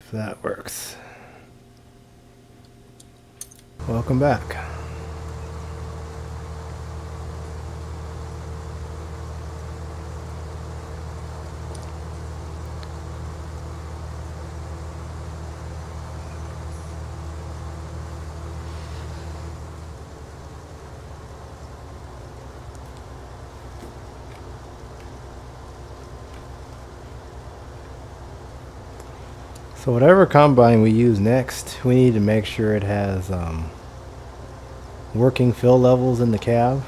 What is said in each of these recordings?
If that works. Welcome back. So whatever combine we use next, we need to make sure it has working fill levels in the cab.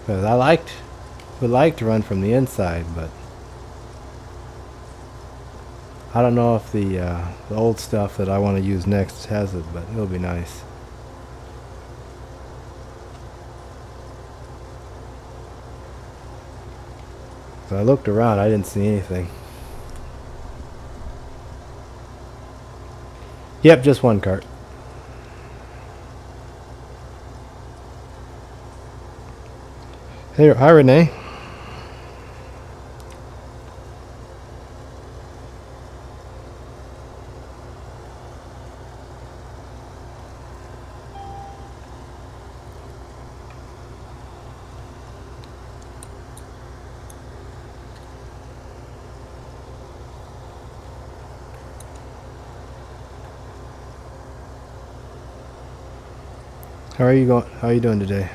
Because would like to run from the inside, but I don't know if the old stuff that I want to use next has it, but it'll be nice. So I looked around, I didn't see anything. Yep, just one cart. Hey, hi Renee. How are you going? How are you doing today?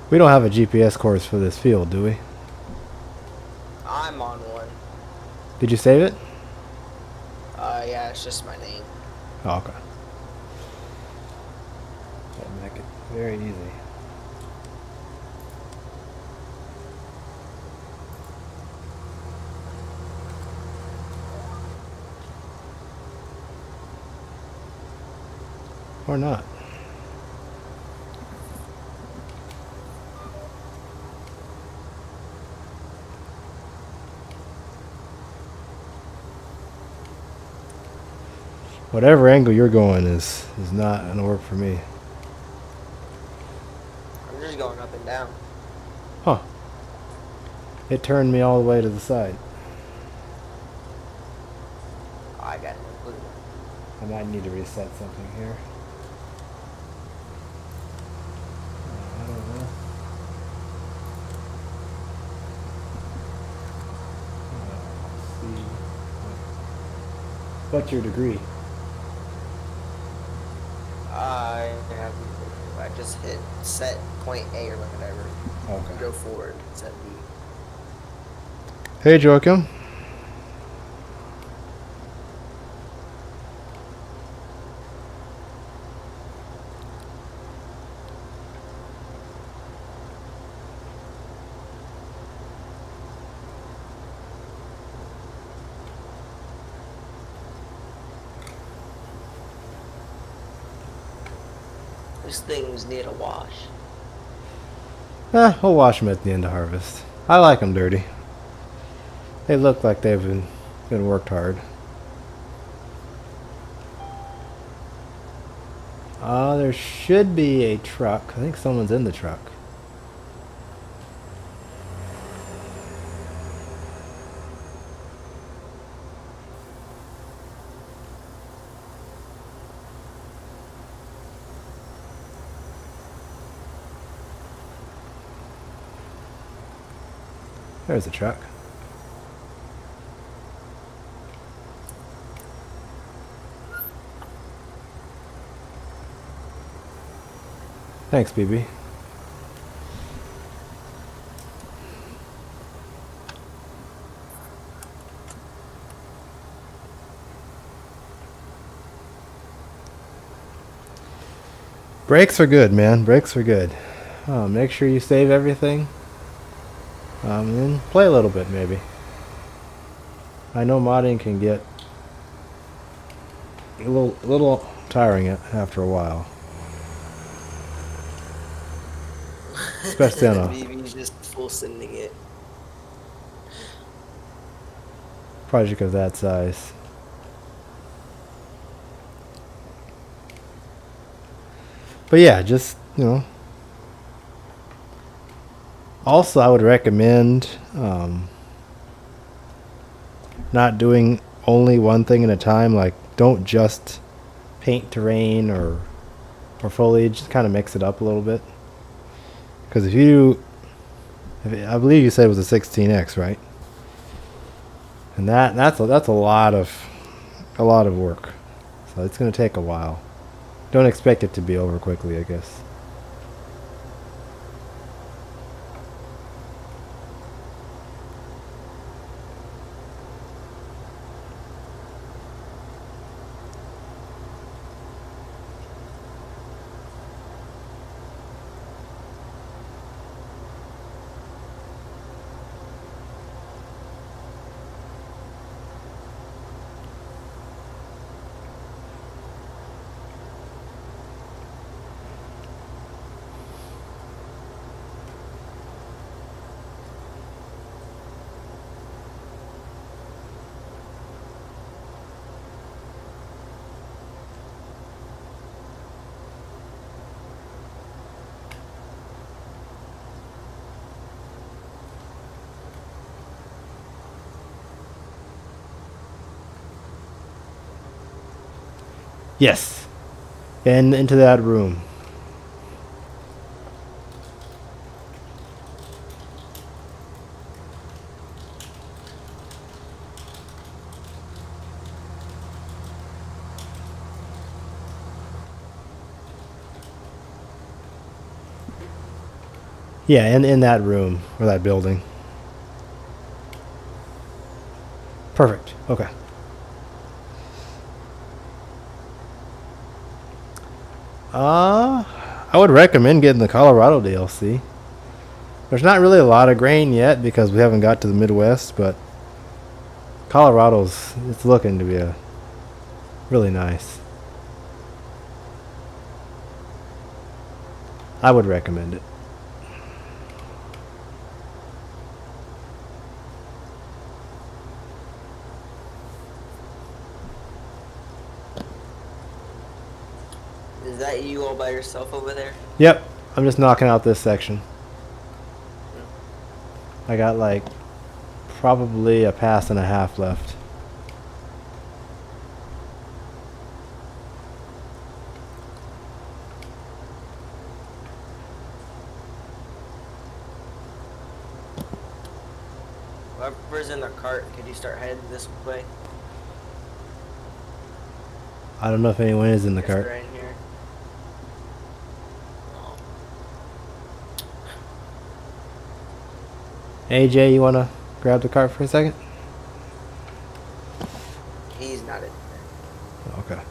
We don't have a GPS course for this field, do we? I'm on one. Did you save it? Yeah, it's just my name. Oh, okay. That'll make it very easy. Or not. Whatever angle you're going is not gonna work for me. I'm just going up and down. Huh. It turned me all the way to the side. I got no clue. I might need to reset something here. I don't know. Let's see. What's your degree? I just hit set point A or whatever. Okay. Go forward. Set B. Hey, Joachim. These things need a wash. We'll wash them at the end of harvest. I like them dirty. They look like they've been worked hard. There should be a truck. I think someone's in the truck. There's a truck. Thanks, BB. Brakes are good, man. Brakes are good. Make sure you save everything. And then play a little bit, maybe. I know modding can get a little tiring after a while. Especially on a BB's just full sending it. project of that size. But yeah, just, you know. Also, I would recommend not doing only one thing at a time. Like, don't just paint terrain or foliage. Just kind of mix it up a little bit. Because if you, I believe you said it was a 16x, right? And that's a lot of work. So it's going to take a while. Don't expect it to be over quickly, I guess. Yes. And into that room. Yeah, in that room or that building. Perfect. Okay. I would recommend getting the Colorado DLC. There's not really a lot of grain yet because we haven't got to the Midwest, but it's looking to be a really nice. I would recommend it. Is that you all by yourself over there? Yep, I'm just knocking out this section. I got like probably a pass and a half left. Whoever's in the cart, could you start heading this way? I don't know if anyone is in the Yes, cart. they're in here. Oh. AJ, you wanna grab the cart for a second? He's not in there. Okay.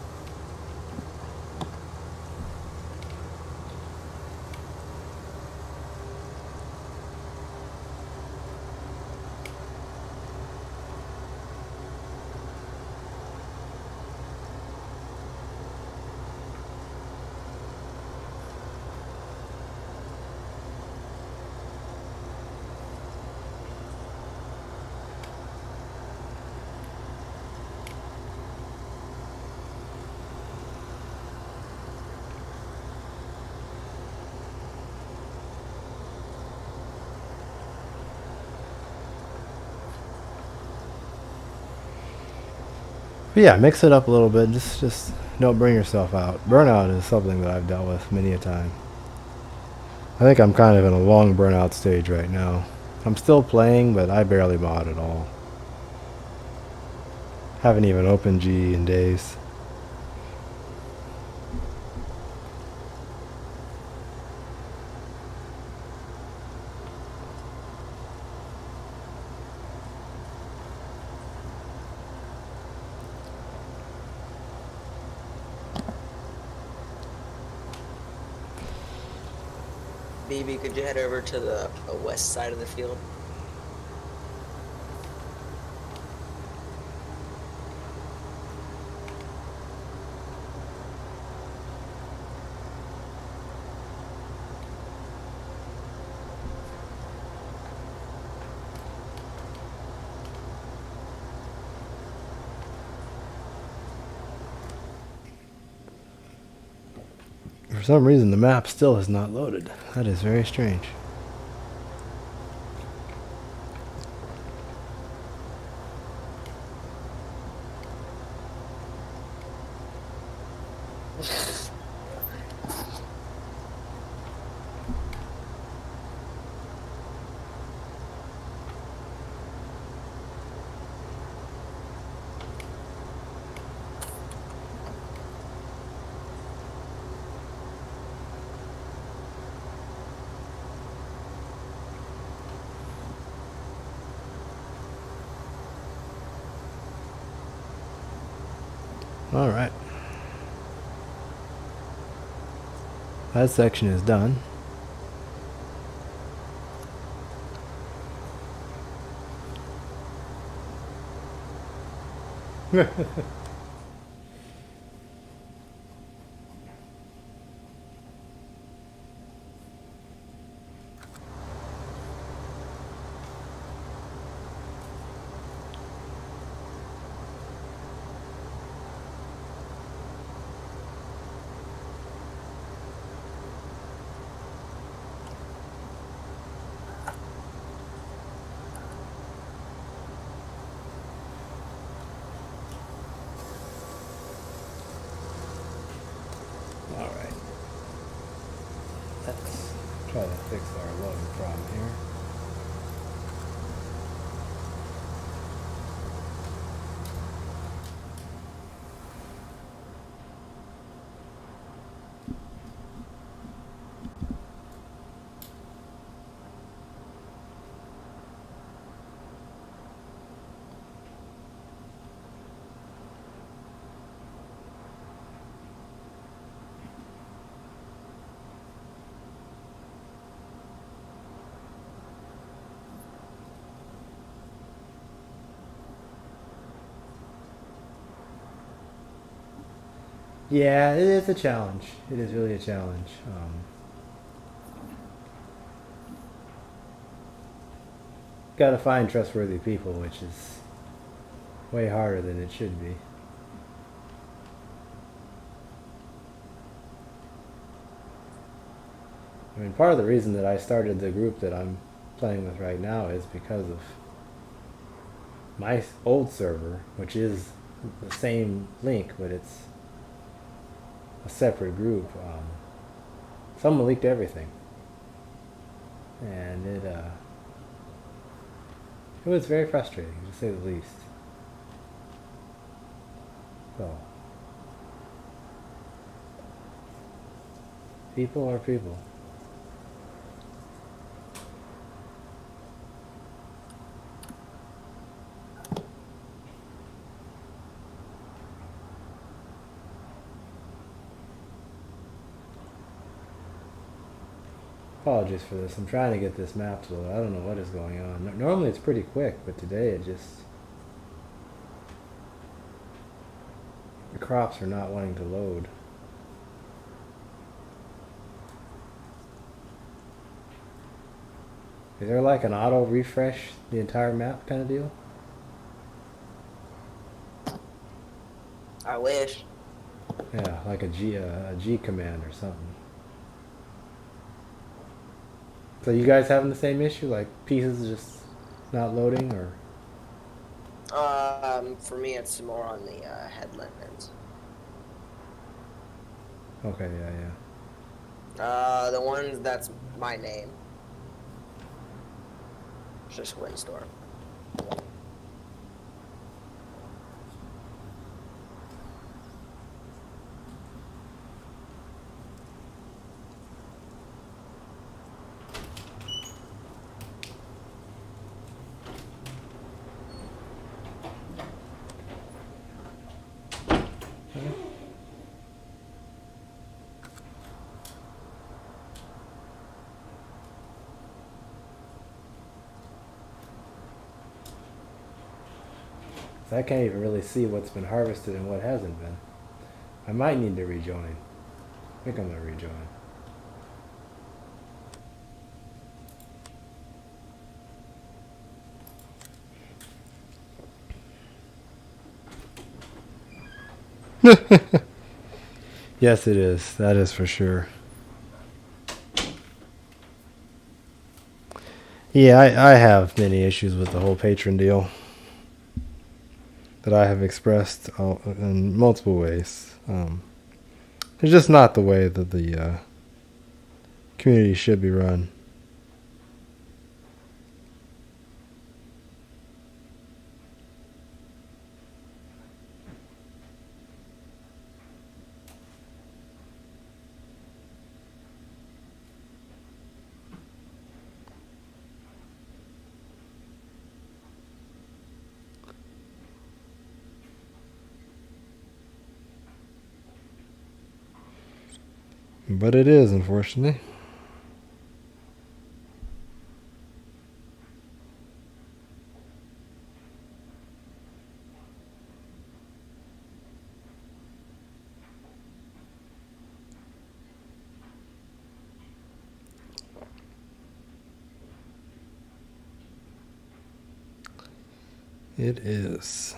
But yeah, mix it up a little bit. Just don't bring yourself out. Burnout is something that I've dealt with many a time. I think I'm kind of in a long burnout stage right now. I'm still playing, but I barely mod at all. Haven't even opened G in days. BB, could you head over to the west side of the field? For some reason, the map still has not loaded. That is very strange. All right. That section is done. All right. Let's try to fix our loading problem here. Yeah, it is a challenge. It is really a challenge. Gotta find trustworthy people, which is way harder than it should be. I mean, part of the reason that I started the group that I'm playing with right now is because of my old server, which is the same link, but it's a separate group. Someone leaked everything, and it was very frustrating, to say the least. So, people are people. Apologies for this. I'm trying to get this map to load. I don't know what is going on. Normally it's pretty quick, but today it just... the crops are not wanting to load. Is there like an auto refresh the entire map kind of deal? I wish. Yeah, like a G command or something. So you guys having the same issue, like pieces just not loading, or? For me, it's more on the headlands. Okay, yeah. The one that's my name. It's just Windstorm. So I can't even really see what's been harvested and what hasn't been. I might need to rejoin. I think I'm gonna rejoin. Yes, it is. That is for sure. Yeah, I have many issues with the whole patron deal that I have expressed in multiple ways. It's just not the way that the community should be run. But it is, unfortunately. It is.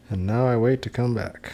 And now I wait to come back.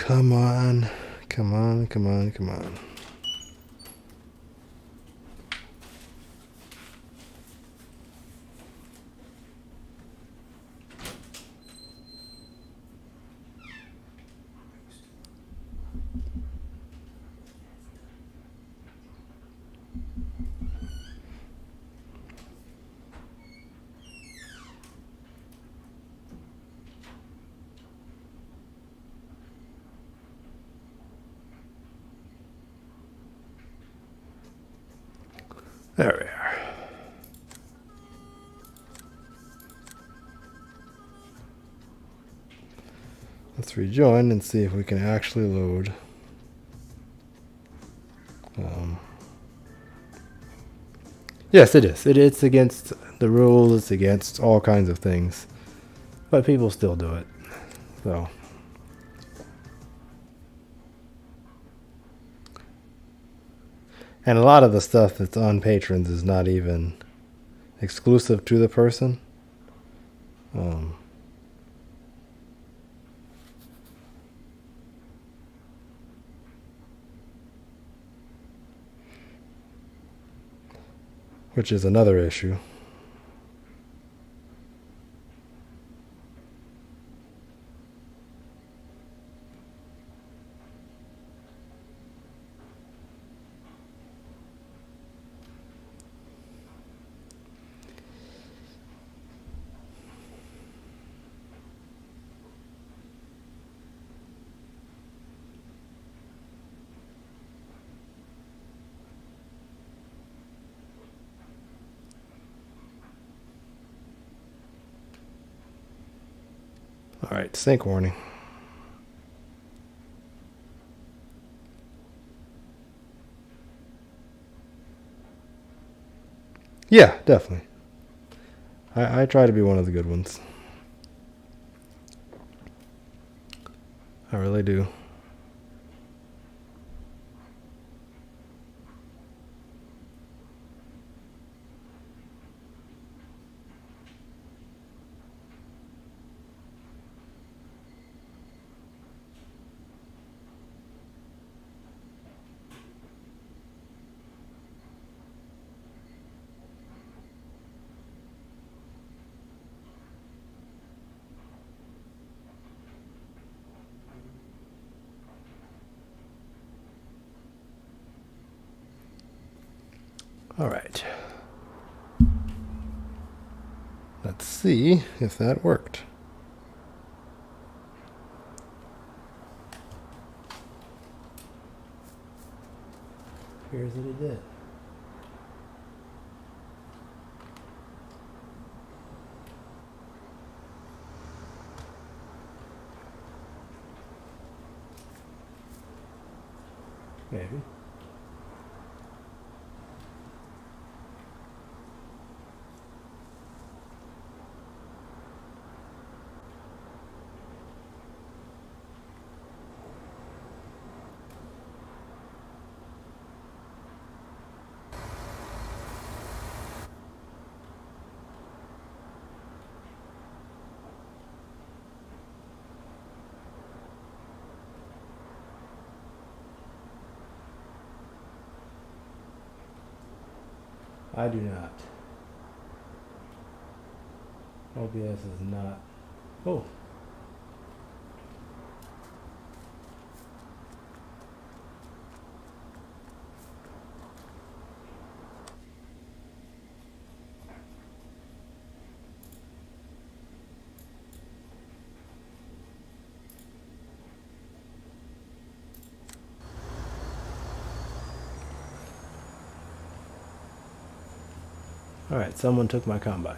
Come on. Come on, come on, come on. There we are. Let's rejoin and see if we can actually load. Yes, it is. It's against the rules. It's against all kinds of things. But people still do it. So. And a lot of the stuff that's on patrons is not even exclusive to the person. Which is another issue. All right, sync warning. Yeah, definitely. I try to be one of the good ones. I really do. All right. Let's see if that worked. Appears that it did. Maybe. I do not. OBS is not. Oh. All right, someone took my combine.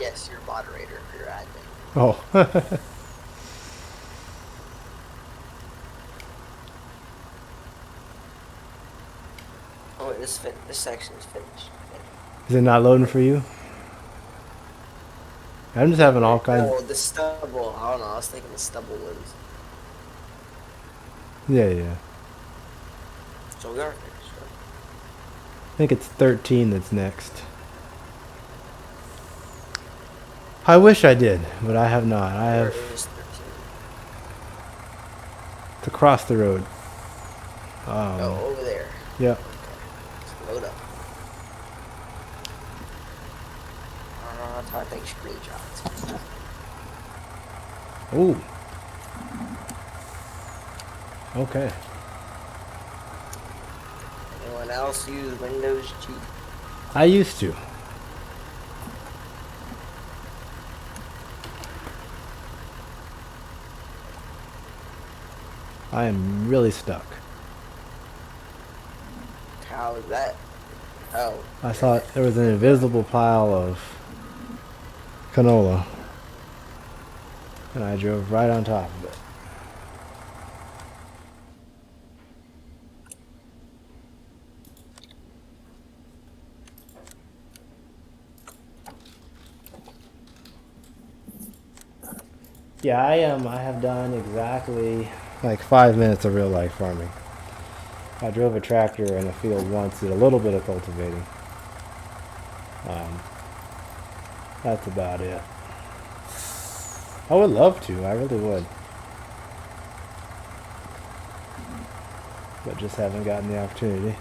Yes, you're moderator for your admin. Oh. Oh, this section is finished. Is it not loading for you? I'm just having all kinds. Oh, the stubble. I don't know. I was thinking the stubble ones. Yeah, yeah. So we are finished. Right? I think it's 13 that's next. I wish I did, but I have not. I Where have is 13? to cross the road. Oh, over there. Yep. Okay. Let's load up. That's how I take screenshots. Ooh. Okay. Anyone else use Windows G? I used to. I am really stuck. How is that? Oh. I saw there was an invisible pile of canola, and I drove right on top of it. Yeah, I have done exactly like 5 minutes of real life farming. I drove a tractor in a field once, did a little bit of cultivating. That's about it. I would love to, I really would. But just haven't gotten the opportunity.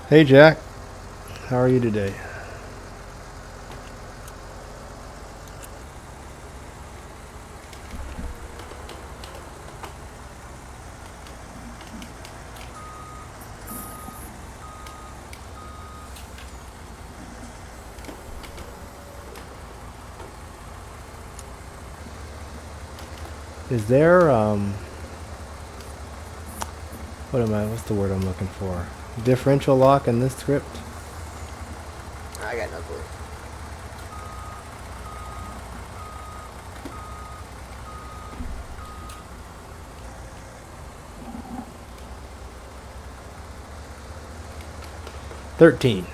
Hey Jack, how are you today? Is there what's the word I'm looking for? Differential lock in this script? I got no clue. $13.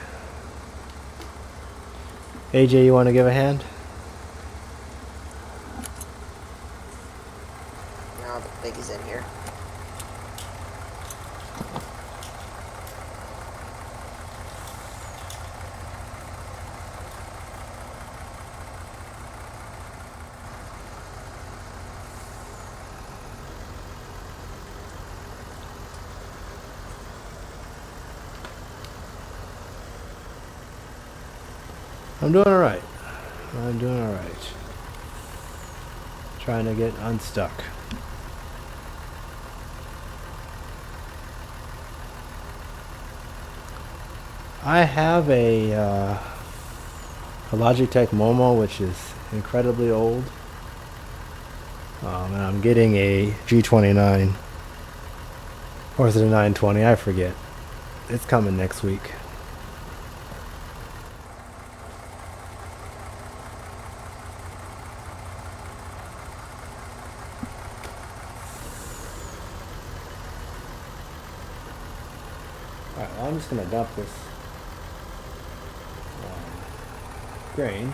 AJ, you want to give a hand? I don't think he's in here. I'm doing alright. I'm doing alright. Trying to get unstuck. I have a Logitech Momo, which is incredibly old. And I'm getting a G29. Or is it a 920? I forget. It's coming next week. Alright, well, I'm just going to dump this grain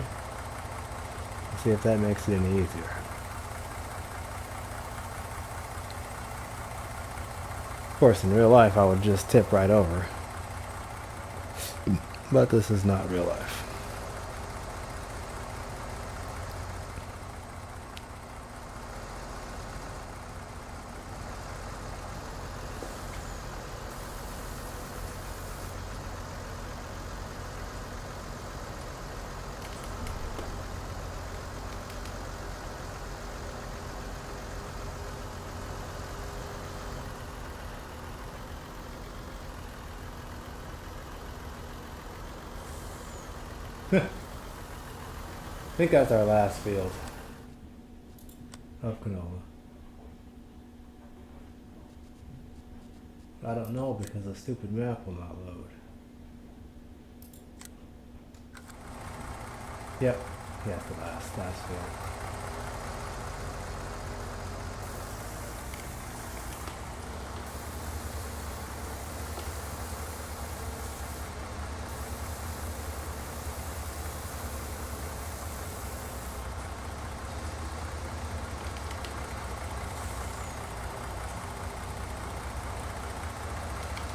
and see if that makes it any easier. Of course, in real life, I would just tip right over. But this is not real life. I think that's our last field of canola. I don't know because the stupid map will not load. Yep, yeah, the last field.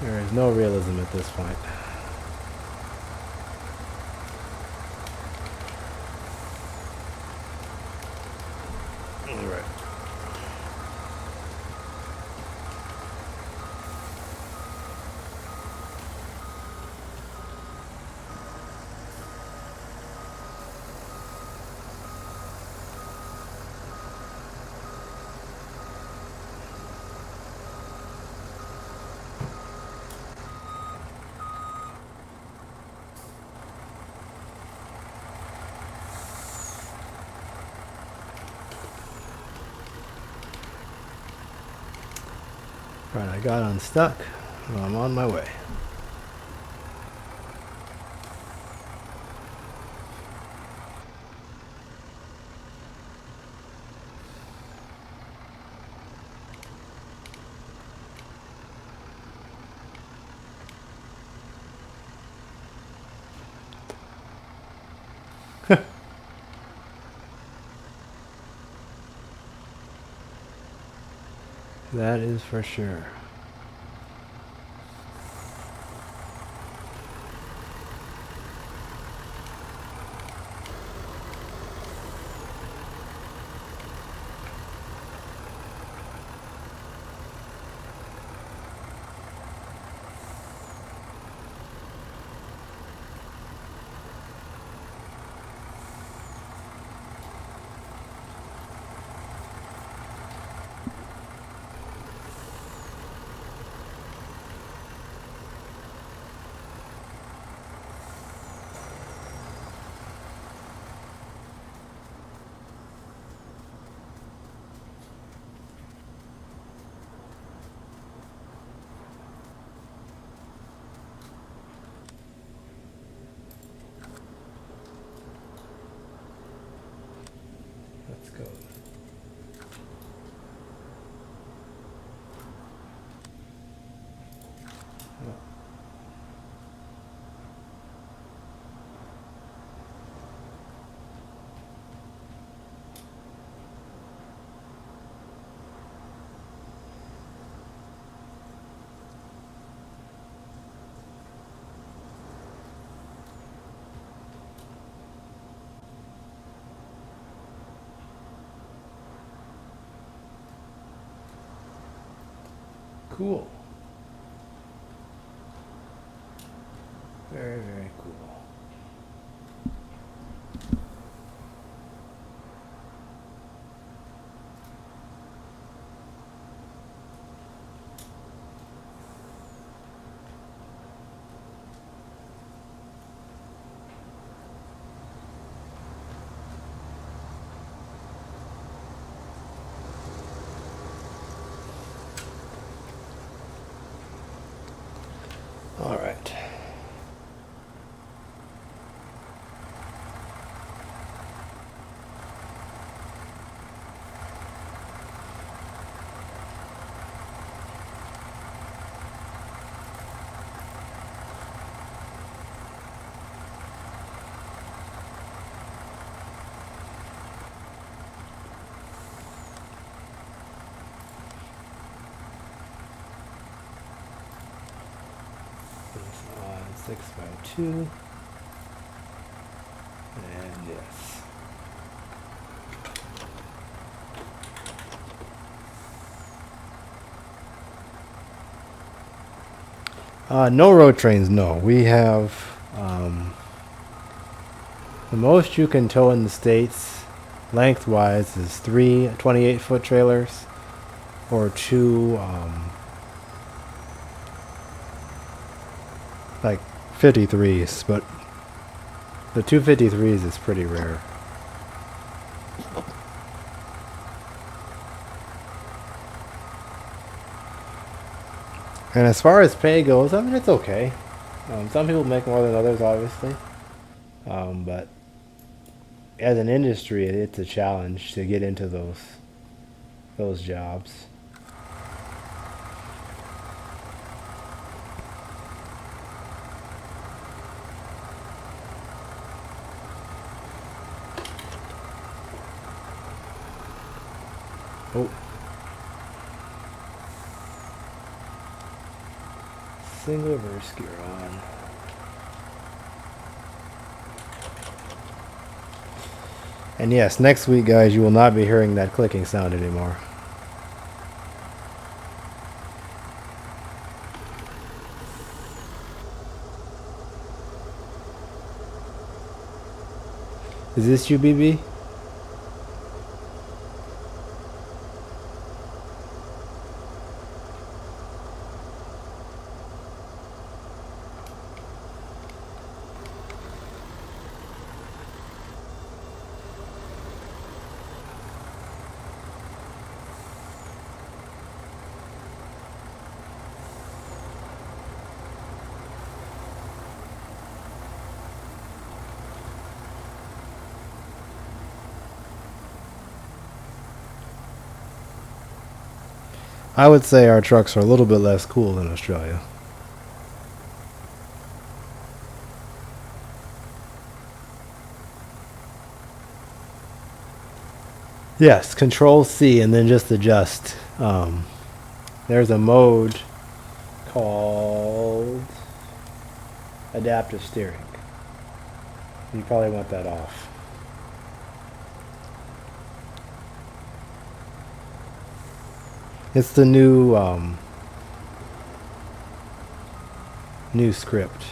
There is no realism at this point. All right. Right, I got unstuck, and I'm on my way. That is for sure. cool. Very, very cool. All right. This on 6x2. And yes. No road trains, no. We have the most you can tow in the States lengthwise is 3 28-foot trailers or 2 like 53s, but the 253s is pretty rare. And as far as pay goes, I mean, it's okay. Some people make more than others, obviously. But as an industry, it's a challenge to get into those jobs. Oh. Single reverse gear on. And yes, next week, guys, you will not be hearing that clicking sound anymore. Is this you, BB? I would say our trucks are a little bit less cool than Australia. Yes, Control C and then just adjust. There's a mode called adaptive steering. You probably want that off. It's the new script.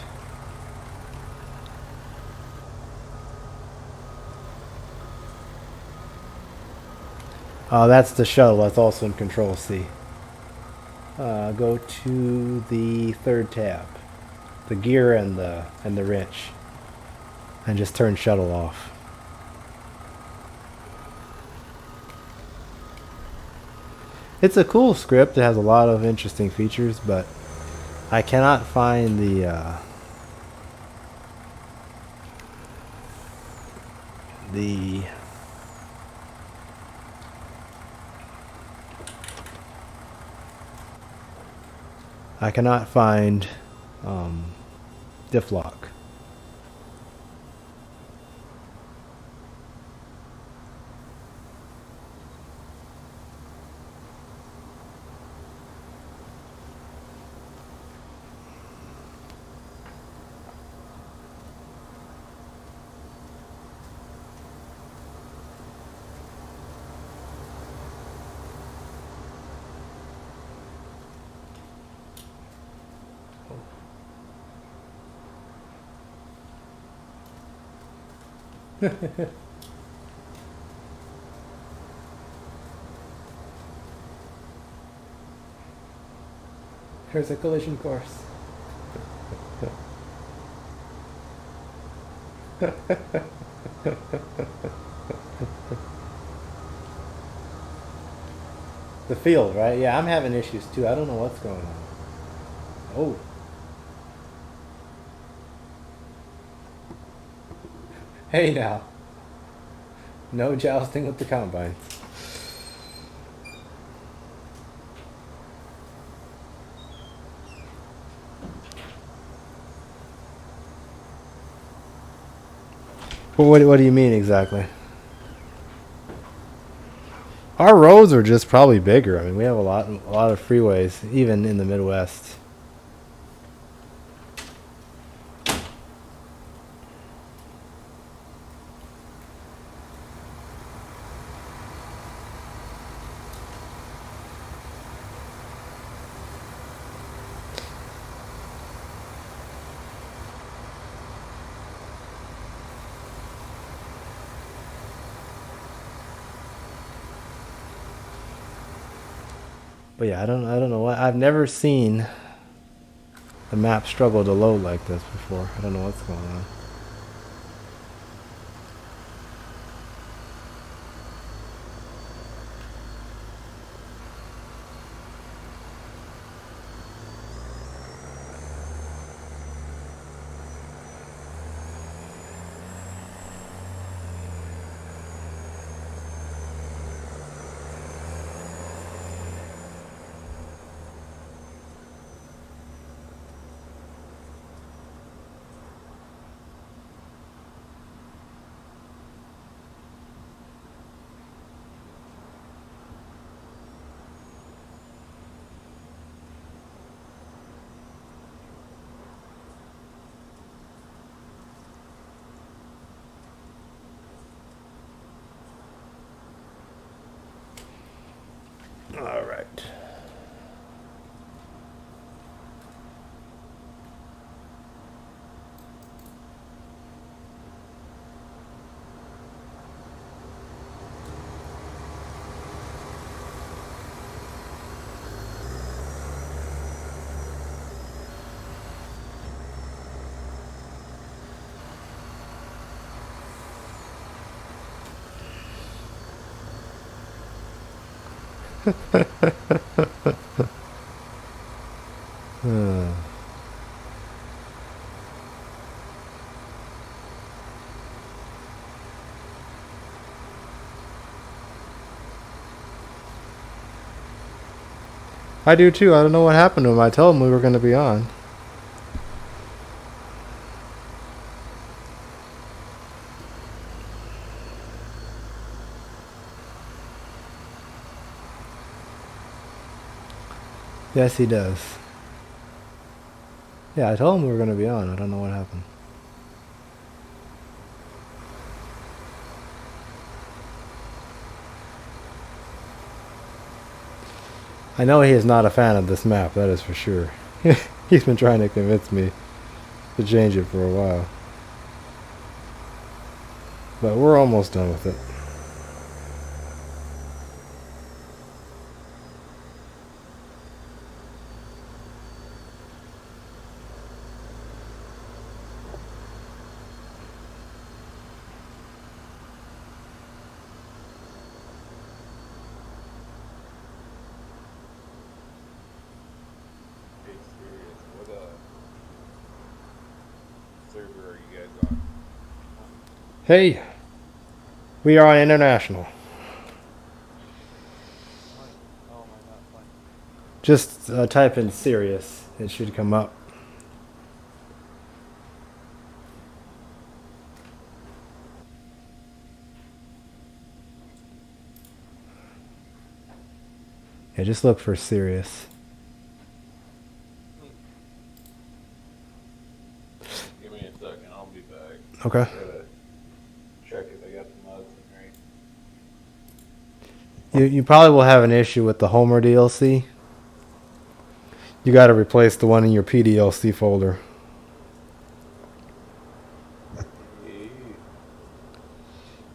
That's the shuttle. That's also in Control C. Go to the third tab, the gear and the wrench, and just turn shuttle off. It's a cool script. It has a lot of interesting features, but I cannot find the I cannot find diff lock. Here's a collision course. The field, right? Yeah, I'm having issues too. I don't know what's going on. Oh. Hey now. No jousting with the combine. Well, what do you mean exactly? Our roads are just probably bigger. I mean, we have a lot of freeways, even in the Midwest. But yeah, I don't know what. I've never seen the map struggle to load like this before. I don't know what's going on. All right. I do too. I don't know what happened to him. I told him we were going to be on. Yes, he does. Yeah, I told him we were going to be on. I don't know what happened. I know he is not a fan of this map, that is for sure. He's been trying to convince me to change it for a while. But we're almost done with it. Server are you guys on? Hey, we are on international. Oh, am I not playing? Just type in serious. It should come up. Yeah, just look for serious. Give me a second, I'll be back. Okay. Gotta check if I got the mods in right. You probably will have an issue with the Homer DLC. You got to replace the one in your PDLC folder.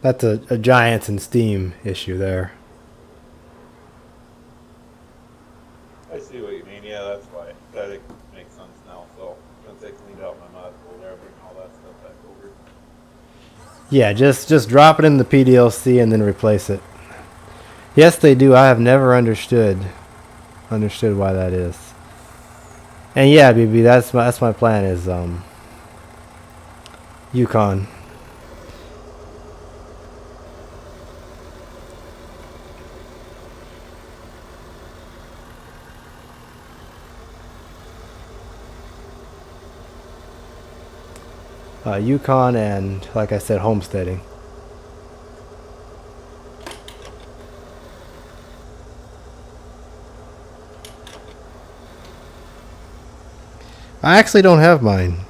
That's a Giants and Steam issue there. I see what you mean. Yeah, that's why. That makes sense now. So once I cleaned out my mod folder, I bring all that stuff back over. Yeah, just drop it in the PDLC and then replace it. Yes, they do. I have never understood why that is. And yeah, BB, that's my plan is Yukon. Yukon and, like I said, homesteading. I actually don't have mine.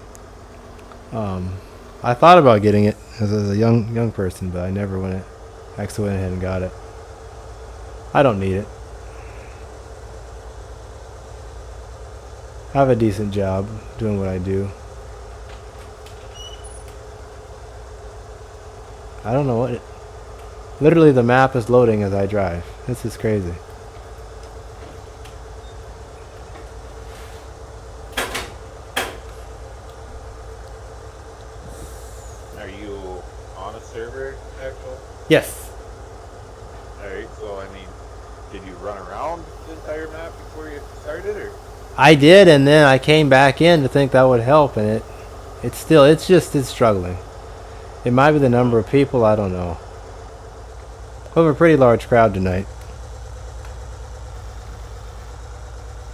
I thought about getting it as a young person, but I never actually went ahead and got it. I don't need it. I have a decent job doing what I do. I don't know what it... Literally the map is loading as I drive. This is crazy. Are you on a server, actual? Yes. Alright, so I mean, did you run around the entire map before you started, or? I did, and then I came back in to think that would help, and it's struggling. It might be the number of people, I don't know. We have a pretty large crowd tonight.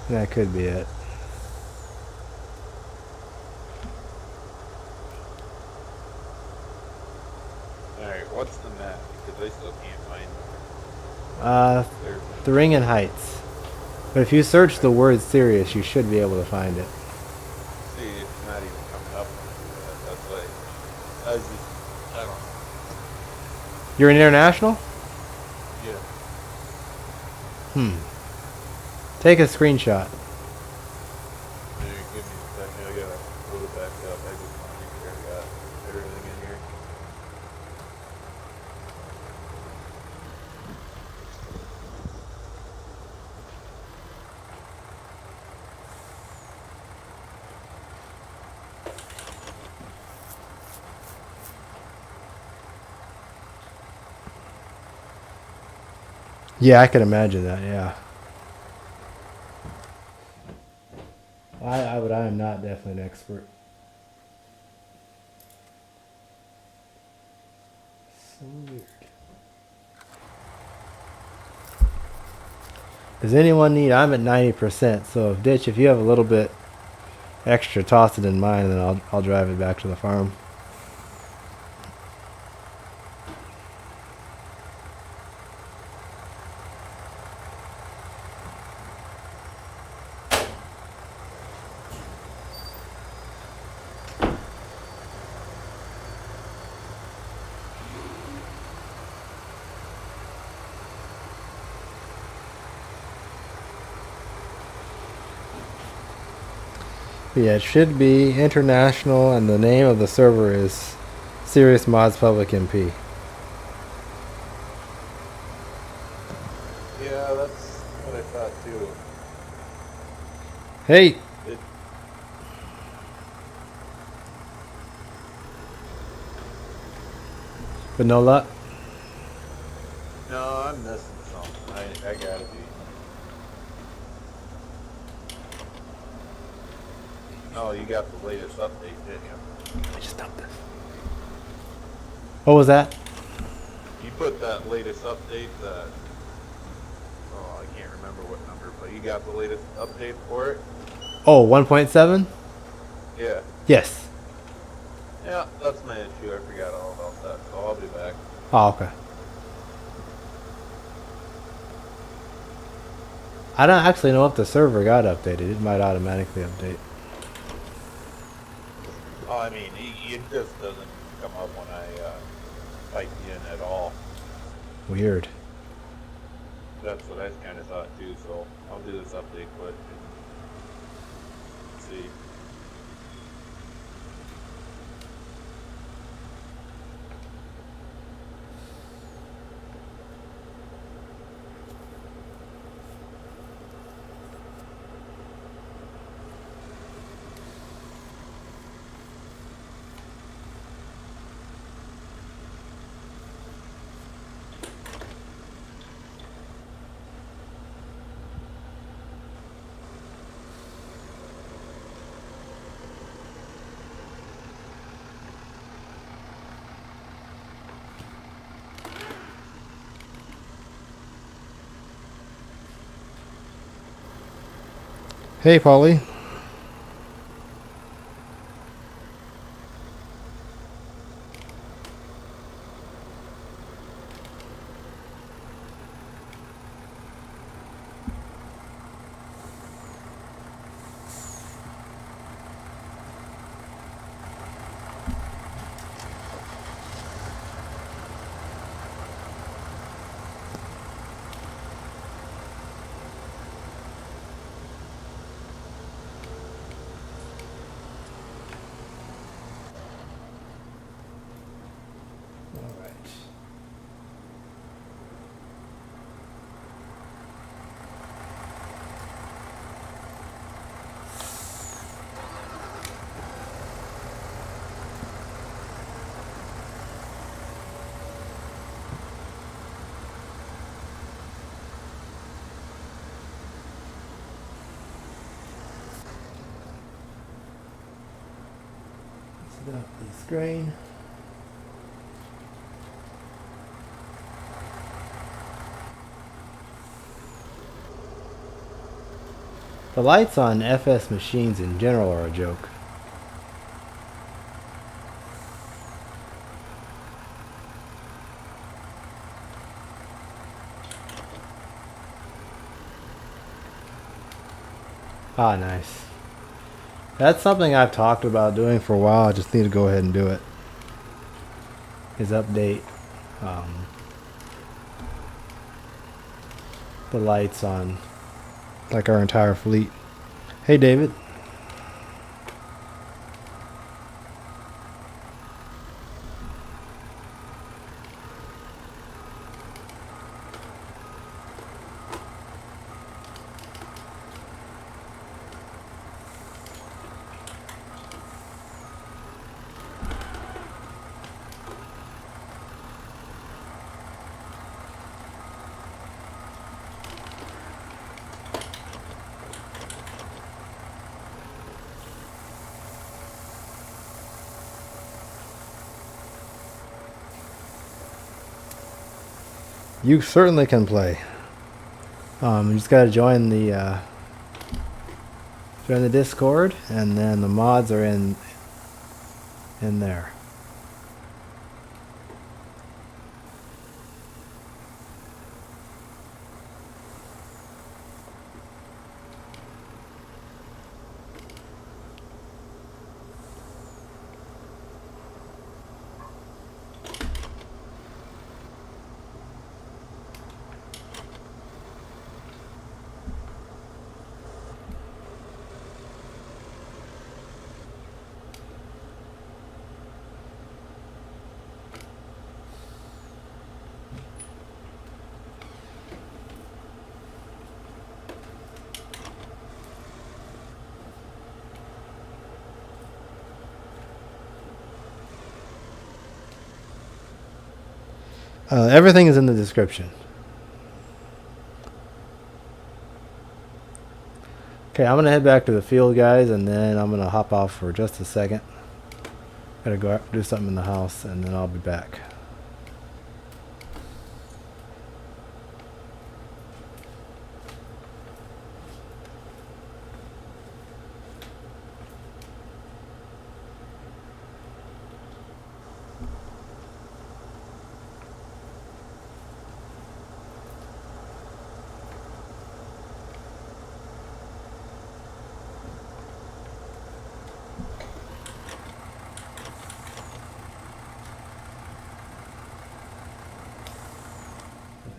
That could be it. Alright, what's the map? Because I still can't find server. Thuringen Heights. But if you search the word serious, you should be able to find it. See, it's not even coming up. That's why I was just, I don't know. You're an international? Yeah. Take a screenshot. Give me a second. I gotta load it back up. I just want to make sure I got everything in here. Yeah, I can imagine that, yeah. But I am not definitely an expert. So weird. Does anyone need... I'm at 90%, so Ditch, if you have a little bit extra, toss it in mine, and then I'll drive it back to the farm. But yeah, it should be international, and the name of the server is Serious Mods Public MP. Yeah, that's what I thought too. Hey! But no luck. No, I'm missing something. I gotta be. Oh, you got the latest update, didn't you? I just dumped this. What was that? You put that latest update that... Oh, I can't remember what number, but you got the latest update for it? Oh, 1.7? Yeah. Yes. Yeah, that's my issue. I forgot all about that, so I'll be back. Oh, okay. I don't actually know if the server got updated. It might automatically update. Oh, I mean, it just doesn't come up when I type in at all. Weird. That's what I kind of thought too, so I'll do this update quick and see. Hey, Polly. All right. Set up the screen. The lights on FS machines in general are a joke. Ah, nice. That's something I've talked about doing for a while. I just need to go ahead and do it. Is update the lights on like our entire fleet. Hey, David. You certainly can play. You just gotta join the Discord, and then the mods are in there. Everything is in the description. Okay, I'm gonna head back to the field, guys, and then I'm gonna hop off for just a second. Gotta go out, do something in the house, and then I'll be back.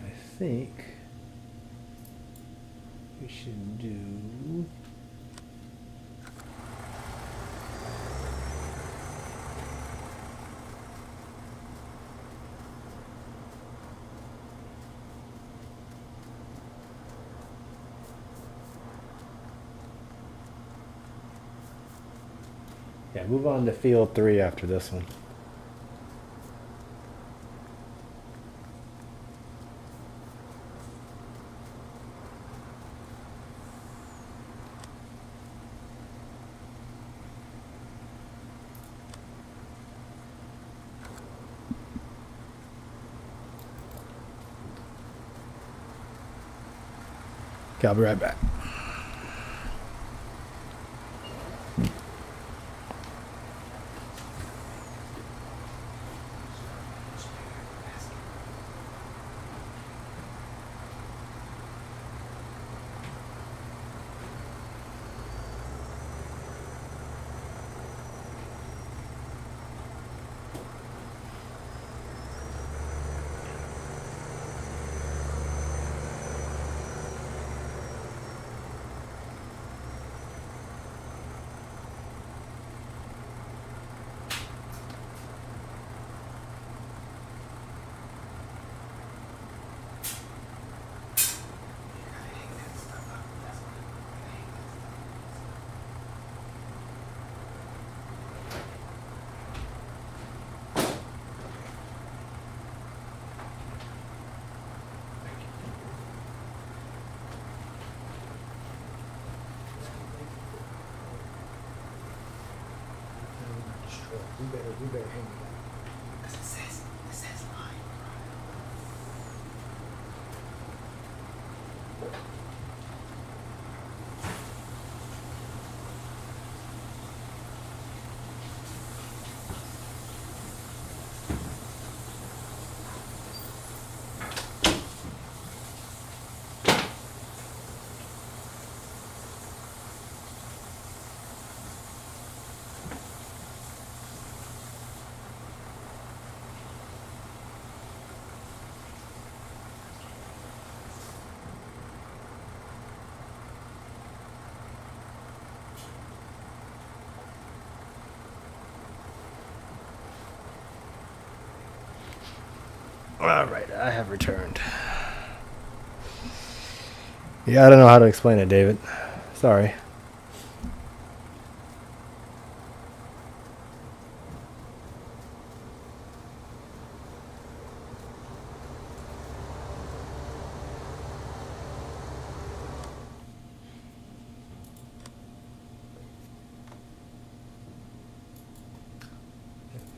I think we should do. Yeah, move on to field 3 after this one. Okay, I'll be right back. We better hang it up. 'Cause it says live. All right, I have returned. Yeah, I don't know how to explain it, David. Sorry.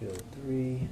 Field 3.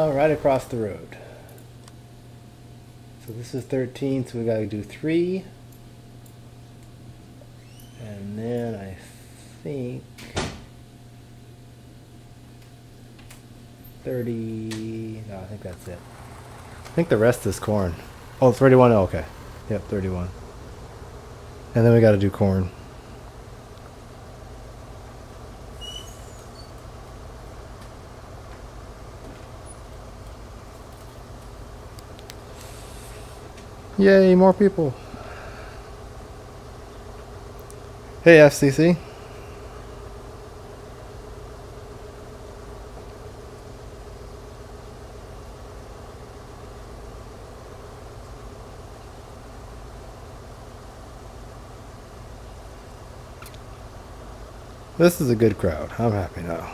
Right across the road. So this is 13, so we gotta do 3. And then I think 30. No, I think that's it. I think the rest is corn. Oh, 31. Oh, okay. Yep, 31. And then we gotta do corn. Yay, more people. Hey, FCC. This is a good crowd. I'm happy now.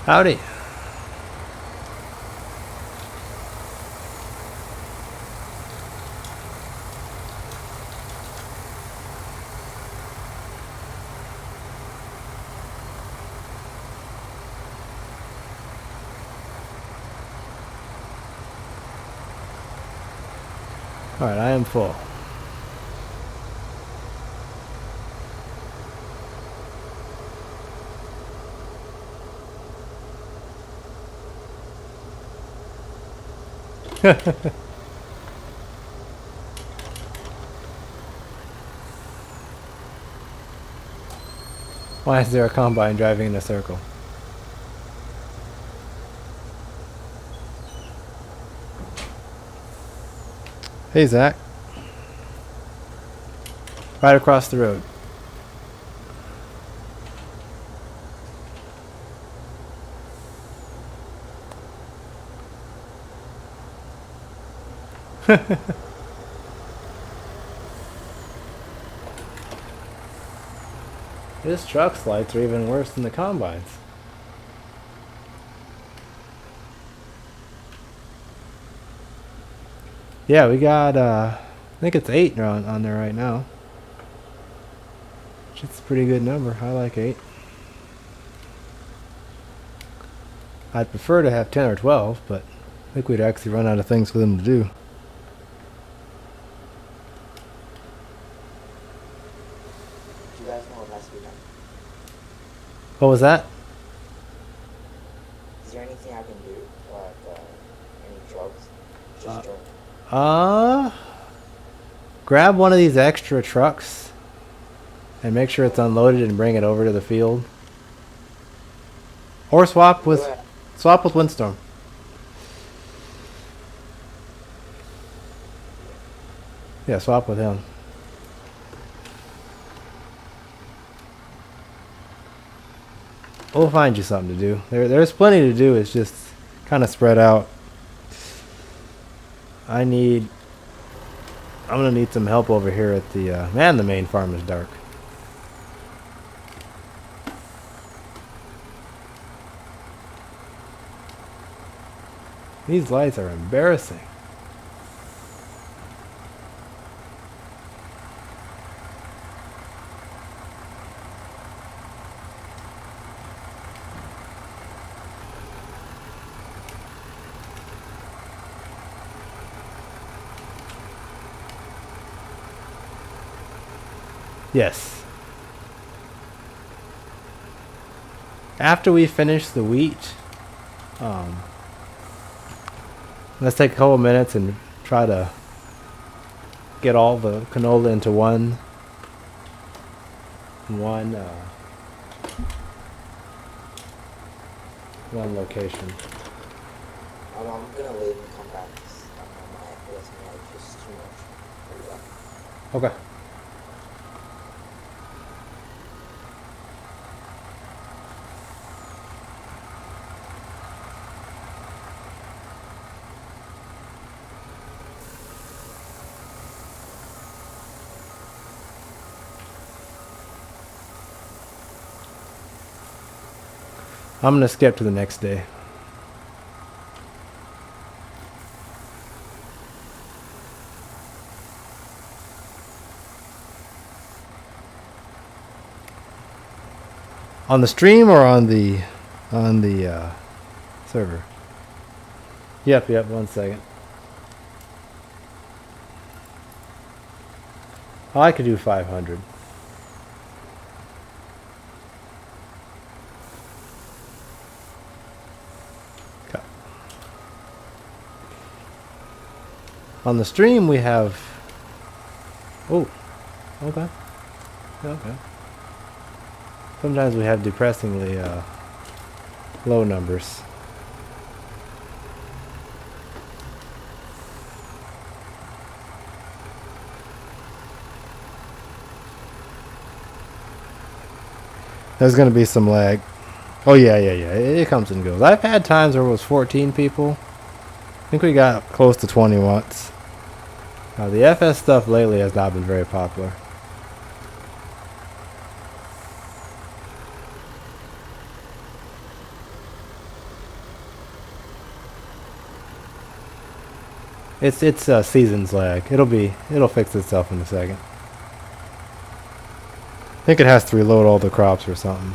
Howdy. All right, I am full. Why is there a combine driving in a circle? Hey, Zach. Right across the road. His truck's lights are even worse than the combines. Yeah, we got, I think it's 8 on there right now. It's a pretty good number. I like 8. I'd prefer to have 10 or 12, but I think we'd actually run out of things for them to do. Do you guys know what has to be done? What was that? Is there anything I can do? Like, any drugs? Just drugs. Grab one of these extra trucks and make sure it's unloaded and bring it over to the field. Or swap with Windstorm. Yeah, swap with him. We'll find you something to do. There's plenty to do. It's just kind of spread out. I'm gonna need some help over here at the man. The main farm is dark. These lights are embarrassing. Yes. After we finish the wheat, let's take a couple minutes and try to get all the canola into one location. I'm gonna leave and come back. My FS19 just too much. Okay. I'm gonna skip to the next day. On the stream or on the server? Yep, 1 second. Oh, I could do 500. Okay. On the stream we have... Oh, okay. Okay. Sometimes we have depressingly low numbers. There's going to be some lag. Oh yeah. It comes and goes. I've had times where it was 14 people. I think we got close to 20 once. The FS stuff lately has not been very popular. It's seasons lag. It'll fix itself in a second. I think it has to reload all the crops or something.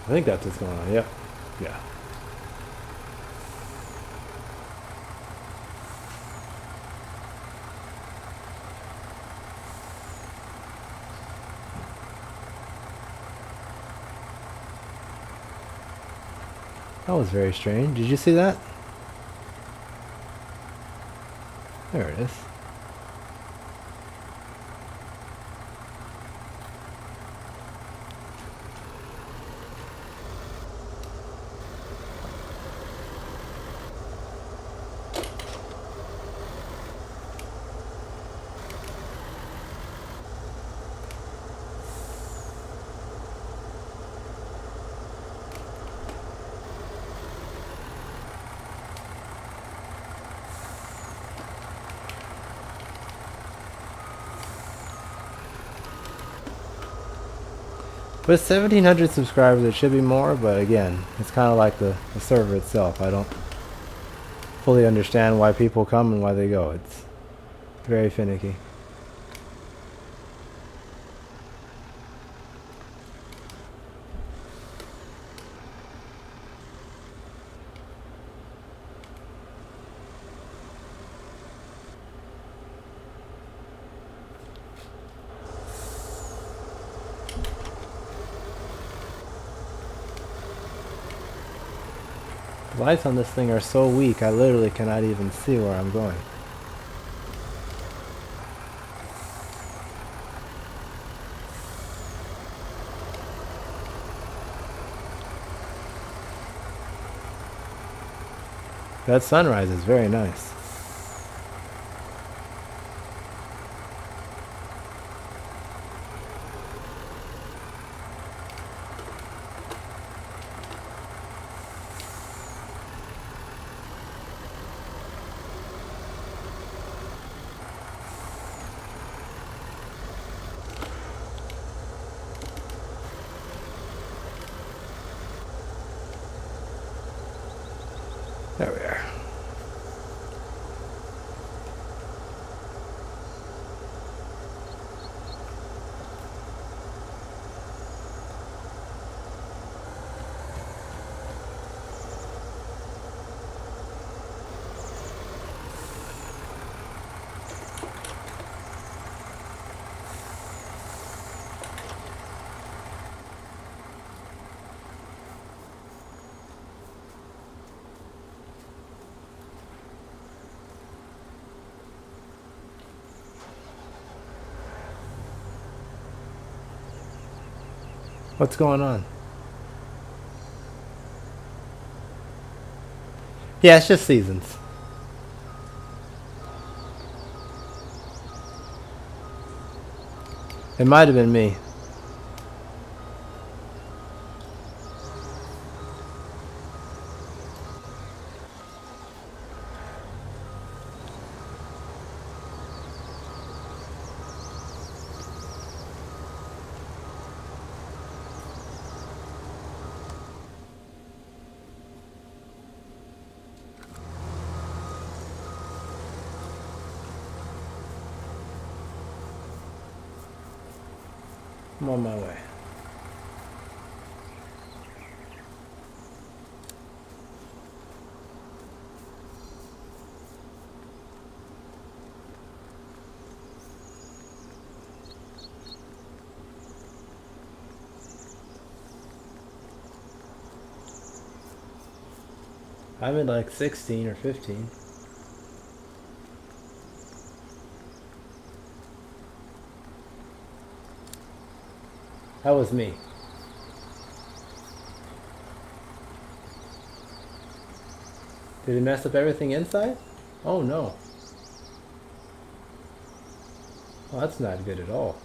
I think that's what's going on. Yep. Yeah. That was very strange. Did you see that? There it is. With 1,700 subscribers, it should be more, but again, it's kind of like the server itself. I don't fully understand why people come and why they go. It's very finicky. The lights on this thing are so weak, I literally cannot even see where I'm going. That sunrise is very nice. There we are. What's going on? Yeah, it's just seasons. It might have been me. I'm on my way. I'm at like 16 or 15. That was me. Did it mess up everything inside? Oh no. Well, that's not good at all.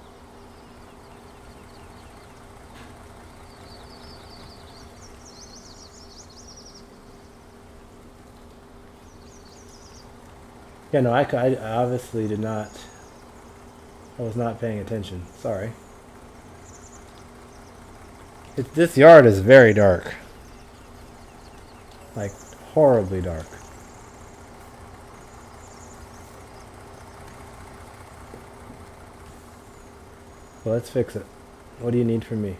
Yeah, no, I obviously did not. I was not paying attention. Sorry. This yard is very dark. Like, horribly dark. Well, let's fix it. What do you need from me?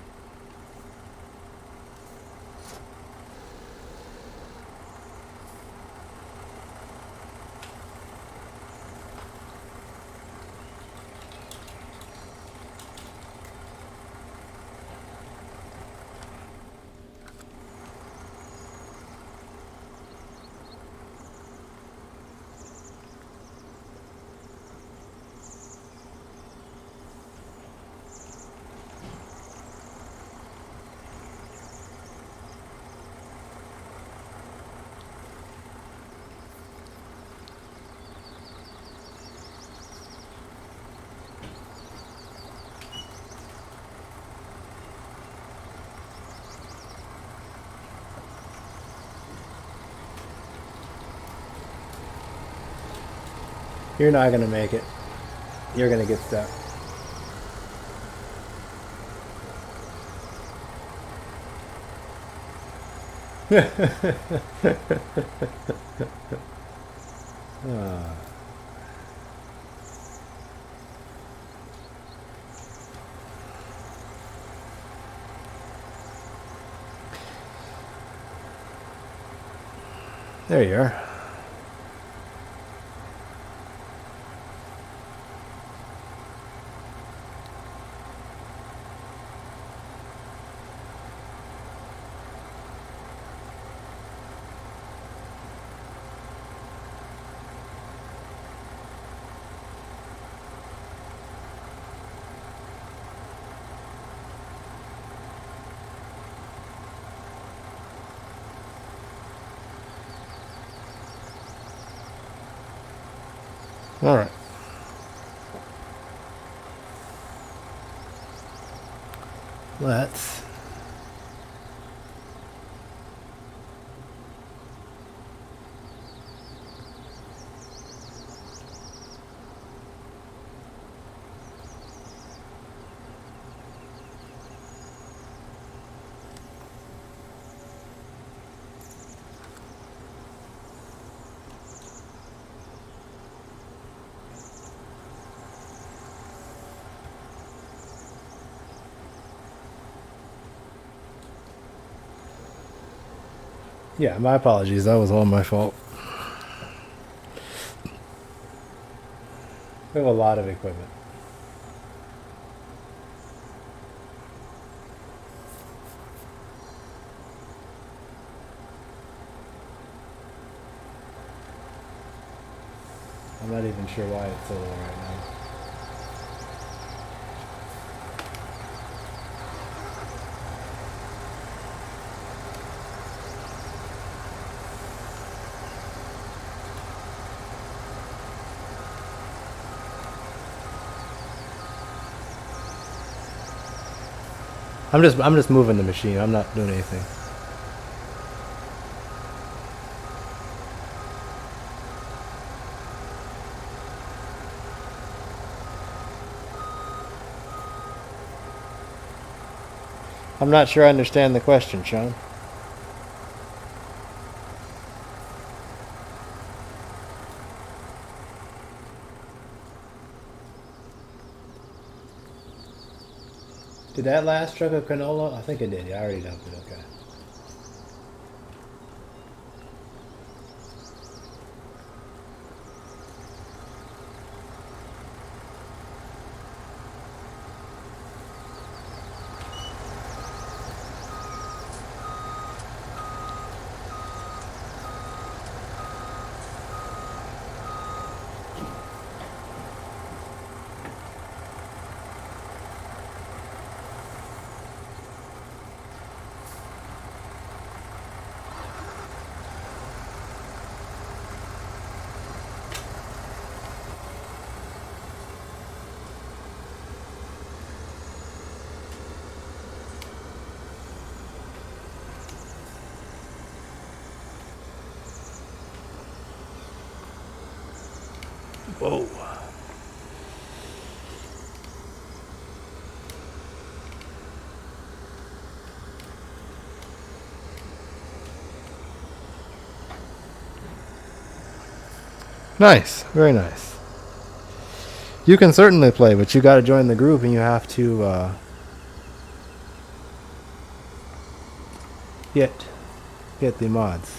You're not gonna make it. You're gonna get stuck. Ah. There you are. All right. Let's Yeah, my apologies. That was all my fault. We have a lot of equipment. I'm not even sure why it's so low right now. I'm just moving the machine. I'm not doing anything. I'm not sure I understand the question, Sean. Did that last truck of canola? I think it did. Yeah, I already dumped it. Okay. Whoa. Nice. Very nice. You can certainly play, but you got to join the group and you have to get the mods.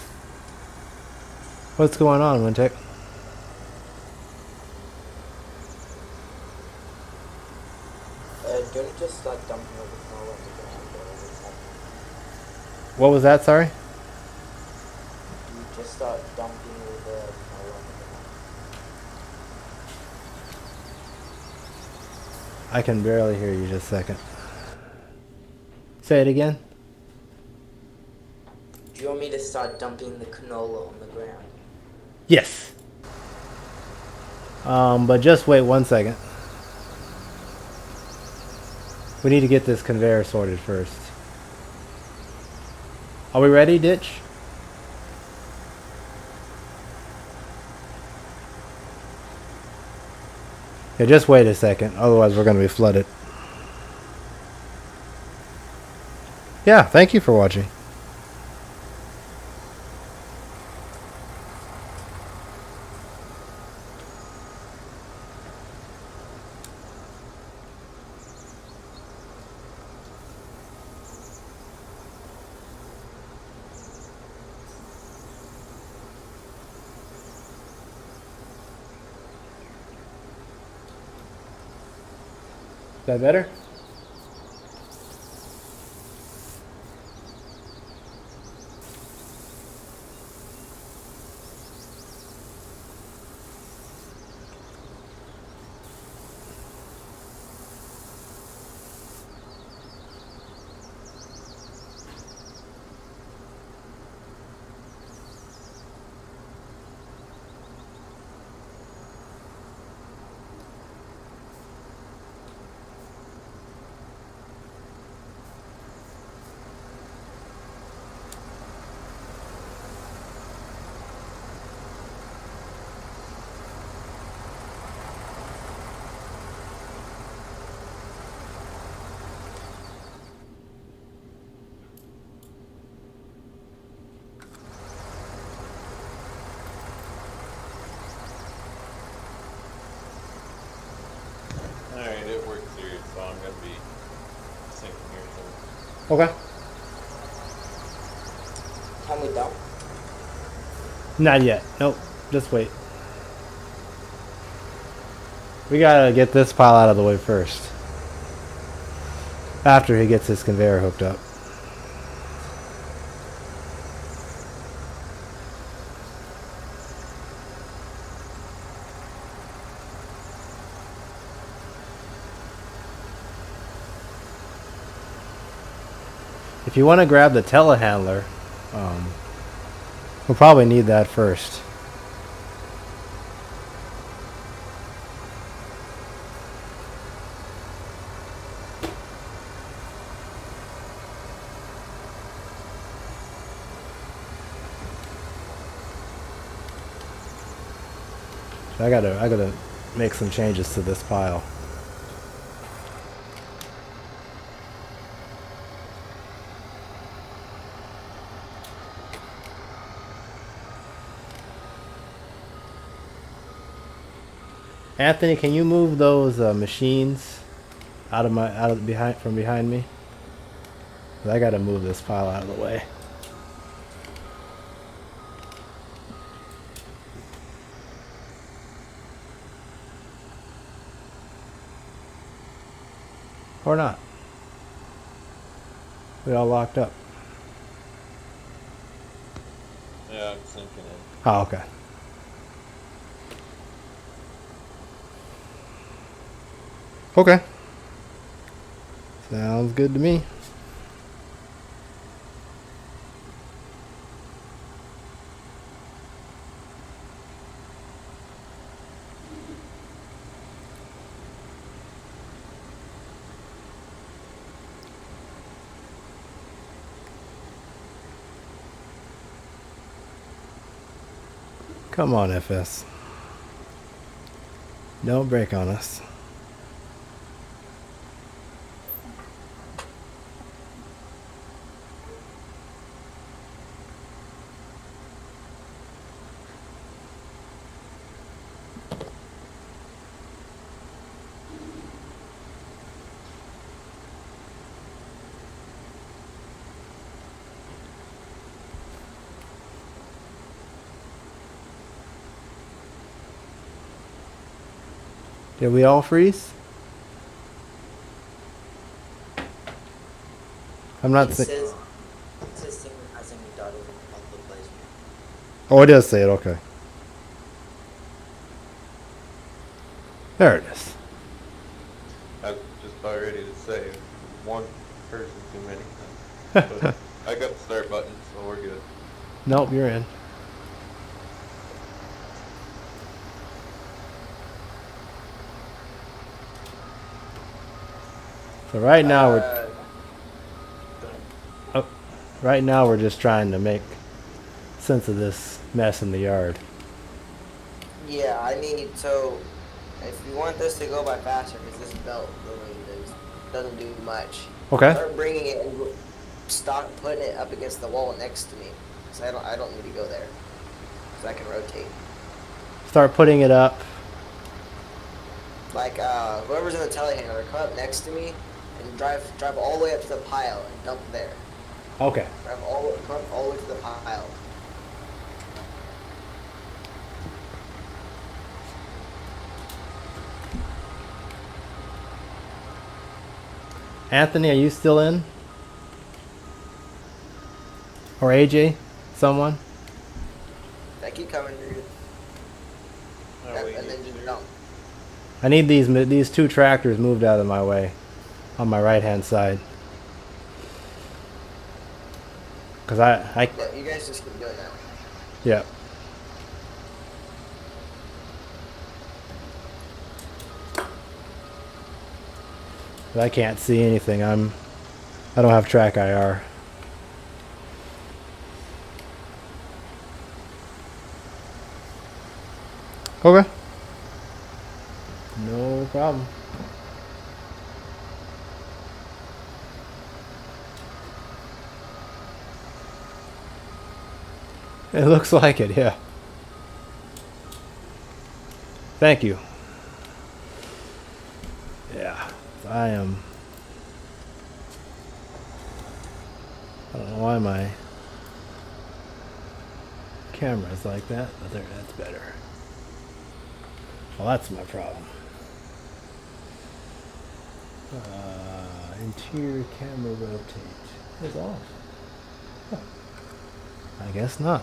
What's going on, Wintech? Don't you just start dumping over canola on the ground or what's happening? What was that? Sorry. You just start dumping over canola on the ground. I can barely hear you. Just a second. Say it again. Do you want me to start dumping the canola on the ground? Yes. But just wait 1 second. We need to get this conveyor sorted first. Are we ready, Ditch? Yeah, just wait a second. Otherwise, we're going to be flooded. Yeah, thank you for watching. Is that better? Alright, it works here, so I'm gonna be sinking here soon. Okay. Can we dump? Not yet. Nope. Just wait. We gotta get this pile out of the way first. After he gets his conveyor hooked up. If you want to grab the telehandler, we'll probably need that first. I gotta make some changes to this pile. Anthony, can you move those machines from behind me? 'Cause I gotta move this pile out of the way. Or not. We all locked up. Yeah, I'm sinking in. Oh, okay. Okay. Sounds good to me. Come on, FS. Don't break on us. Did we all freeze? I'm not It saying. says synchronizing data on the placement. Oh, it does say it. Okay. There it is. I was just about ready to say, one person too many. But I got the start button, so we're good. Nope, you're in. So right now we're just trying to make sense of this mess in the yard. Yeah, I need, so If you want this to go by faster, because this belt really doesn't do much. Okay. Start bringing it and stop putting it up against the wall next to me. So I don't need to go there. So I can rotate. Start putting it up. Like whoever's in the telehandler, come up next to me and drive all the way up to the pile and dump there. Okay. Come up all the way to the pile. Anthony, are you still in? Or AJ? Someone? I keep coming, dude. Oh, And wait, then just dump. I need these two tractors moved out of my way on my right hand side. Cause I Yeah, you guys just keep doing that. yeah. But I can't see anything. I don't have track IR. Okay. No problem. It looks like it, yeah. Thank you. Yeah, I am. I don't know why my camera's like that, but there, that's better. Well, that's my problem. Interior camera rotate is off. Huh. I guess not.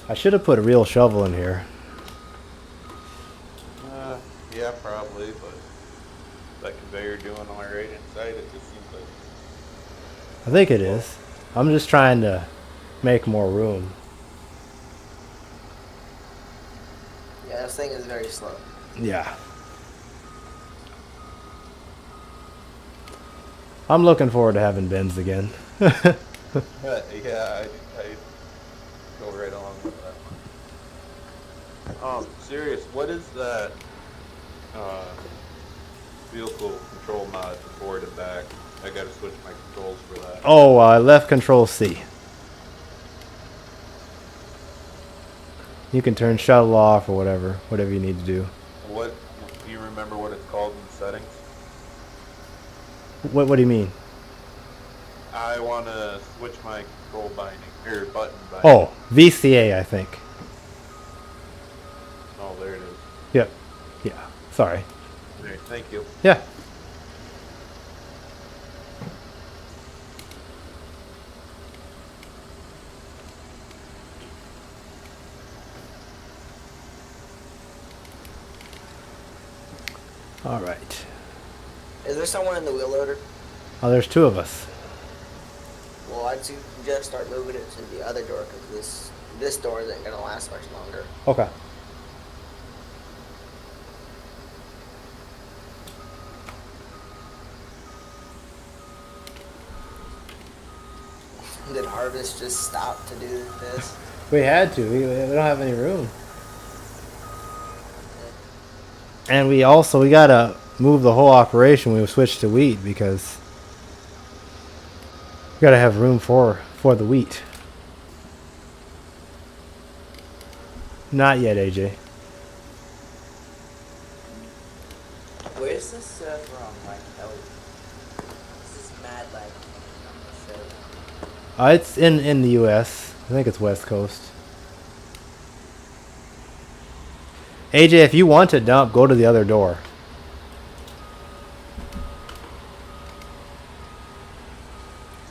I should have put a real shovel in here. Yeah, probably, but that conveyor doing all right inside, it just seems like. I think it is. I'm just trying to make more room. Yeah, this thing is very slow. Yeah. I'm looking forward to having bins again. Yeah, I go right along with that. Serious, what is that vehicle control mod forward and back? I gotta switch my controls for that. Oh, left control C. You can turn shuttle off or whatever you need to do. What, do you remember what it's called in the settings? What do you mean? I want to switch my control binding, or button binding. Oh, VCA, I think. Oh, there it is. Yep. Yeah. Sorry. All right, thank you. Yeah. All right. Is there someone in the wheel loader? Oh, there's two of us. Well, I'd suggest start moving it to the other door because this door isn't gonna last much longer. Okay. Did Harvest just stop to do this? We had to. We don't have any room. And we gotta move the whole operation. We switched to wheat because we gotta have room for the wheat. Not yet, AJ. Where's this from? Like, this is mad like show. It's in the U.S. I think it's West Coast. AJ, if you want to dump, go to the other door.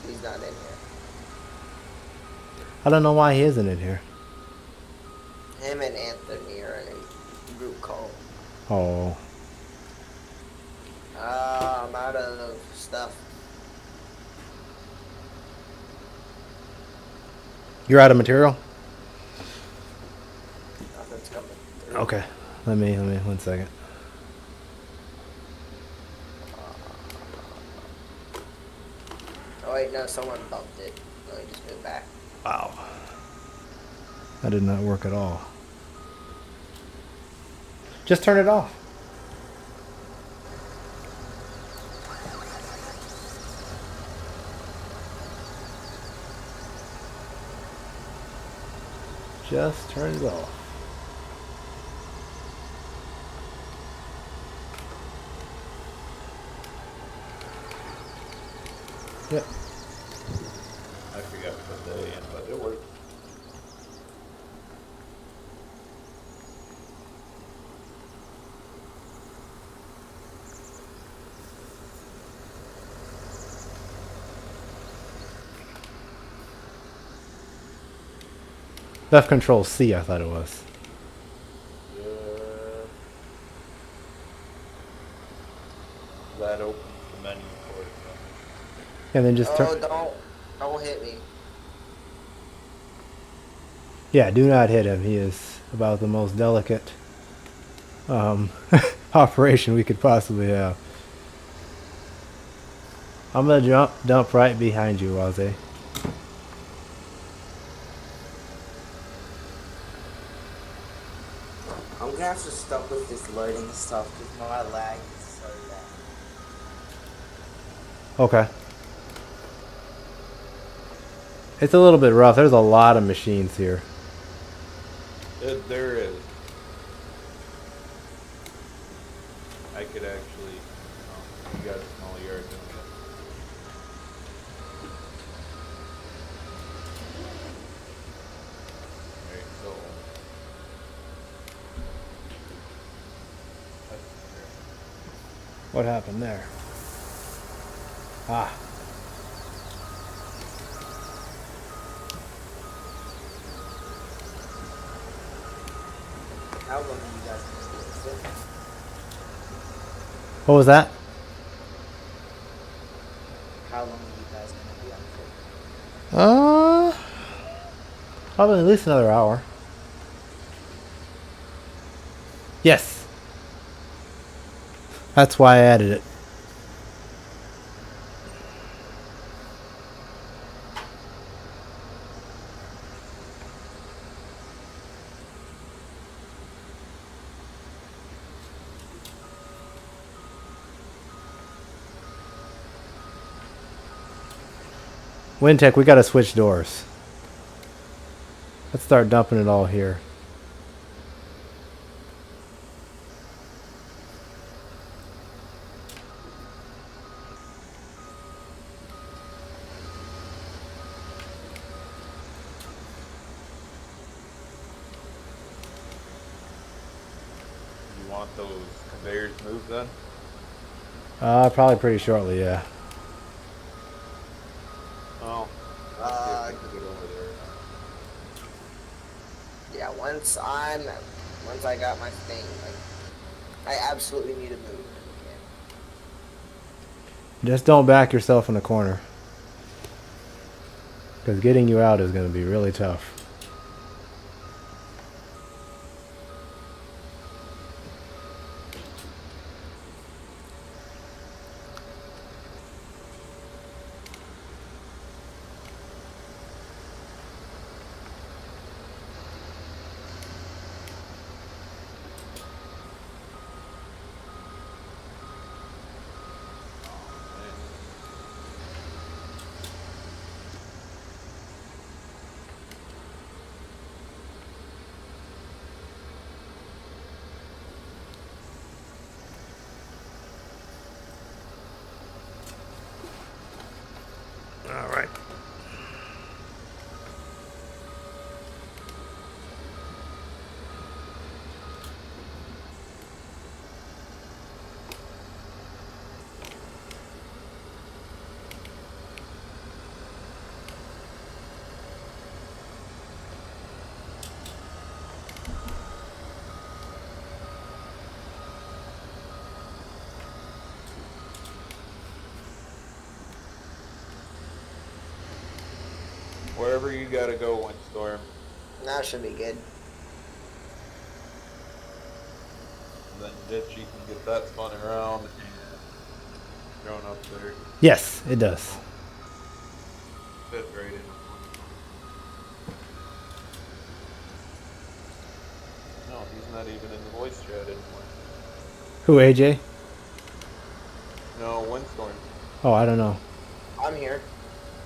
He's not in here. I don't know why he isn't in here. Him and Anthony are in a group call. Oh. I'm out of stuff. You're out of material? Nothing's coming through. Okay. Let me 1 second. Oh wait, no, someone bumped it. Let me just move back. Wow. That did not work at all. Just turn it off. Just turn it off. Yep. I forgot to put that in, but it worked. Left control C, I thought it was. That opens the menu for it. And then just turn. Oh, don't hit me. Yeah, do not hit him. He is about the most delicate operation we could possibly have. I'm gonna dump right behind you, Waze. I'm gonna have to stop with this loading stuff because my lag is so bad. Okay. It's a little bit rough. There's a lot of machines here. There is. I could actually. You got a small yard, don't you? Alright, so. What happened there? Ah. How long are you guys gonna be on foot? What was that? How long are you guys gonna be on foot? Probably at least another hour. Yes. That's why I added it. Wintech, we gotta switch doors. Let's start dumping it all here. You want those conveyors moved then? Probably pretty shortly, yeah. Oh. Let's see if I can get over there. Yeah, once I got my thing, like, I absolutely need to move. Just don't back yourself in the corner. Because getting you out is going to be really tough. All right. Wherever you gotta go, Windstorm. That should be good. And then Ditch, you can get that spun around and thrown up there. Yes, it does. Fit right in. He's not even in the voice chat anymore. Who, AJ? No, Windstorm. Oh, I don't know. I'm here.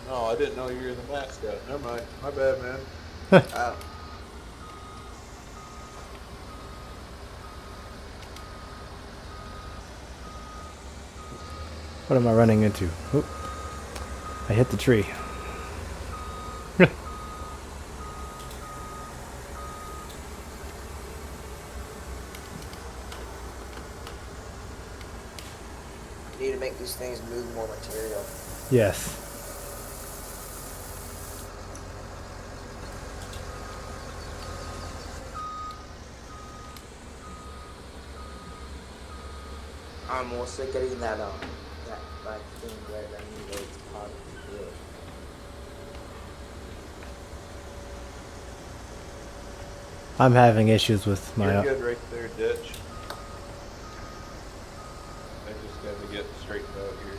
No, I didn't know you were the mascot. Never mind. My bad, man. Oh. What am I running into? Oop. I hit the tree. Need to make these things move more material. Yes. I'm also getting that that thing right underneath it's part of the field. I'm having issues with my... You're good right there, ditch. I just got to get straightened out here.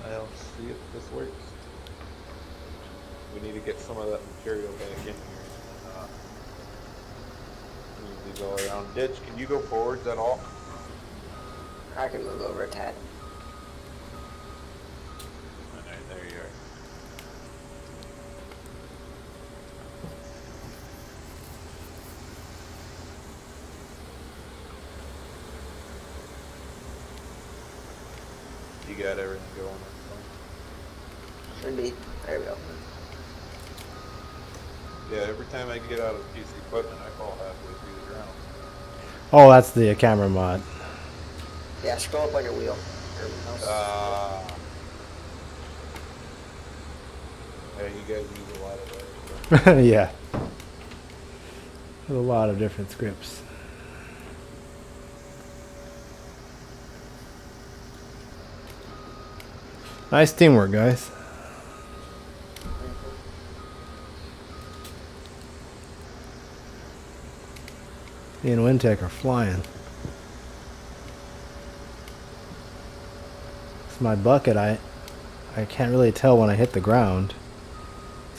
I'll see if this works. We need to get some of that material back in here. Move these all around. Ditch, can you go forwards at all? I can move over a tad. Alright, there you are. You got everything going. Should be. There we go. Yeah, every time I get out of a piece of equipment, I fall halfway through the ground. Oh, that's the camera mod. Yeah, scroll up on your wheel. Or mouse. Yeah, you guys use a lot of that. Yeah. There's a lot of different scripts. Nice teamwork, guys. Me and Wintech are flying. It's my bucket. I can't really tell when I hit the ground,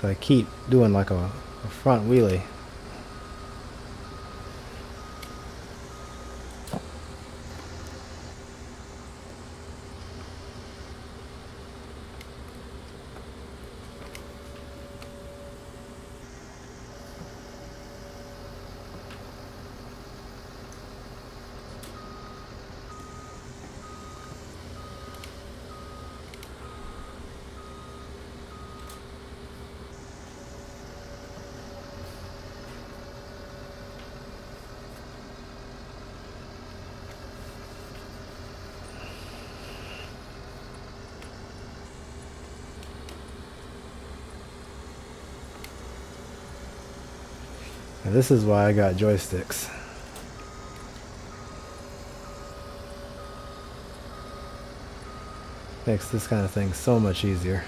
so I keep doing like a front wheelie. And this is why I got joysticks. Makes this kind of thing so much easier.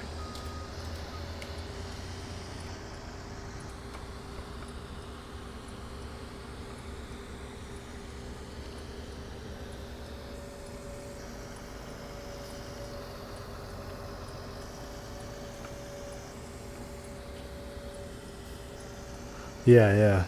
Yeah, yeah.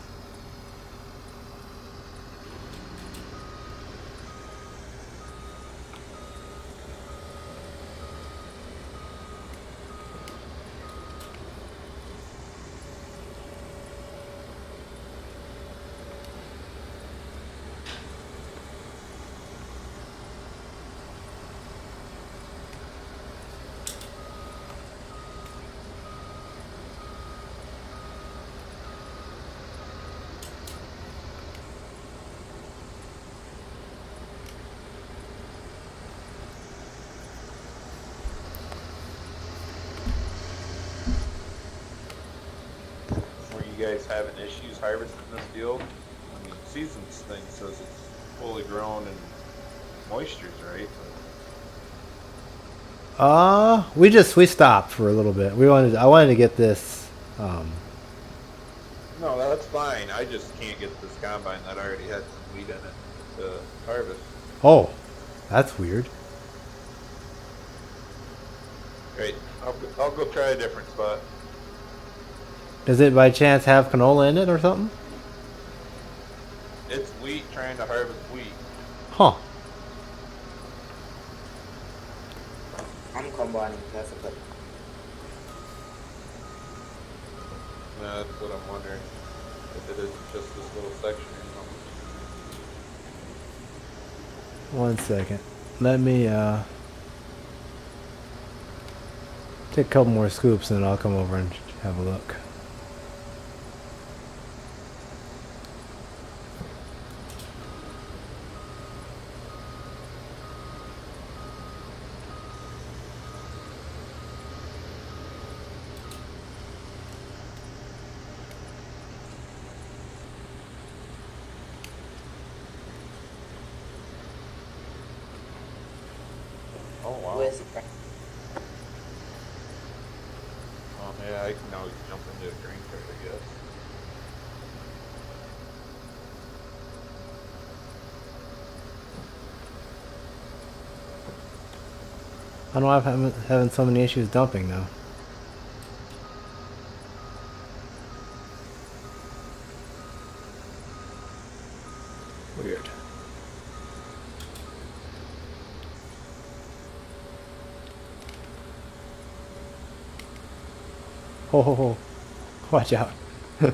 Were you guys having issues harvesting this field? I mean, seasons thing says it's fully grown and moisture's right. We stopped for a little bit. I wanted to get this. No, that's fine. I just can't get this combine that already had some wheat in it to harvest. Oh, that's weird. Right. I'll go try a different spot. Does it by chance have canola in it or something? It's wheat trying to harvest wheat. Huh. I'm combining perfectly. That's what I'm wondering. If it is just this little section or something. 1 second. Let me take a couple more scoops and I'll come over and have a look. Oh wow. Where's the crack? Oh yeah, I can now jump into a grain cart, I guess. I don't know why I'm having so many issues dumping now. Weird. Ho ho ho. Watch out. I'm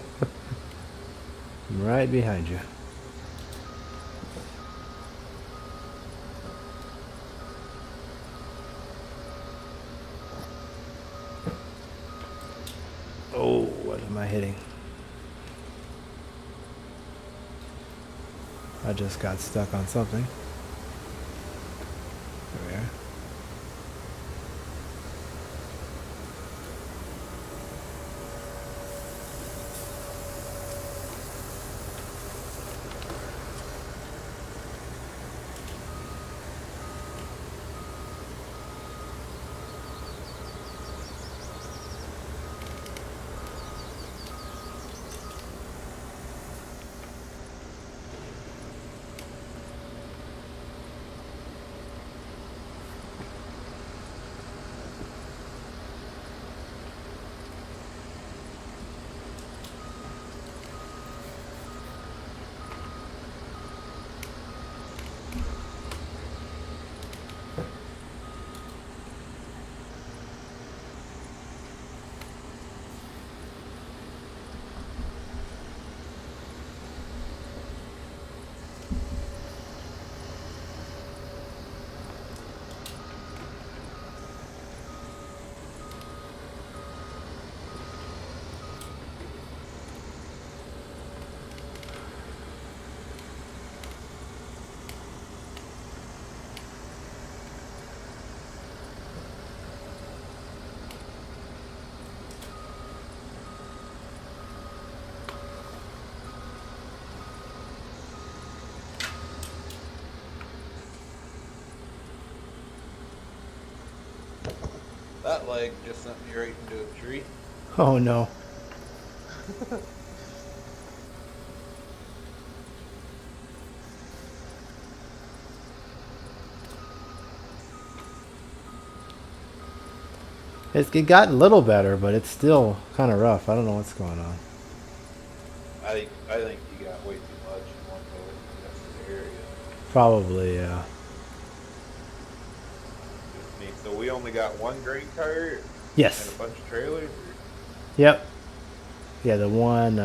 right behind you. Oh, what am I hitting? I just got stuck on something. There we are. That leg just sent me right into a tree. Oh no. It got a little better, but it's still kind of rough. I don't know what's going on. I think you got way too much in one go in the rest of the area. Probably, yeah. Just me. So we only got one grain cart and Yes. a bunch of trailers. Yep. Yeah, the one,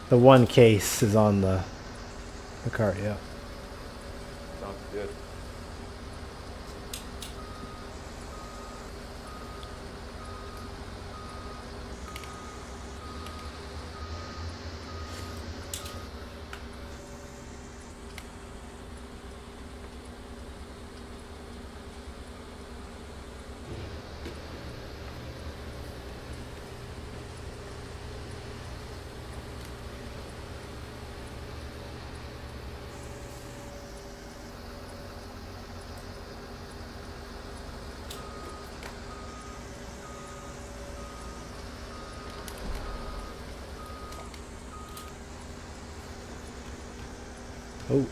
the one case is on the cart, yeah. Sounds good. Oh.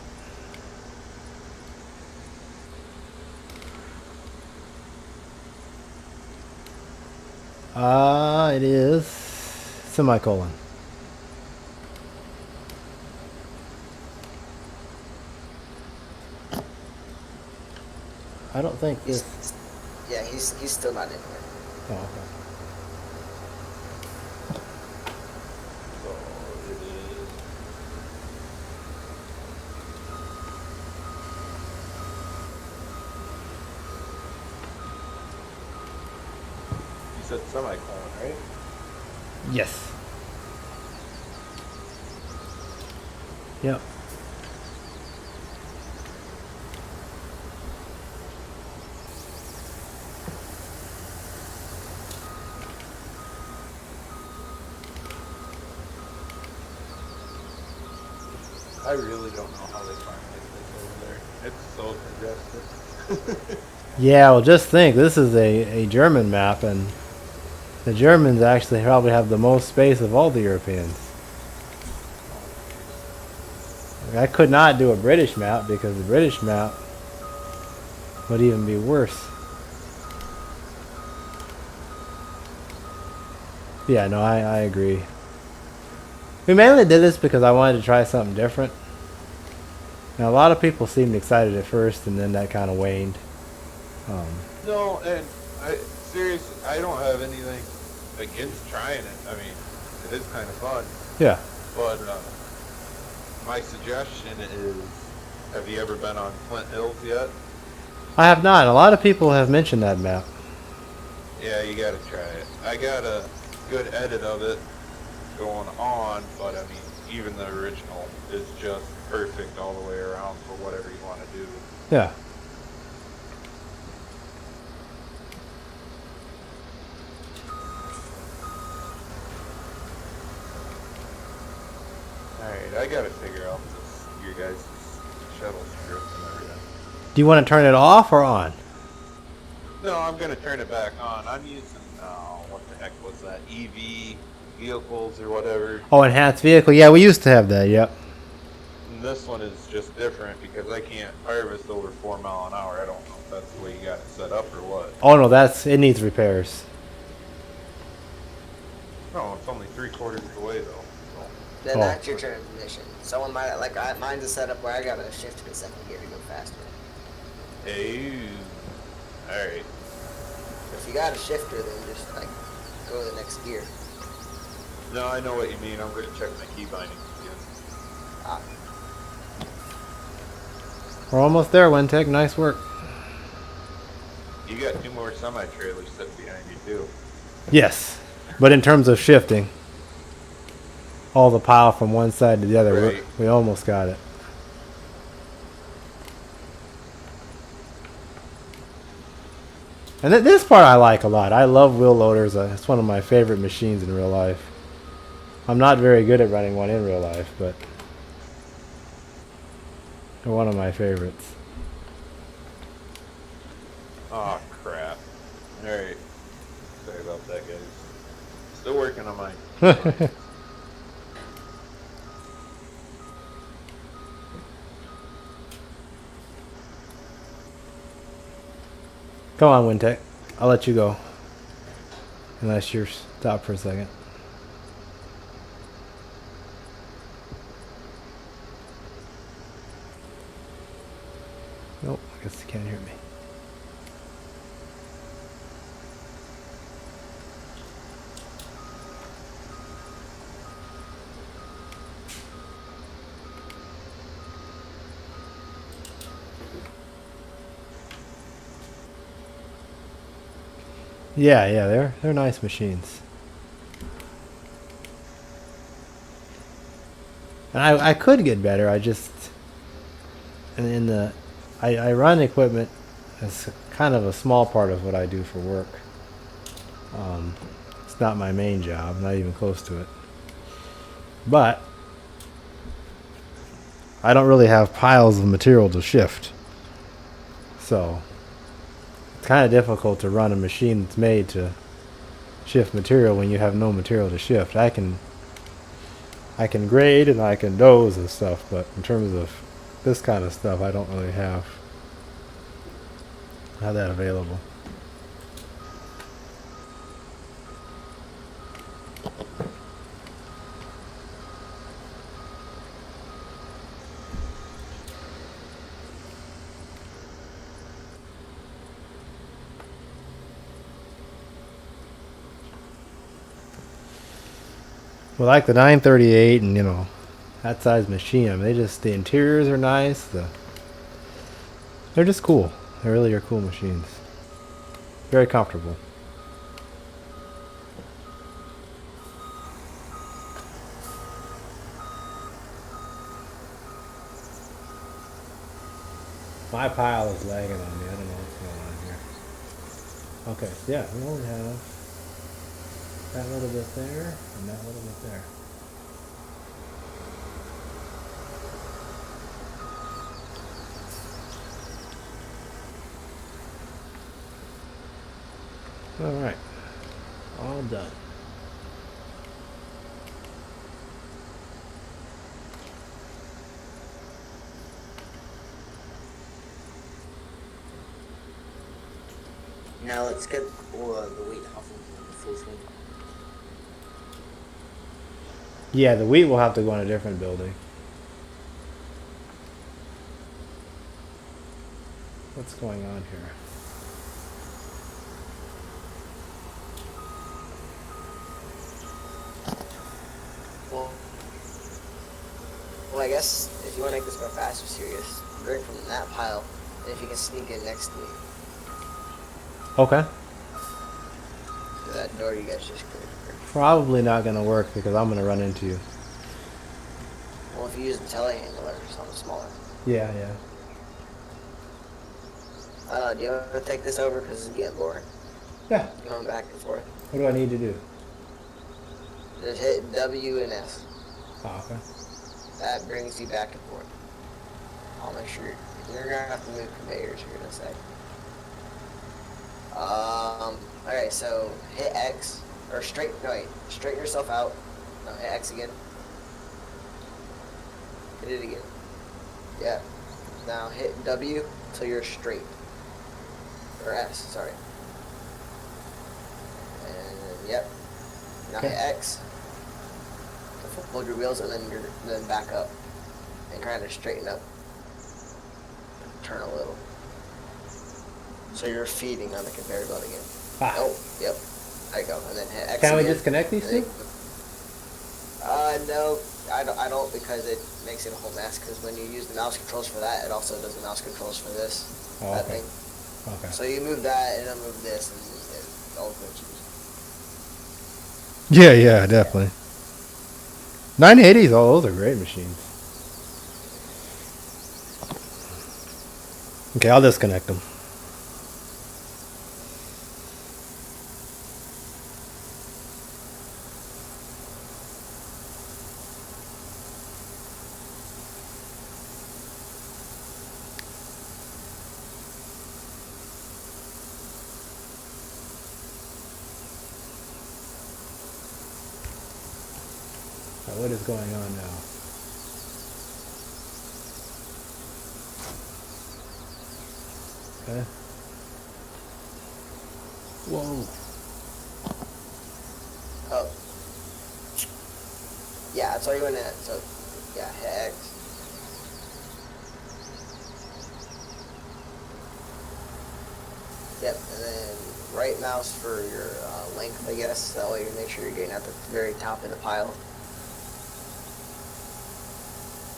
It is semicolon. I don't think He's, this. yeah, he's still not in here. Oh, okay. So it is. You said semicolon, right? Yes. Yep. I really don't know how they find this over there. It's so congested. Yeah, well, just think, this is a German map, and the Germans actually probably have the most space of all the Europeans. I could not do a British map because the British map would even be worse. Yeah, no, I agree. We mainly did this because I wanted to try something different. Now, a lot of people seemed excited at first, and then that kind of waned. No, and seriously, I don't have anything against trying it. I mean, it is kind of fun. Yeah. But my suggestion is, have you ever been on Flint Hills yet? I have not. A lot of people have mentioned that map. Yeah, you gotta try it. I got a good edit of it going on, but I mean, even the original is just perfect all the way around for whatever you want to do. Yeah. Alright, I gotta figure out this, your guys' shuttle script and everything. Do you want to turn it off or on? No, I'm gonna turn it back on. I'm using, what the heck was that? EV vehicles or whatever. Oh, enhanced vehicle. Yeah, we used to have that. Yep. And this one is just different because I can't harvest over 4 mile an hour. I don't know if that's the way you got it set up or what. Oh no, it needs repairs. No, it's only 3/4 of the way though. So. Then Oh. that's your transmission. Someone might mine's a setup where I gotta shift to the second gear to go faster. Hey, alright. If you got a shifter, then just like go to the next gear. No, I know what you mean. I'm gonna check my key bindings again. Ah, We're almost there, Wintech. Nice work. You got 2 more semi-trailers sitting behind you too. Yes, but in terms of shifting, all the pile from one side to the other, Right. we almost got it. And this part I like a lot. I love wheel loaders. It's one of my favorite machines in real life. I'm not very good at running one in real life, but they're one of my favorites. Oh crap. Alright. Sorry about that, guys. Still working on mine. Come on, Wintech. I'll let you go. Unless you're stopped for a second. Nope, I guess you can't hear me. Yeah, they're nice machines. And I could get better. I just I run equipment as kind of a small part of what I do for work. It's not my main job, not even close to it. But I don't really have piles of material to shift. So it's kind of difficult to run a machine that's made to shift material when you have no material to shift. I can grade and I can doze and stuff, but in terms of this kind of stuff, I don't really have that available. Well, like the 938 and, that size machine, I mean, the interiors are nice. They're just cool. They really are cool machines. Very comfortable. My pile is lagging on me. I don't know what's going on here. Okay, so yeah, we only have that little bit there and that little bit there. Alright, all done. Now let's get the wheat off of the full swing. Yeah, the wheat will have to go in a different building. What's going on here? Well, I guess if you want to make this go faster, serious, bring from that pile, and if you can sneak in next to me, Okay. to that door you guys just cleared. Probably not going to work because I'm going to run into you. Well, if you use the telehandler or something smaller. Yeah, yeah. Do you want to take this over because it's getting boring? Yeah. Going back and forth. What do I need to do? Just hit W and S. Oh, okay. That brings you back and forth. I'll make sure you're gonna have to move conveyors. You're gonna say. Okay, so hit X or straighten yourself out. No, hit X again. Hit it again. Yeah. Now hit W till you're straight. Or S, sorry. And yep. Now Okay. hit X. Hold your wheels and then back up and kind of straighten up. Turn a little. So you're feeding on the conveyor belt again. Ah. Oh, yep. There you go. And then hit X. Can we again. disconnect these two? No, I don't because it makes it a whole mess. Because when you use the mouse controls for that, it also does the mouse controls for this. Oh, that okay. thing. Okay. So you move that and then move this and it all glitches. Yeah, definitely. 980s, all those are great machines. Okay, I'll disconnect them. Now, what is going on now? Okay. Whoa. Oh. Yeah, that's all you want to. So, yeah, hit X. Yep, and then right mouse for your length, I guess. That way you make sure you're getting at the very top of the pile.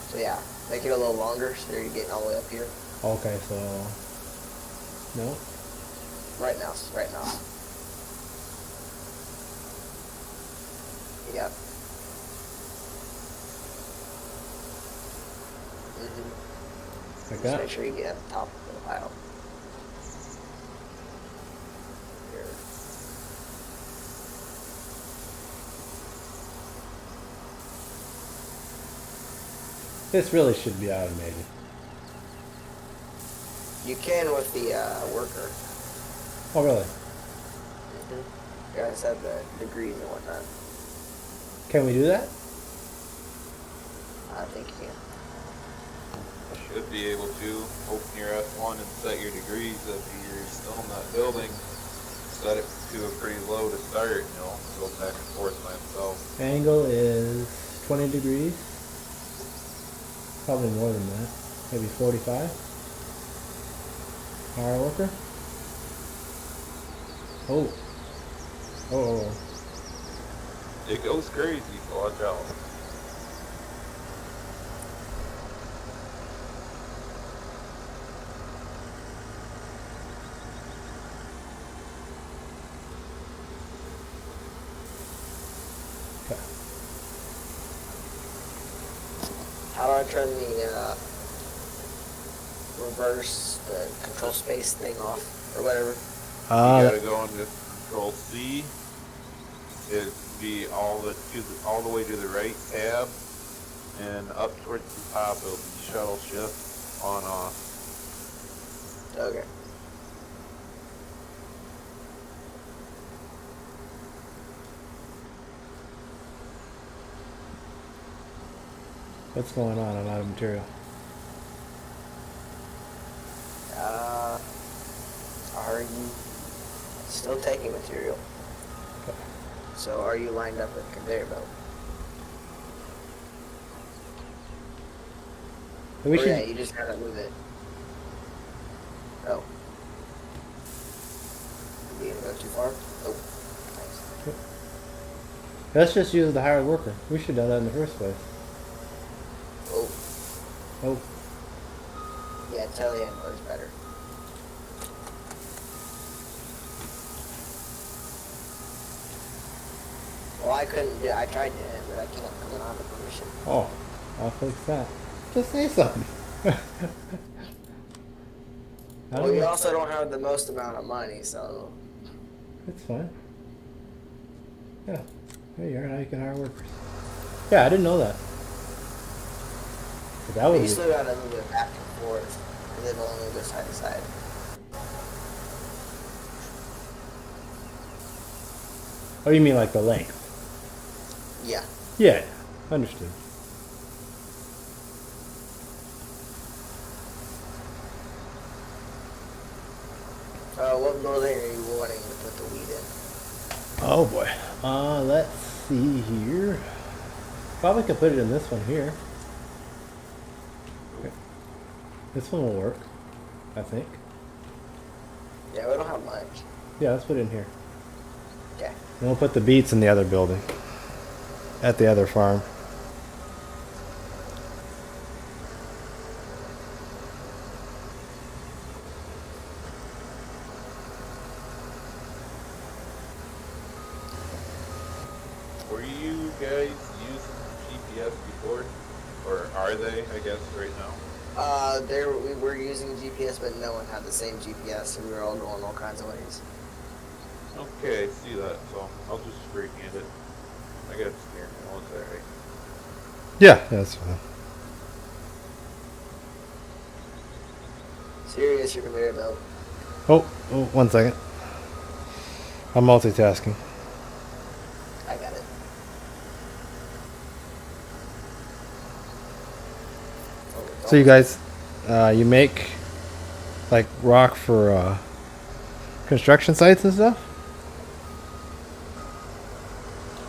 So yeah, make it a little longer so you're getting all the way up here. Okay, so no. Right mouse, right mouse. Yep. Like Just that. make sure you get at the top of the pile. Here. This really should be automated. You can with the worker. Oh, really? You guys have the degrees and whatnot. Can we do that? I think you can. Should be able to open your F1 and set your degrees if you're still in that building. Set it to a pretty low to start, go back and forth by itself. Angle is 20 degrees. Probably more than that. Maybe 45. Power worker. Oh. Oh. It goes crazy, so watch out. Okay. How do I turn the reverse, the control space thing off, or whatever? You gotta go into Control C. It'd be all the way to the right tab, and up towards the top it'll be shuttle shift on off. Okay. What's going on? I'm out of material. Are you still taking material? Okay. So are you lined up with conveyor belt? We should. Yeah, you just gotta move it. Oh. You didn't go too far? Oh. Nice. Let's just use the hired worker. We should have done that in the first place. Oh. Oh. Yeah, telehandler's better. Well, I couldn't do it. I tried to, but I can't because I don't have the permission. Oh. I'll fix that. Just say something. I Well, don't you know. also don't have the most amount of money, so... It's fine. Yeah. There you are. Now you can hire workers. Yeah, I didn't know that. But that But you was. still gotta move it back and forth. And then only go side to side. Oh, you mean like the length? Yeah. Yeah. Understood. What building are you wanting to put the weed in? Oh boy. Let's see here. Probably could put it in this one here. Okay. This one will work, I think. Yeah, we don't have much. Yeah, let's put it in here. Okay. And we'll put the beets in the other building. At the other farm. Were you guys using GPS before? Or are they, I guess, right now? We were using GPS, but no one had the same GPS, so we were all going all kinds of ways. Okay, I see that, so I'll just freehand it. I got a steering wheel, is that right? Yeah, that's fine. Serious, your conveyor belt. Oh, 1 second. I'm multitasking. I got it. So you guys, you make like rock for construction sites and stuff?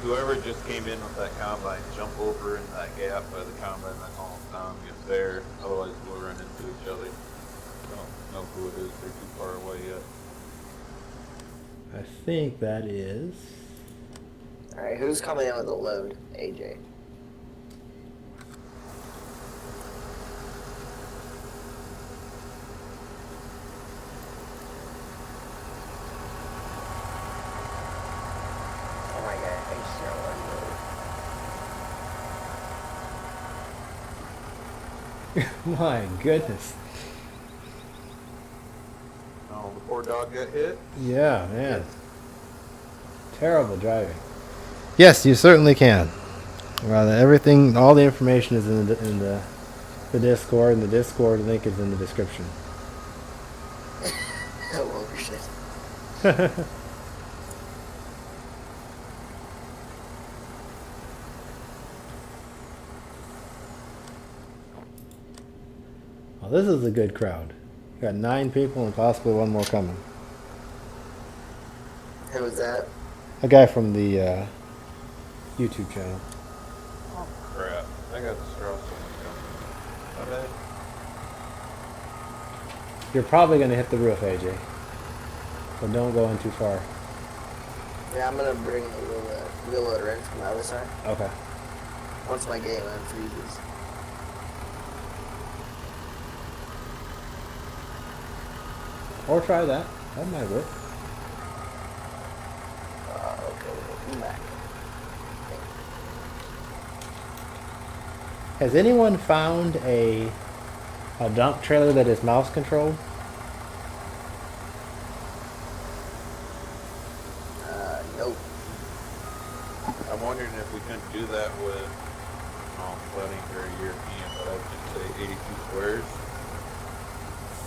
Whoever just came in with that combine, jump over in that gap by the combine that's almost down, get there. Otherwise, we'll run into each other. Don't know who it is. They're too far away yet. I think that is. Alright, who's coming in with a load? AJ. Oh my god, I just got one load. My goodness. Oh, the poor dog got hit. Yeah, man. Terrible driving. Yes, you certainly can. Everything, all the information is in the Discord, and the Discord link is in the description. Oh, shit. Well, this is a good crowd. Got 9 people and possibly one more coming. Who was that? A guy from the YouTube channel. Oh, crap. I got the straw coming. My bad. You're probably going to hit the roof, AJ. So don't go in too far. Yeah, I'm gonna bring the wheel loader in from the other side. Okay. Once my game unfreezes. Or try that. That might work. Okay, come back. Has anyone found a dump trailer that is mouse controlled? Nope. I'm wondering if we couldn't do that with, letting very European, but I'd just say 82 squares.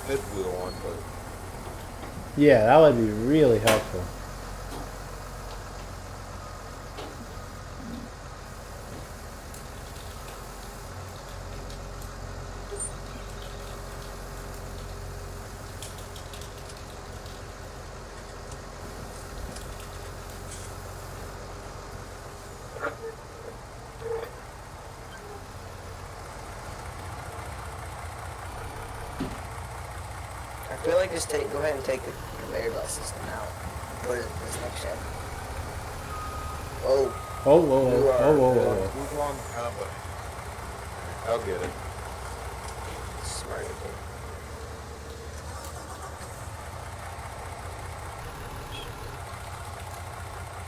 Fifth wheel one, but Yeah, that would be really helpful. I feel like just go ahead and take the conveyor belt system out. Put it in this next shed. Oh, Oh, whoa, You whoa, are- whoa, whoa, whoa, whoa. who's on the combine? I'll get it. smart.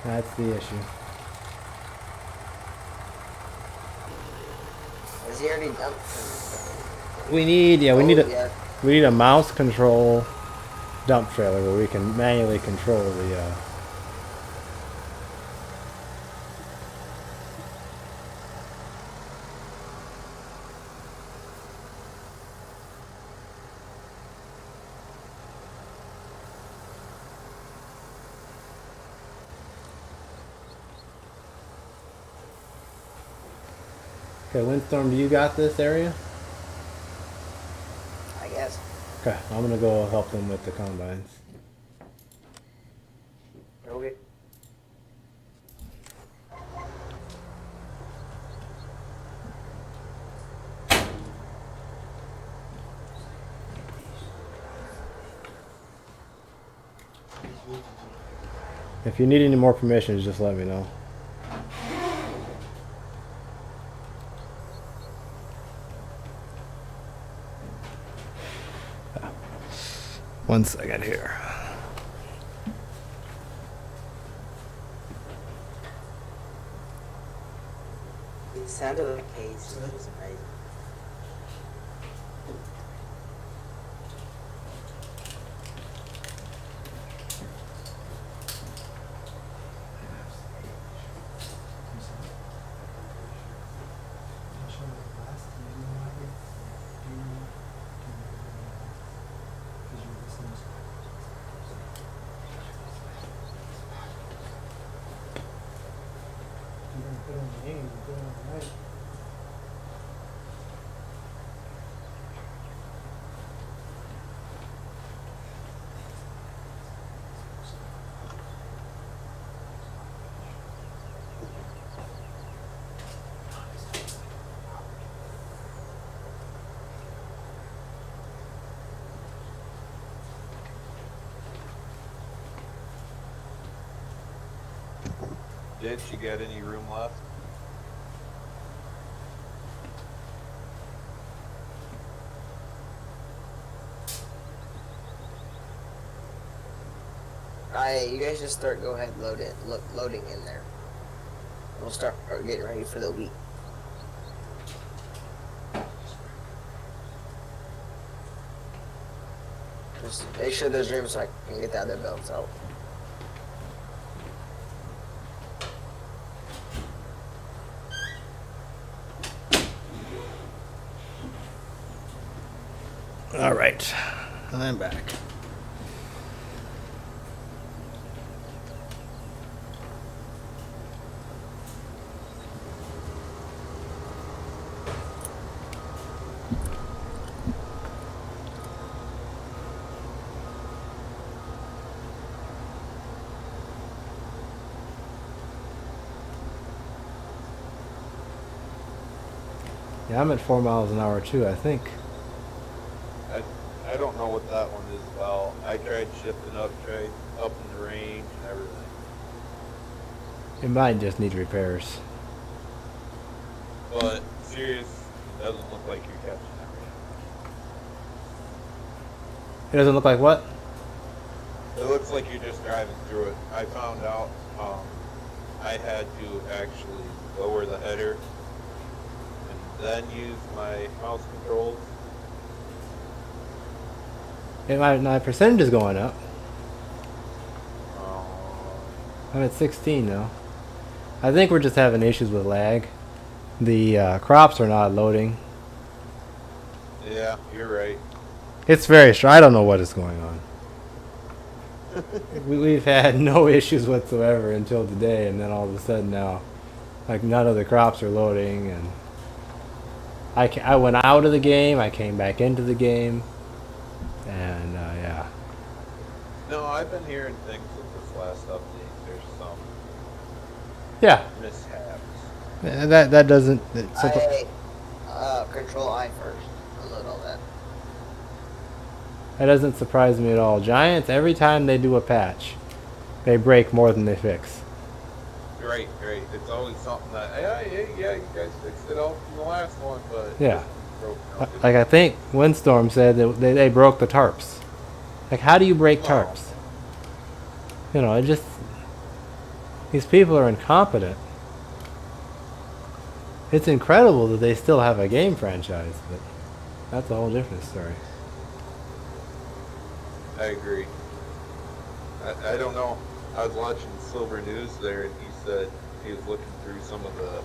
That's the issue. Is he already done? We need, yeah, we need a, Yeah. we need a mouse control dump trailer where we can manually control the. Okay, Windstorm, do you got this area? I guess. Okay, I'm gonna go help them with the combines. Okay. If you need any more permissions, just let me know. One second here. It sounded like a case, which was amazing. Did you got any room left? You guys just go ahead loading in there. We'll start getting ready for the week. Just make sure there's room so I can get the other belts out. All right, I'm back. Yeah, I'm at 4 miles an hour too, I think. I don't know what that one is about. I tried shifting up, tried up in the range and everything. It might just need repairs. But serious, it doesn't look like you're catching that It doesn't look like what? right. It looks like you're just driving through it. I found out I had to actually lower the header and then use my mouse controls. My percentage is going up. Um, I'm at 16 now. I think we're just having issues with lag. The crops are not loading. yeah, you're right. It's very strange. I don't know what is going on. We've had no issues whatsoever until today, and then all of a sudden now, like none of the crops are loading, and I went out of the game, I came back into the game, and yeah. No, I've been hearing things with this last update. There's some Yeah, mishaps. that doesn't. Control I first. Unload all that. That doesn't surprise me at all. Giants, every time they do a patch, they break more than they fix. Right. It's always something that, yeah, you guys fixed it all from the last one, but Yeah. broke Like I think Windstorm said that they broke the tarps. Like, how do you break tarps? You know, it just, these people are incompetent. It's incredible that they still have a game franchise, but that's a whole different story. I agree. I don't know. I was watching Silver News there, and he said he was looking through some of the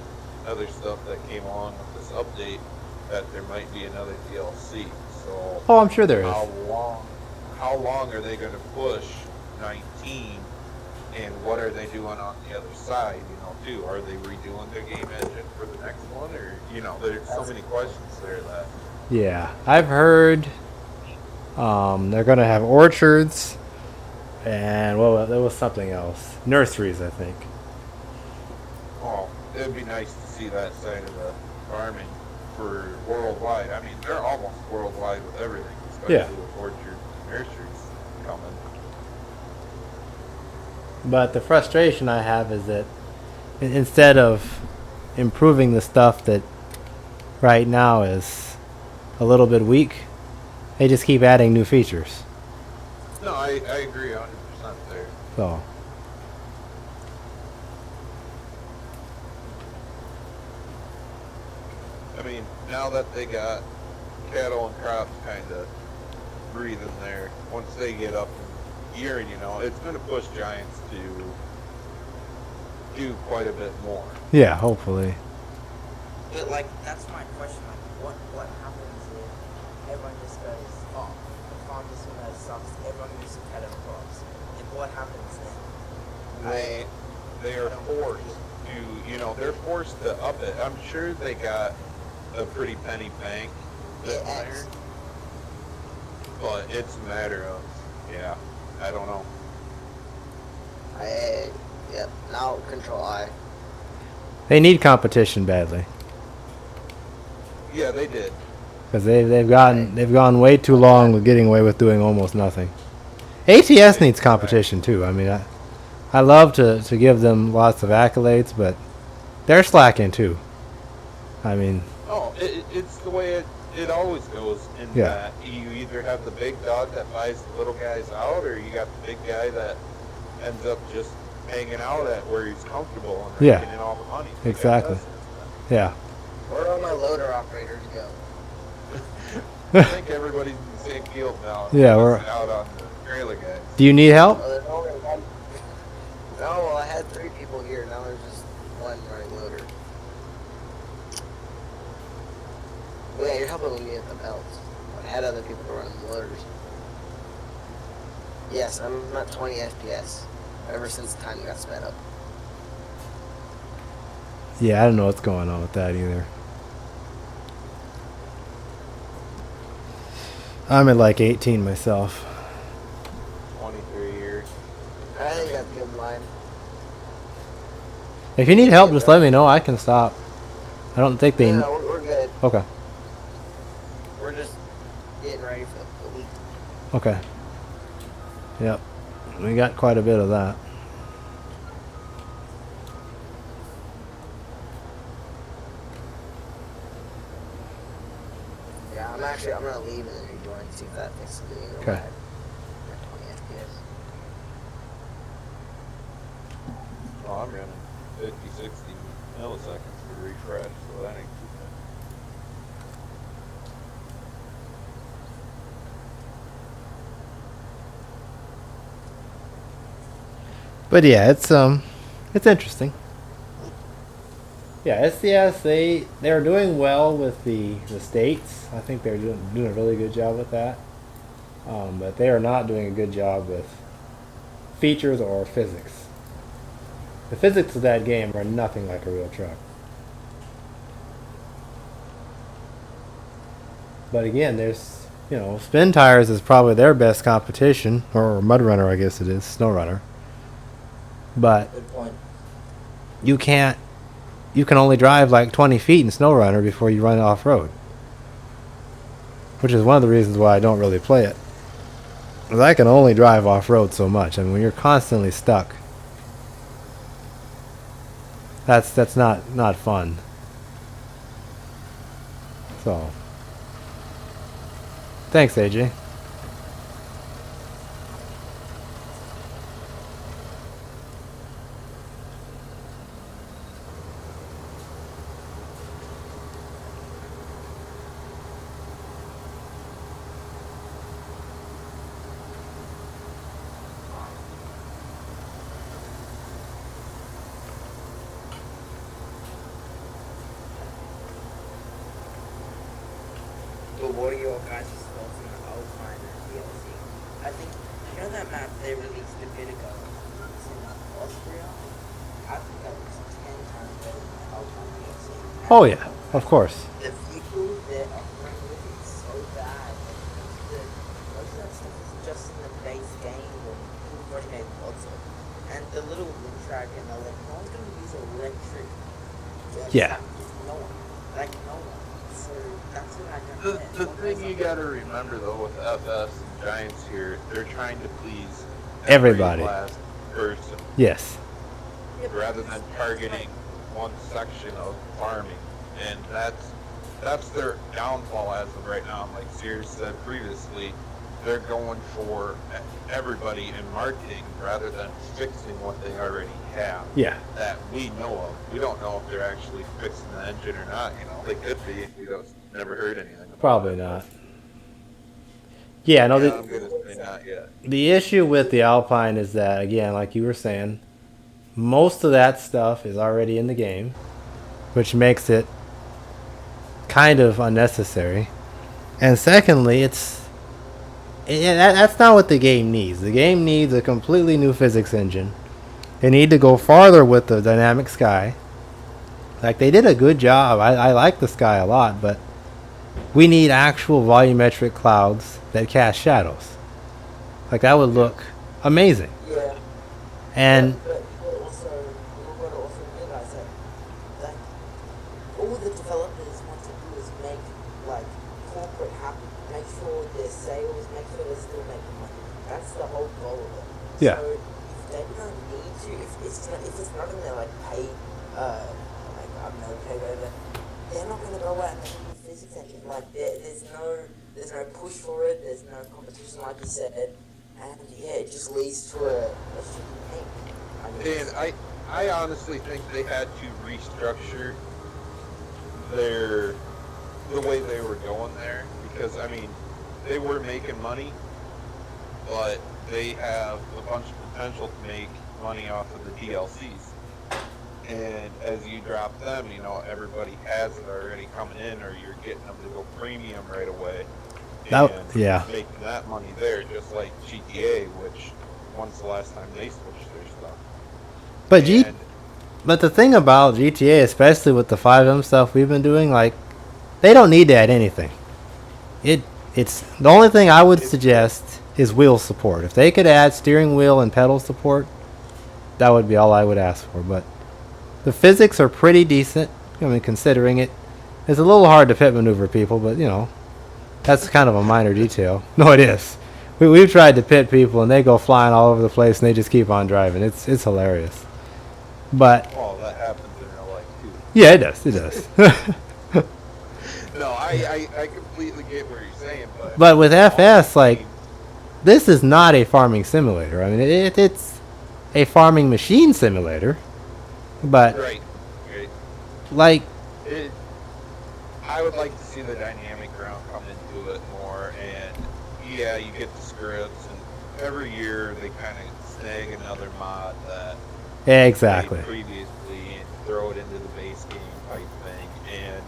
other stuff that came along with this update, that there might be another DLC. So Oh, I'm sure there is. how long are they going to push 19, and what are they doing on the other side? You know, too. Are they redoing the game engine for the next one, or there's so many questions there that. Yeah, I've heard they're going to have orchards, and well, there was something else. Nurseries, I think. Oh, it'd be nice to see that side of the farming for worldwide. I mean, they're almost worldwide with everything, especially Yeah. with orchards and nurseries coming. But the frustration I have is that instead of improving the stuff that right now is a little bit weak, they just keep adding new features. No, I agree 100% there. So, I mean, now that they got cattle and crops kind of breathing there, once they get up in gear, it's going to push Giants to do quite a bit more. yeah, hopefully. But like, that's my question. Like, what happens if everyone just goes, oh, the farm just sucks. Everyone moves to cattle crops. And what happens then? They are forced to, they're forced to up it. I'm sure they got a pretty penny bank sitting there, but it's a matter of, I don't know. Yep. Now control I. They need competition badly Yeah, they did. because they've gone way too long with getting away with doing almost nothing. ATS needs competition too. I mean, I love to give them lots of accolades, but they're slacking too. I mean, Oh, it's the way it always goes in Yeah. that you either have the big dog that buys the little guys out, or you got the big guy that ends up just hanging out at where he's comfortable and Yeah. raking in all the money. Exactly. yeah. Where all my loader operators go? I think everybody's in the same field now. Yeah, we're- out on the trailer guys. Do you need help? Oh, there's only one. No, well, I had 3 people here. Now there's just one running loader. Well, yeah, you're helping me at the belts. I had other people running the loaders. Yes, I'm at 20 FPS. Ever since the time got sped up. Yeah, I don't know what's going on with that either. I'm at like 18 myself. 23 years. I think that's a good line. If you need help, just let me know. I can stop. I don't think they. No, we're good. Okay. We're just getting ready for the week. Okay. Yep. We got quite a bit of that. Actually, I'm gonna leave and then rejoin and see if that fixes it. You know, Okay. at 20 FPS. Oh, I'm running 50, 60 milliseconds to refresh, so that ain't too bad. But yeah, it's interesting. Yeah, SCS they're doing well with the states. I think they're doing a really good job with that. But they are not doing a good job with features or physics. The physics of that game are nothing like a real truck. But again, there's Spin Tires is probably their best competition, or Mud Runner, I guess it is, Snow Runner. But Good point. you can only drive like 20 feet in Snow Runner before you run off road, which is one of the reasons why I don't really play it. Because I can only drive off road so much. I mean, when you're constantly stuck, that's not fun. So, thanks, AJ. But what are your guys' thoughts on the Alpine DLC? I think, you know that map they released a bit ago? It's in Austria? I think that was 10 times better than the Alpine DLC. Oh yeah, of course. The vehicles they're offering with it is so bad. Most of that stuff is just in the base game or people already made lots of. And the little wind track and they're like, no one's going to use electric. Yeah. No one. Like, no one. So that's what I don't The get. thing you gotta remember though with FS and Giants here, they're trying to please Everybody. every last person Yes. rather than targeting one section of farming, and that's their downfall as of right now. Like Sears said previously, they're going for everybody in marketing rather than fixing what they already have. Yeah. That we know of. We don't know if they're actually fixing the engine or not. You know, they could be. We don't never heard anything about Probably it. not. Yeah, no. Yeah, I'm gonna say not yet. The issue with the Alpine is that, again, like you were saying, most of that stuff is already in the game, which makes it kind of unnecessary. And secondly, that's not what the game needs. The game needs a completely new physics engine. They need to go farther with the dynamic sky. Like, they did a good job. I like the sky a lot, but we need actual volumetric clouds that cast shadows. Like, that would look amazing. Yeah. And But we've got to also realize that all the developers want to do is make like corporate happy, make sure their sales, make sure they're still making money. That's the whole goal of it. Yeah. So if they don't need to, if it's not in their like pay, like I don't know, pay whatever, they're not gonna go out and make a new physics engine. Like there's no push for it. There's no competition, like you said. And yeah, it just leads to a shitty thing. I mean, And I honestly think they had to restructure the way they were going there, because I mean they were making money, but they have a bunch of potential to make money off of the DLCs. And as you drop them, you know, everybody has it already coming in, or you're getting them to go premium right away. yeah. Making that money there, just like GTA, which when's the last time they switched their stuff? But And But the thing about GTA, especially with the 5M stuff we've been doing, like, they don't need to add anything. It's the only thing I would suggest is wheel support. If they could add steering wheel and pedal support, that would be all I would ask for. But the physics are pretty decent. I mean, considering it, it's a little hard to pit maneuver people, but you know, that's kind of a minor detail. No, it is. We've tried to pit people and they go flying all over the place and they just keep on driving. It's hilarious. But well, that happens in real life too. yeah, it does. It does. No, I completely get what you're saying, but But with FS, like, this is not a farming simulator. I mean, it's a farming machine simulator, but right, right. like, It, I would like to see the dynamic ground come into it more, and yeah, you get the scripts, and every year they kind of snag another mod that they exactly. made previously and throw it into the base game type thing, and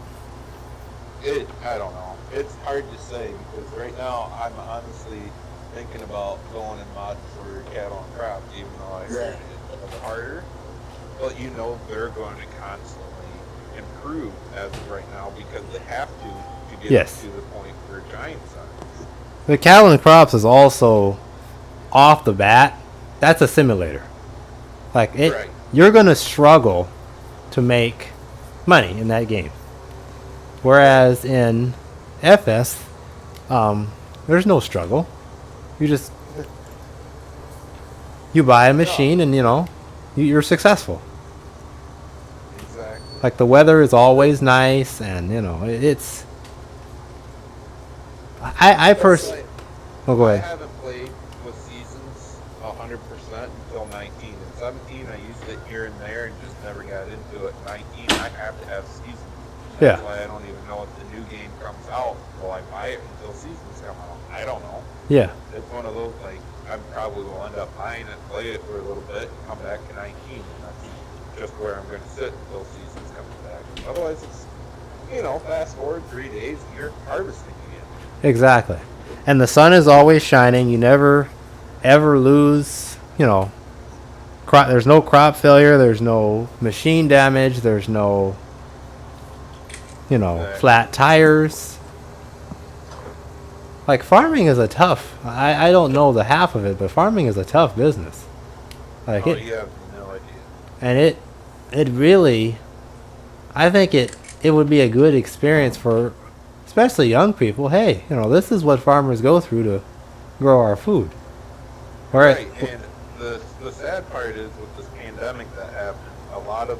I don't know. It's hard to say because right now I'm honestly thinking about going and modding for cattle and crops, even though I heard it's a little harder. But you know they're going to constantly improve as of right now because they have to get Yes. to the point for giant size. The cattle and crops is also off the bat. That's a simulator. Like it, Right. you're gonna struggle to make money in that game. Whereas in FS, there's no struggle. You just you buy a machine and you're successful. Exactly. Like the weather is always nice, and it's. I personally. Oh, go I ahead. haven't played with seasons 100% until 19. In 17, I used it here and there and just never got into it. 19, I have to have seasons. That's Yeah. why I don't even know if the new game comes out. Will I buy it until seasons come out? I don't know. Yeah. It's one of those, like, I probably will end up buying it, play it for a little bit, and come back to 19. And that's just where I'm going to sit until seasons comes back. Otherwise, it's, fast forward 3 days and you're harvesting again. Exactly. And the sun is always shining. You never, ever lose. There's no crop failure. There's no machine damage. There's no, Exactly. flat tires. Like farming is a tough. I don't know the half of it, but farming is a tough business. Like Oh, it, you have no idea. and it really, I think it would be a good experience for, especially young people. Hey, this is what farmers go through to grow our food. Where Right, and the sad part is with this pandemic that happened, a lot of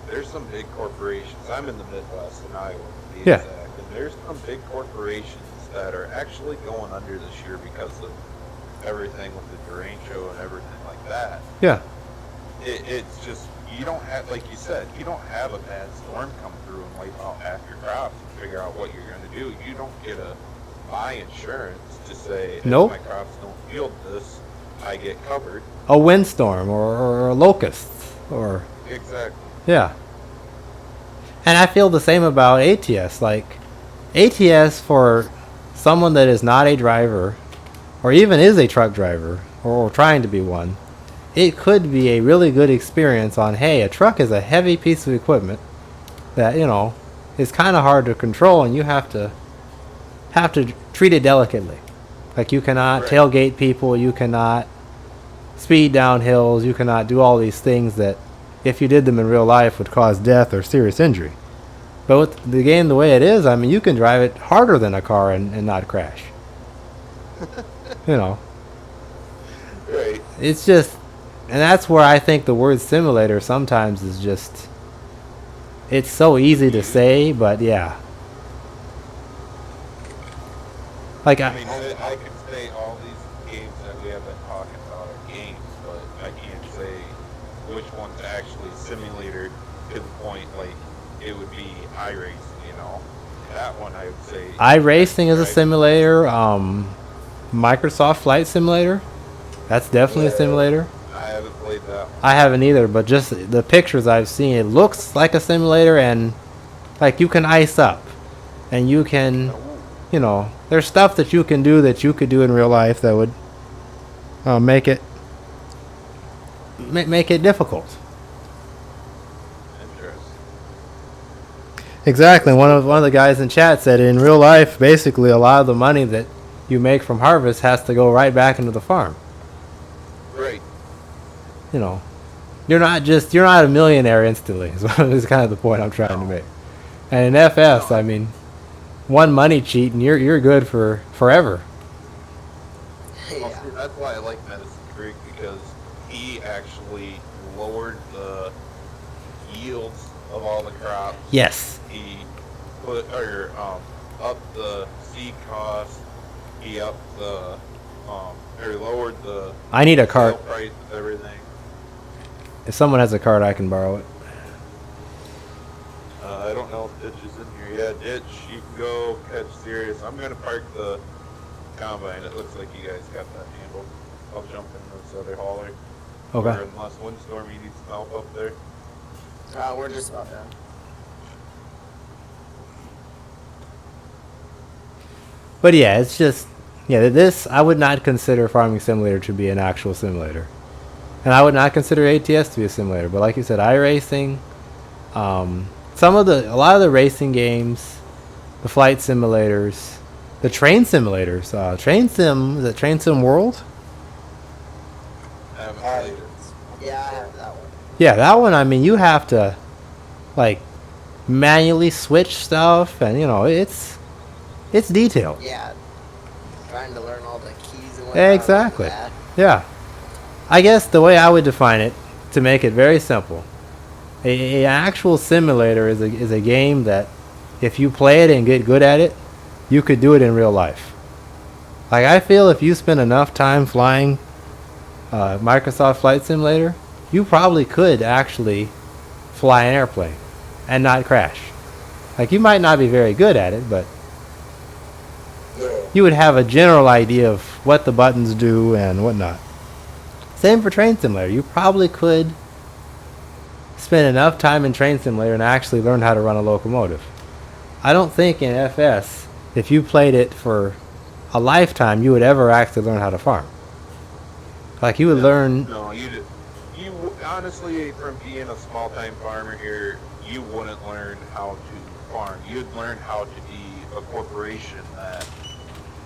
there's some big corporations. I'm in the Midwest in Iowa, to be Yeah. exact, and there's some big corporations that are actually going under this year because of everything with the Terrain show and everything like that. Yeah, It's just you don't have, like you said, you don't have a bad storm come through and wipe out half your crops and figure out what you're going to do. You don't get a buy insurance to say, Nope. if my crops don't yield this, I get covered. a windstorm or locusts or Exactly. yeah. And I feel the same about ATS. Like ATS for someone that is not a driver, or even is a truck driver, or trying to be one, it could be a really good experience on, hey, a truck is a heavy piece of equipment that, is kind of hard to control, and you have to treat it delicately. Like you cannot Right. tailgate people, you cannot speed down hills, you cannot do all these things that if you did them in real life would cause death or serious injury. But with the game the way it is, I mean, you can drive it harder than a car and not crash. Right. It's just, and that's where I think the word simulator sometimes is just, it's so easy to say, but yeah. Like, I mean, I can say all these games that we have been talking about are games, but I can't say which one's actually simulator to the point, like, it would be iRacing, That one I would say. iRacing is a Right. simulator. Microsoft Flight Simulator, that's definitely a simulator. I haven't played that one. I haven't either, but just the pictures I've seen, it looks like a simulator, and like you can ice up, and you can, there's stuff that you can do that you could do in real life that would make it difficult. Interesting. Exactly. One of the guys in chat said in real life, basically a lot of the money that you make from harvest has to go right back into the farm. Right. You're not a millionaire instantly. Is kind of the point I'm trying to make. And in FS, I mean, one money cheat and you're good for forever. Well, Yeah. see, that's why I like Medicine Creek, because he actually lowered the yields of all the crops. Yes. He up the seed cost. He upped the or lowered the I need a sale cart. price of everything. If someone has a cart, I can borrow it. I don't know if Ditch is in here. Yeah, Ditch, you can go catch Sirius. I'm gonna park the combine. It looks like you guys got that handled. I'll jump in this other hauler. Okay. Or unless Windstorm, you need some help up there. We're just about done. But yeah, it's just, yeah, this, I would not consider Farming Simulator to be an actual simulator. And I would not consider ATS to be a simulator. But like you said, iRacing, a lot of the racing games, the flight simulators, the train simulators, is it Train Sim World? I haven't played it. Yeah, I have that one. Yeah, that one, I mean, you have to, like, manually switch stuff, and, you know, it's detailed. Yeah. Trying to learn all the keys and whatnot. Exactly. Yeah. Yeah. I guess the way I would define it, to make it very simple, a actual simulator is a game that if you play it and get good at it, you could do it in real life. Like, I feel if you spend enough time flying Microsoft Flight Simulator, you probably could actually fly an airplane and not crash. Like, you might not be very good at it, but Yeah. you would have a general idea of what the buttons do and whatnot. Same for Train Simulator. You probably could spend enough time in Train Simulator and actually learn how to run a locomotive. I don't think in FS, if you played it for a lifetime, you would ever actually learn how to farm. Like, you would learn... No, you honestly, from being a small time farmer here, you wouldn't learn how to farm. You'd learn how to be a corporation that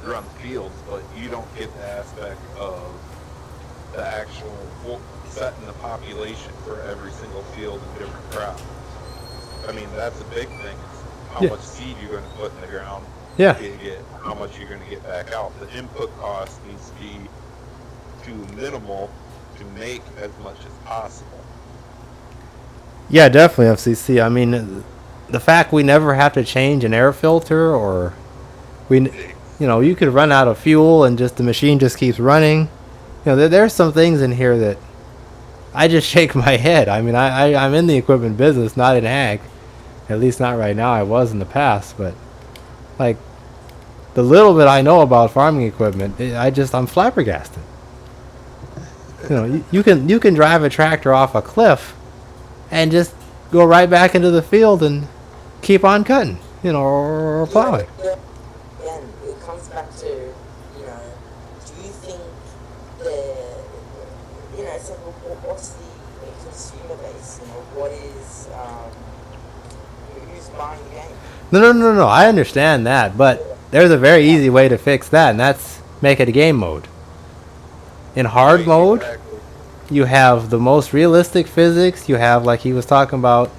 runs fields, but you don't get the aspect of the actual setting the population for every single field and different crop. I mean, that's a big thing. Is how Yeah. much seed you're going to put in the ground. Yeah. To get how much you're going to get back out. The input cost needs to be too minimal to make as much as possible. Yeah, definitely FCC. I mean, the fact we never have to change an air filter, or you could run out of fuel and just the machine just keeps running. You know, there's some things in here that I just shake my head. I mean, I'm in the equipment business, not in ag. At least not right now. I was in the past, but like the little bit I know about farming equipment, I'm flabbergasted. You know, you can drive a tractor off a cliff and just go right back into the field and keep on cutting, you know, or plowing. Yeah. And it comes back to, you know, do you think so what's the consumer base? You know, what is, who's buying the game? No. I understand that, but there's a very easy way to fix that, and that's make it a game mode. In hard mode, Exactly. you have the most realistic physics. You have, like he was talking about,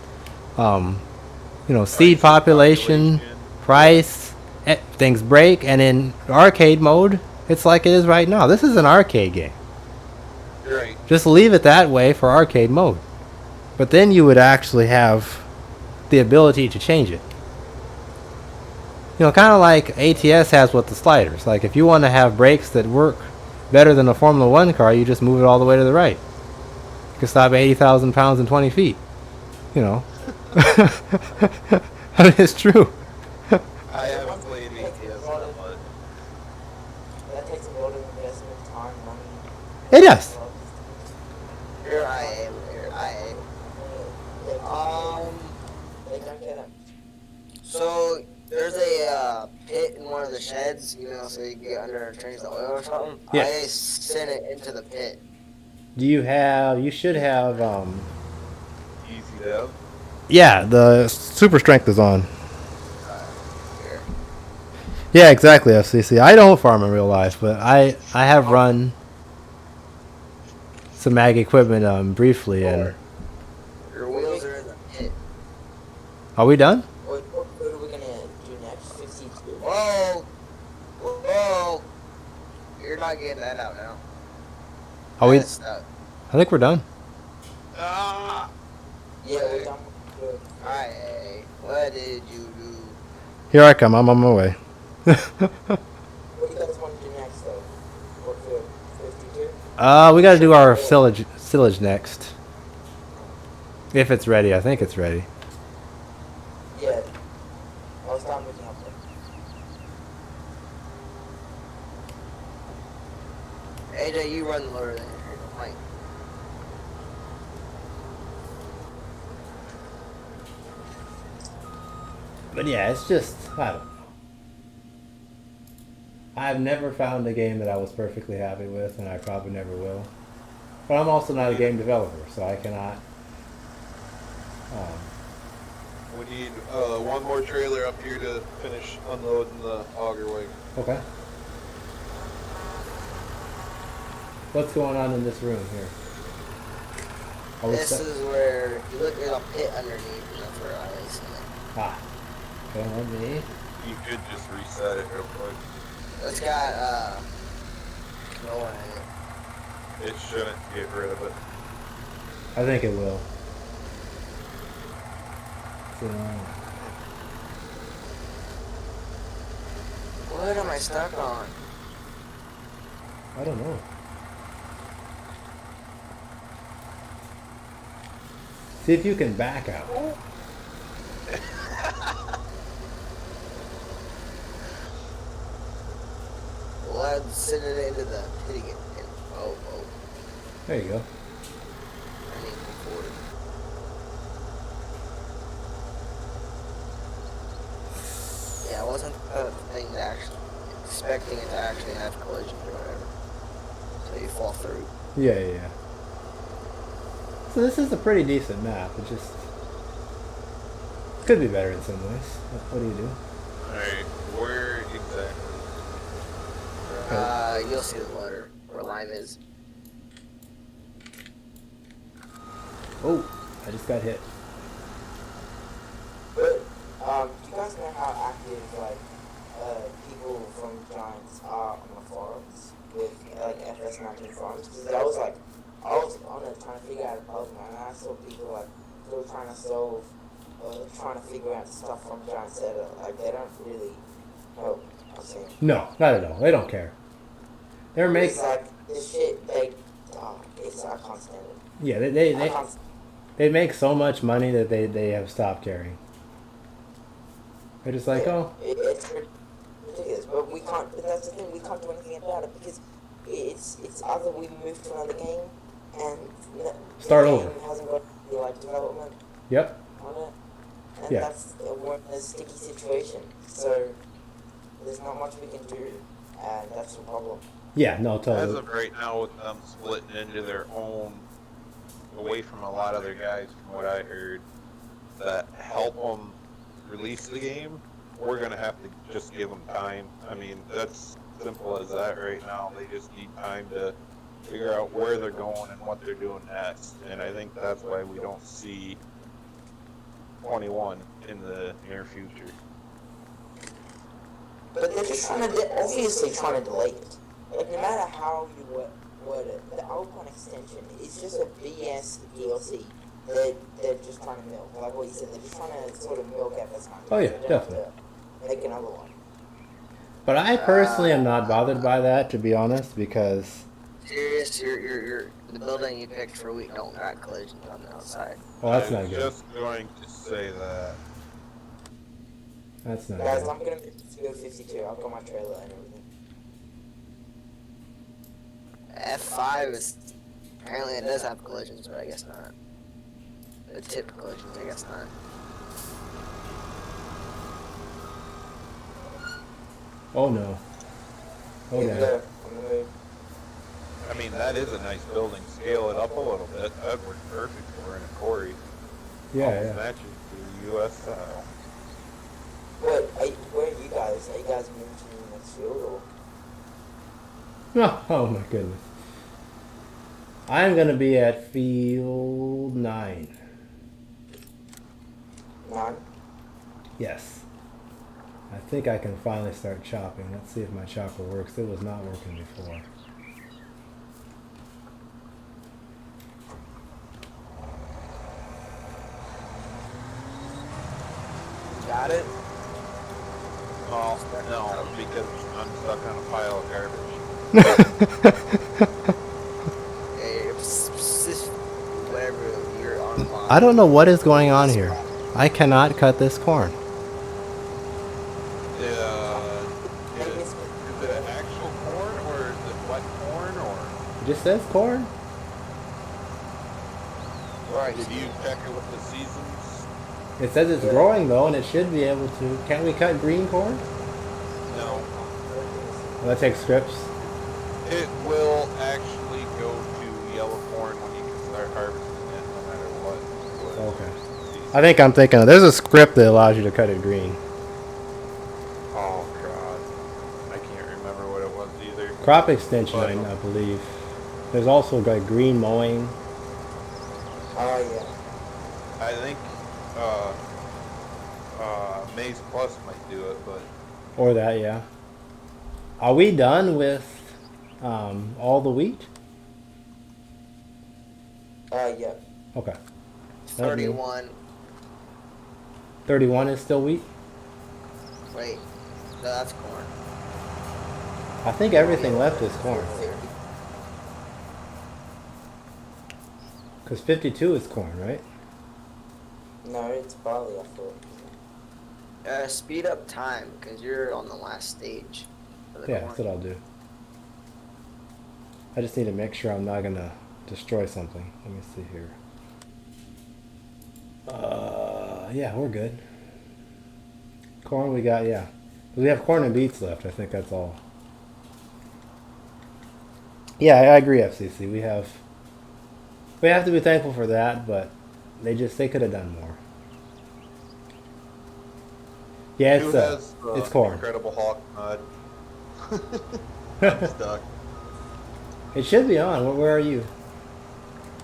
seed population, price, things break, and in arcade mode, it's like it is right now. This is an arcade game. Right. Just leave it that way for arcade mode. But then you would actually have the ability to change it. You know, kind of like ATS has with the sliders. Like, if you want to have brakes that work better than a Formula 1 car, you just move it all the way to the right. You can stop 80,000 pounds in 20 feet. You know. I mean, it's true. I haven't played ATS that much. That takes a lot of investment, time, money. It does. Here I am. They don't get them. So there's a pit in one of the sheds, so you can get under a change the oil or something. Yeah. I sent it into the pit. You should have, Easy to have. yeah, the super strength is on. Here. Yeah, exactly, FCC. I don't farm in real life, but I have run some ag equipment briefly. And Your wheels are in the pit. are we done? What are we gonna do next? 52? Whoa! You're not getting that out now. Are we? That's stuck. I think we're done. Ah! Yeah, we're done with Alright, what did you do? Here I come. I'm on my way. What do you guys want to do next, though? What field? 52? We got to do our silage next. If it's ready, I think it's ready. Yeah. I was done looking up there. AJ, you run the loader then. Like, But yeah, it's just, I don't know. I've never found a game that I was perfectly happy with, and I probably never will. But I'm also not a game developer, so I cannot. We need one more trailer up here to finish unloading the auger wagon. Okay. What's going on in this room here? this is where you look at a pit underneath, and that's where I was in it. Ah. Okay, let me. You could just reset it real quick. It's got, no one in it. It shouldn't get rid of it. I think it will. So, What am I stuck on? I don't know. See if you can back out. Well, I'd send it into the pit again. Oh. There you go. I need to move forward. Yeah, I wasn't expecting it to actually have collisions or whatever. So you fall through. Yeah. So this is a pretty decent map. It just could be better in some ways. What do you do? Alright, where exactly? You'll see the letter where lime is. Oh, I just got hit. But, do you guys know how active, like, people from Giants are on the forums with, like, FS19 forums? Because I was on it trying to figure out a puzzle, and I saw people, like, still trying to solve, trying to figure out stuff from Giants that, like, they don't really know. I'm saying. No, not at all. They don't care. They're It's making. like, this shit, I can't stand it. Yeah, I can't they make so much money that they have stopped caring. They're just like, oh, It's ridiculous, but we can't. But that's the thing. We can't do anything about it because it's either we move to another game and Start the over. game hasn't got any, like, development yep, on it, and Yeah. that's we're in a sticky situation. So there's not much we can do, and that's the problem. yeah, no, As totally. of right now, with them splitting into their own, away from a lot of their guys, from what I heard, that help them release the game, we're going to have to just give them time. I mean, that's simple as that right now. They just need time to figure out where they're going and what they're doing next. And I think that's why we don't see 21 in the near future. But they're just obviously trying to delay it. Like, no matter how you word it, the Alpine extension is just a BS DLC. They're just trying to milk. Like what you said, they're just trying to sort of milk FS19. Oh, yeah, They don't have definitely. to make another one. But I personally am not bothered by that, to be honest, because Serious, the building you picked for a week don't got collisions on the outside. well, that's I not was good. just going to say that. That's not Guys, good. I'm gonna move to Field 52. I've got my trailer and everything. F5 is apparently it does have collisions, but I guess not. The tip collisions, I guess not. Oh no. Oh Here we yeah. go. On the move. I mean, that is a nice building. Scale it up a little bit. That would work perfect for in a quarry. Yeah, Almost yeah. matches the U.S. style. Wait, where are you guys? Are you guys moving to the next field or? Oh my goodness. I'm gonna be at field 9. None? Yes. I think I can finally start chopping. Let's see if my chopper works. It was not working before. Got it? No, because I'm stuck on a pile of garbage. Whatever you're on a I don't know what is going on This here. I cannot cut this corn. Maybe it's Is it actual corn or is it wet corn or It just says corn. Right. did you check it with the seasons? It says it's growing though, and it should be able to. Can't we cut green corn? No. Well, that takes scripts. It will actually go to yellow corn when you can start harvesting it, no matter what. Okay. I think I'm thinking there's a script that allows you to cut it green. Oh god, I can't remember what it was either. Crop extension, But- I believe. There's also like green mowing. Oh yeah. I think Maize Plus might do it, but Or that, yeah. Are we done with all the wheat? Yeah. Okay. 31. 31 is still wheat? Wait. No, that's corn. I think everything left is corn. Because 52 is corn, right? No, it's barley. I thought. Speed up time, because you're on the last stage of the Yeah, corn. that's what I'll do. I just need to make sure I'm not going to destroy something. Let me see here. Yeah, we're good. Corn we got, yeah. We have corn and beets left. I think that's all. Yeah, I agree, FCC. We have to be thankful for that, but they could have done more. Yeah, who it's has the it's corn. Incredible Hulk mod? I'm stuck. It should be on. Where are you?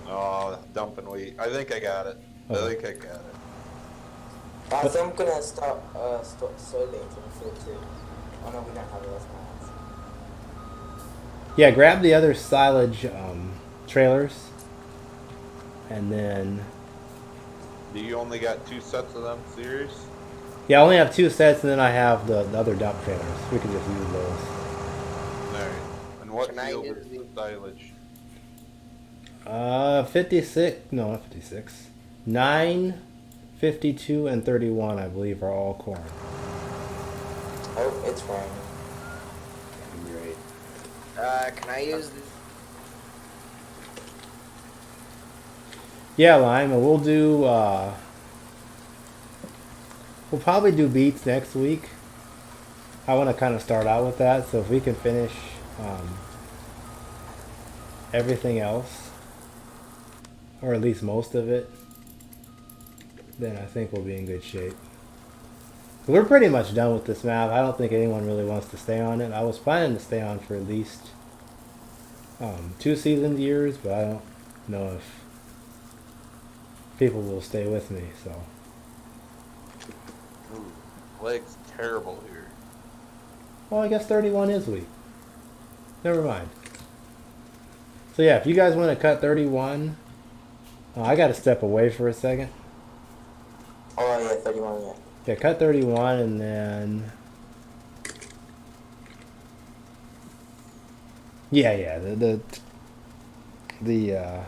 Oh, dumping wheat. I think I got it. Okay. I think I got it. Guys, I'm gonna start soybeans in the field too. Oh no, we don't have those plants. Yeah, grab the other silage trailers, and then Do you only got 2 sets of them, serious? yeah, I only have 2 sets, and then I have the other dump trailers. We can just use those. Alright. And what Can I field use is the- the silage? 56. No, not 56. 9, 52, and 31, I believe, are all corn. Oh, it's raining. Great. Can I use the... Yeah, Lime, and we'll do. We'll probably do beets next week. I want to kind of start out with that, so if we can finish everything else, or at least most of it, then I think we'll be in good shape. We're pretty much done with this map. I don't think anyone really wants to stay on it. I was planning to stay on for at least 2 season years, but I don't know if people will stay with me, so. Ooh, leg's terrible here. Well, I guess 31 is weak. Never mind. So yeah, if you guys want to cut 31, I got to step away for a second. Oh yeah, 31. Yeah. Yeah, cut 31 and then... Yeah, the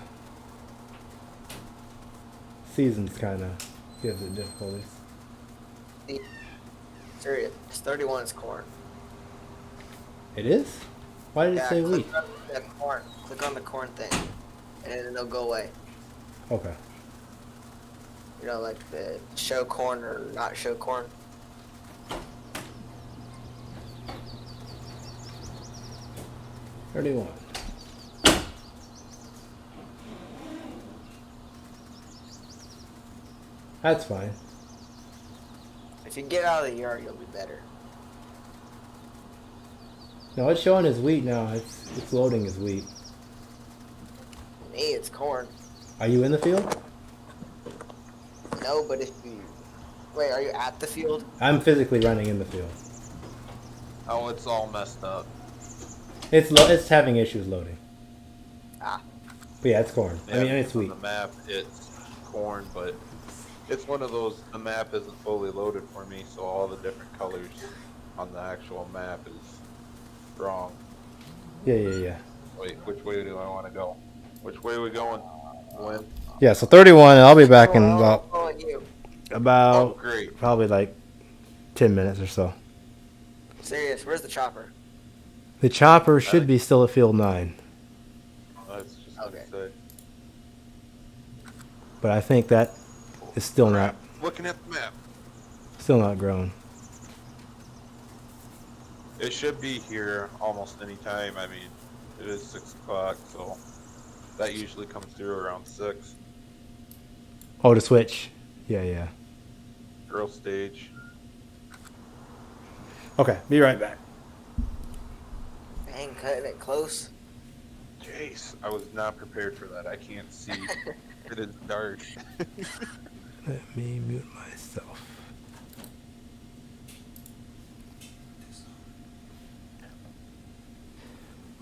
seasons kind of gives it difficulties. Serious. 31 is corn. It is? Why did it say click wheat? on the corn. Click on the corn thing, and then it'll go away. Okay. You know, like the show corn or not show corn. $31. That's fine. If you get out of the yard, you'll be better. No, it's showing as wheat now. It's loading as wheat. Me, it's corn. Are you in the field? No, but if you... Wait, are you at the field? I'm physically running in the field. Oh, it's all messed up. It's having issues loading. Ah. But yeah, it's corn. I mean, it's on wheat. the map, it's corn, but it's one of those, the map isn't fully loaded for me, so all the different colors on the actual map is wrong. Yeah. Wait, which way do I want to go? Which way are we going, Lynn? Yeah, so 31, and I'll be back in Oh, about oh, you. Oh, about great. probably like 10 minutes or so. Serious, where's the chopper? The chopper should I, be still at field 9, I was just gonna Okay. say. but I think that Oh, is still crap. not Looking at the map. grown. It should be here almost any time. I mean, it is 6 o'clock, so that usually comes through around 6. Oh, the switch. Yeah. Girl stage. Okay, be right back. Dang, cutting it close. Jace, I was not prepared for that. I can't see. It is dark. Let me mute myself.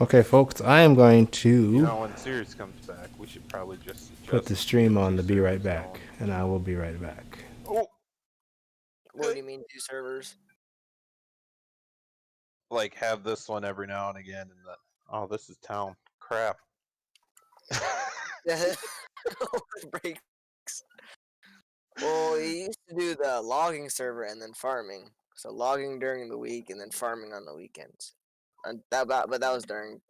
Okay, folks, I am going to You know, when Sirius comes back, we should probably just put the adjust stream on two to be right servers back, going. and I will be right back. Oh, What do you mean 2 servers? like have this one every now and again, and then oh, this is town. Crap. Breaks. Well, you used to do the logging server and then farming. So logging during the week and then farming on the weekends. And but that was during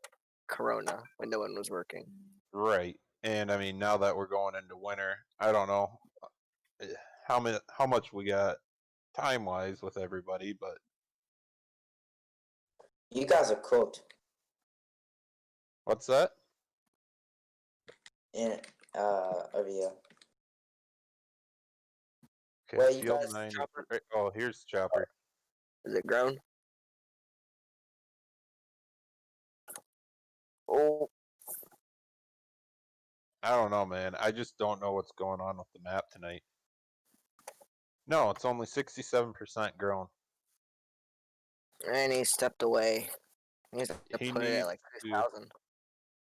Corona when no one was working. Right. And I mean, now that we're going into winter, I don't know eh, how much we got time wise with everybody, but You guys are cooked. what's that? In over here. Okay, Where you field guys, 9. Chopper? Oh, here's Chopper. Is it grown? Oh, I don't know, man. I just don't know what's going on with the map tonight. No, it's only 67% grown. and he stepped away. He has to He put it at needs like to 6,000.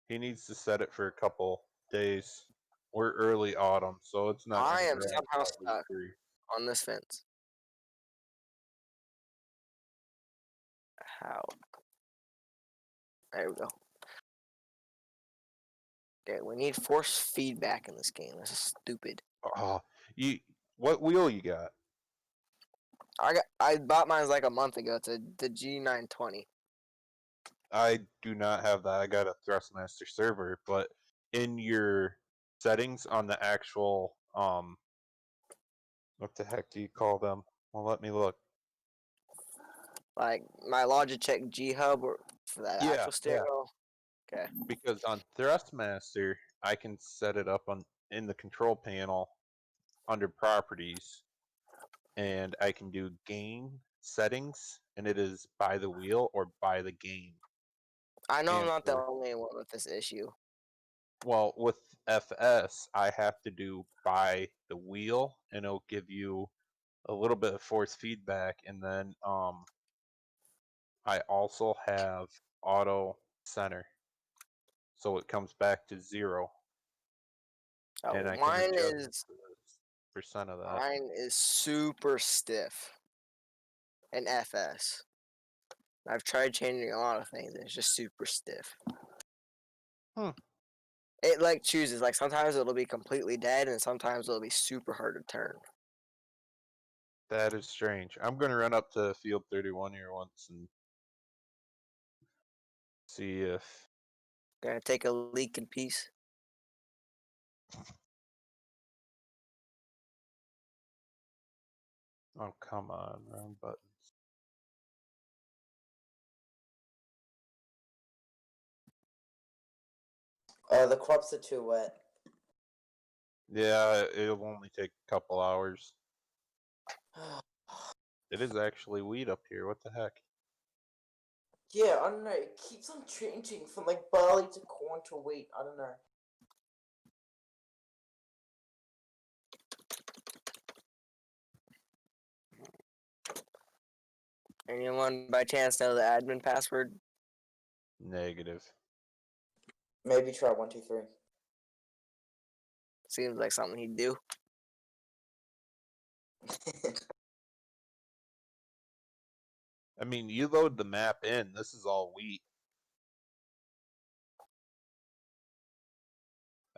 he needs to set it for a couple days. We're early autumn, so it's not I gonna am grow somehow probably stuck three. on this fence. How? There we go. Okay, we need force feedback in this game. This is stupid. Oh, what wheel you got? I bought mine like a month ago. It's the G920. I do not have that. I got a Thrustmaster server, but in your settings on the actual what the heck do you call them? Well, let me look. Like my Logitech G Hub or for that Yeah, actual stereo. Okay. because on Thrustmaster I can set it up on in the control panel under properties, and I can do gain settings, and it is by the wheel or by the game. I know I'm And not the for only one with this issue. well, with FS, I have to do by the wheel, and it'll give you a little bit of force feedback, and then I also have auto center, so it comes back to 0, and Oh, I can adjust the percent of that. mine is super stiff in FS. I've tried changing a lot of things. And it's just super stiff. Hmm. It like chooses. Like sometimes it'll be completely dead, and sometimes it'll be super hard to turn. That is strange. I'm gonna run up to field 31 here once and see if. Gonna take a leak in peace. Oh, come on, wrong buttons. the crops are too wet. Yeah, it'll only take a couple hours. It is actually wheat up here. What the heck? Yeah, I don't know. It keeps on changing from like barley to corn to wheat. I don't know. Anyone by chance know the admin password? Negative. Maybe try 1, 2, 3. Seems like something he'd do. I mean, you load the map in. This is all wheat.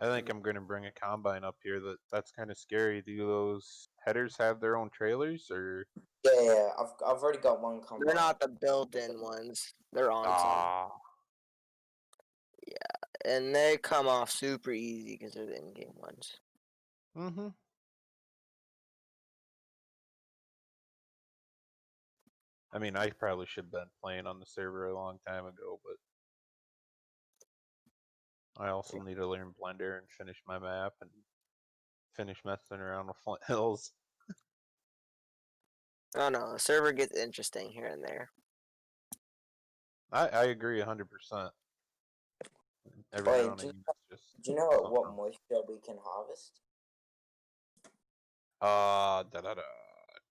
I think I'm going to bring a combine up here. That's kind of scary. Do those headers have their own trailers, or? Yeah, I've already got one combine. They're not the built-in ones. They're on some. And they come off super easy because they're the in-game ones. Mm-hmm. I mean, I probably should have been playing on the server a long time ago, but I also need to learn Blender and finish my map and finish messing around with Flint Hills. Oh no, the server gets interesting here and there. I agree 100%. Every Wait, now and then, it's just do you know something what else. moisture we can harvest?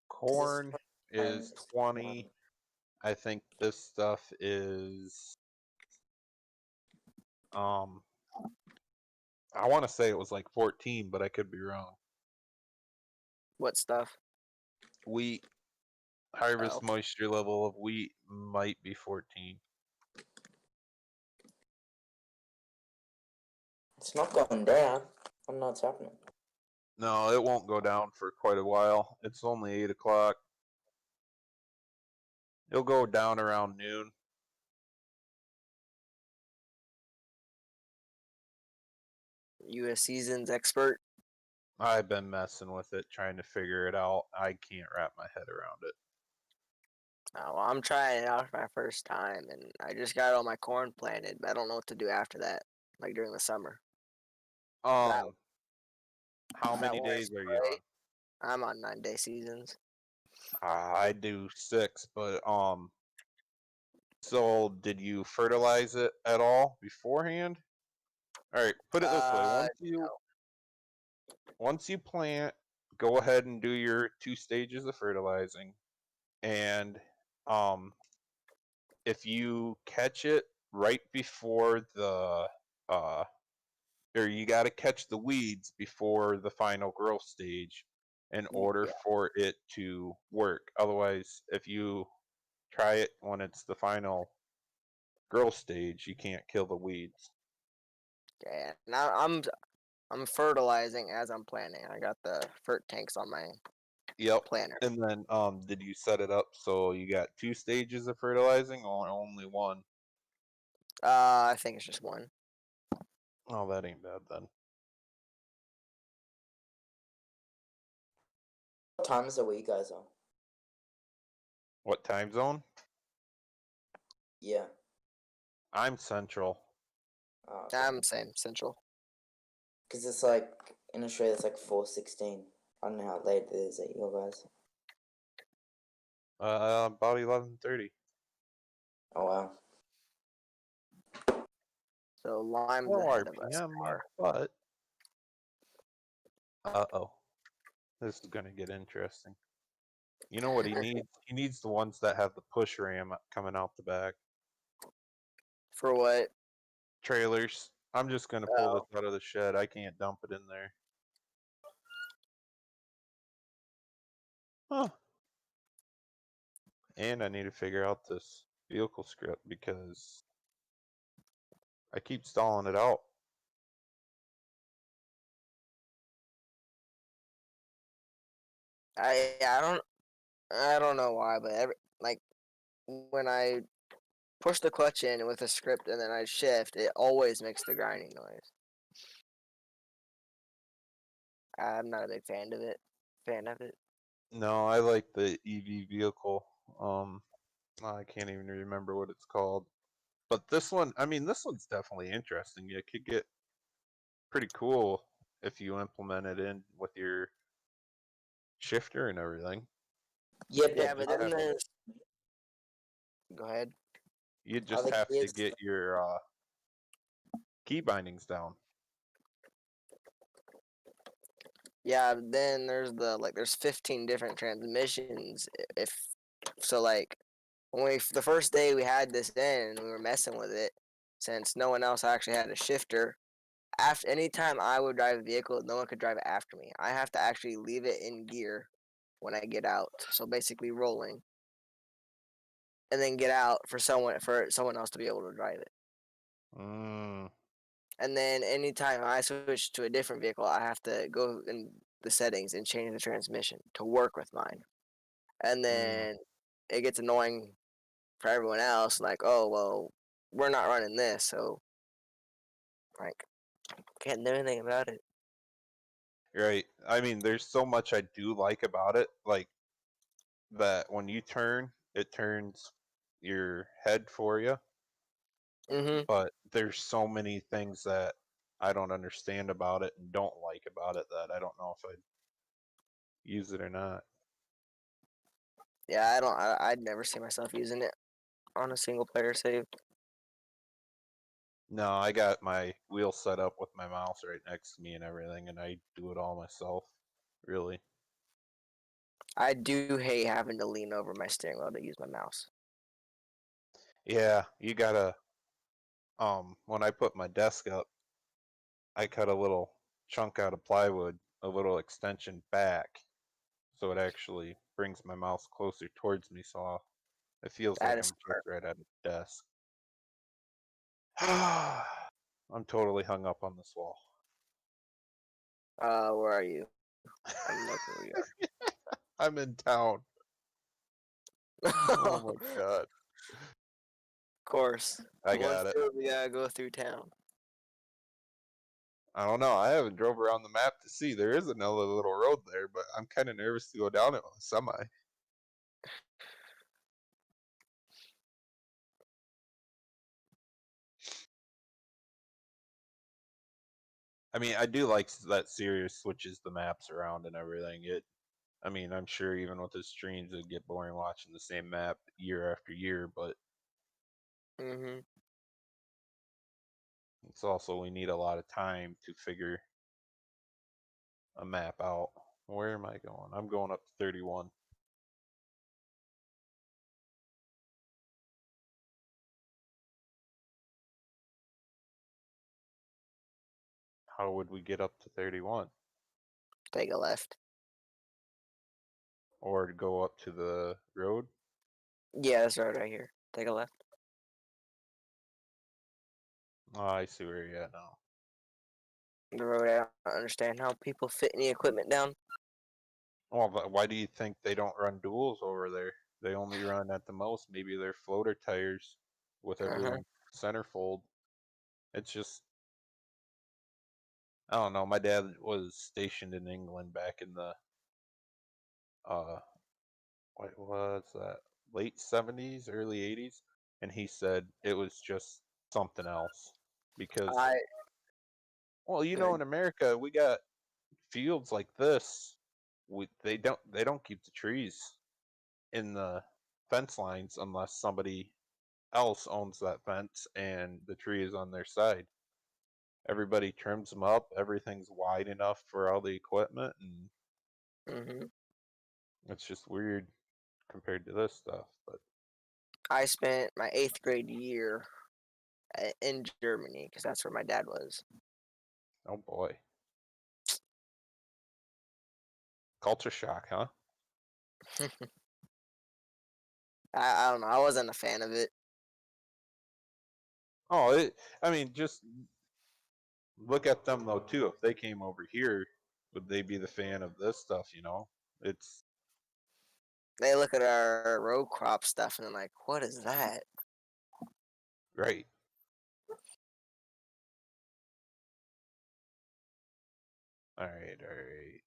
Corn is 20. I think this stuff is I want to say it was like 14, but I could be wrong. What stuff? Wheat harvest moisture level of wheat might be 14. It's not going down. I don't know what's happening. No, it won't go down for quite a while. It's only 8 o'clock. It'll go down around noon. You a seasons expert? I've been messing with it, trying to figure it out. I can't wrap my head around it. Oh, well, I'm trying it out for my first time, and I just got all my corn planted, but I don't know what to do after that, like during the summer. How that many days are you on? I'm on 9-day seasons. I do 6, but so did you fertilize it at all beforehand? All right, put it this way: once you plant, go ahead and do your 2 stages of fertilizing, and if you catch it right before the or you got to catch the weeds before the final growth stage in order for it to work. Otherwise, if you try it when it's the final growth stage, you can't kill the weeds. Yeah, now I'm fertilizing as I'm planting. I got the fert tanks on my planter. And then did you set it up so you got 2 stages of fertilizing or only 1? I think it's just 1. Oh, that ain't bad then. What time is it where you guys are? What time zone? Yeah. I'm central. Okay. I'm same central. Because it's like, in Australia, it's like 4:16. I don't know how late it is at your guys. About 11:30. Oh, wow. So Lime's 4 ahead of us. RPM, but uh-oh. This is going to get interesting. You know what he needs? He needs the ones that have the push ram coming out the back. For what? Trailers. I'm just going to pull this out of the shed. I can't dump it in there. Huh. And I need to figure out this vehicle script because I keep stalling it out. I don't know why, but when I push the clutch in with a script and then I shift, it always makes the grinding noise. I'm not a big fan of it. No, I like the EV vehicle. I can't even remember what it's called. But this one, I mean, this one's definitely interesting. It could get pretty cool if you implement it in with your shifter and everything. Yeah, but then there's... Go ahead. You just have to get your key bindings down. Yeah, then there's there's 15 different transmissions. The first day we had this in, we were messing with it, since no one else actually had a shifter. Anytime I would drive a vehicle, no one could drive it after me. I have to actually leave it in gear when I get out. So basically rolling. and then get out for someone else to be able to drive it. Mm. And then anytime I switch to a different vehicle, I have to go in the settings and change the transmission to work with mine. And then it gets annoying for everyone else. Like, oh well, we're not running this, so like can't do anything about it. Right. I mean, there's so much I do like about it. Like that when you turn, it turns your head for you. Mhm. But there's so many things that I don't understand about it and don't like about it that I don't know if I'd use it or not. Yeah, I don't. I'd never see myself using it on a single player save. No, I got my wheel set up with my mouse right next to me and everything, and I do it all myself. Really. I do hate having to lean over my steering wheel to use my mouse. Yeah, you gotta. When I put my desk up, I cut a little chunk out of plywood, a little extension back, so it actually brings my mouse closer towards me, so it feels That like is I'm just smart. right at the desk. I'm totally hung up on this wall. Where are you? I'm looking where you I'm in town. Oh my are. god. Of course. I One got it. field we gotta go through town. I don't know. I haven't drove around the map to see. There is another little road there, but I'm kind of nervous to go down it on a semi. I mean, I do like that series switches the maps around and everything. I mean, I'm sure even with the streams, it'd get boring watching the same map year after year, but Mhm. it's also we need a lot of time to figure a map out. Where am I going? I'm going up to 31. How would we get up to 31? Take a left. Or to go up to the road? Yeah, that's right here. Take a left. Oh, I see where you're at now. The road. I don't understand how people fit any equipment down. Well, but why do you think they don't run duels over there? They only run at the most maybe their floater tires with Uh huh. everything centerfold. It's just I don't know. My dad was stationed in England back in the uh what was that? Late 70s, early 80s, and he said it was just something else because I well, good. in America we got fields like this. They don't keep the trees in the fence lines unless somebody else owns that fence and the tree is on their side. Everybody trims them up. Everything's wide enough for all the equipment, and Mhm. it's just weird compared to this stuff. But I spent my 8th grade year in Germany because that's where my dad was. oh boy, culture shock, huh? I don't know. I wasn't a fan of it. Oh, I mean, just look at them though too. If they came over here, would they be the fan of this stuff? It's They look at our row crop stuff and they're like, "What is that?" right. All right, all right.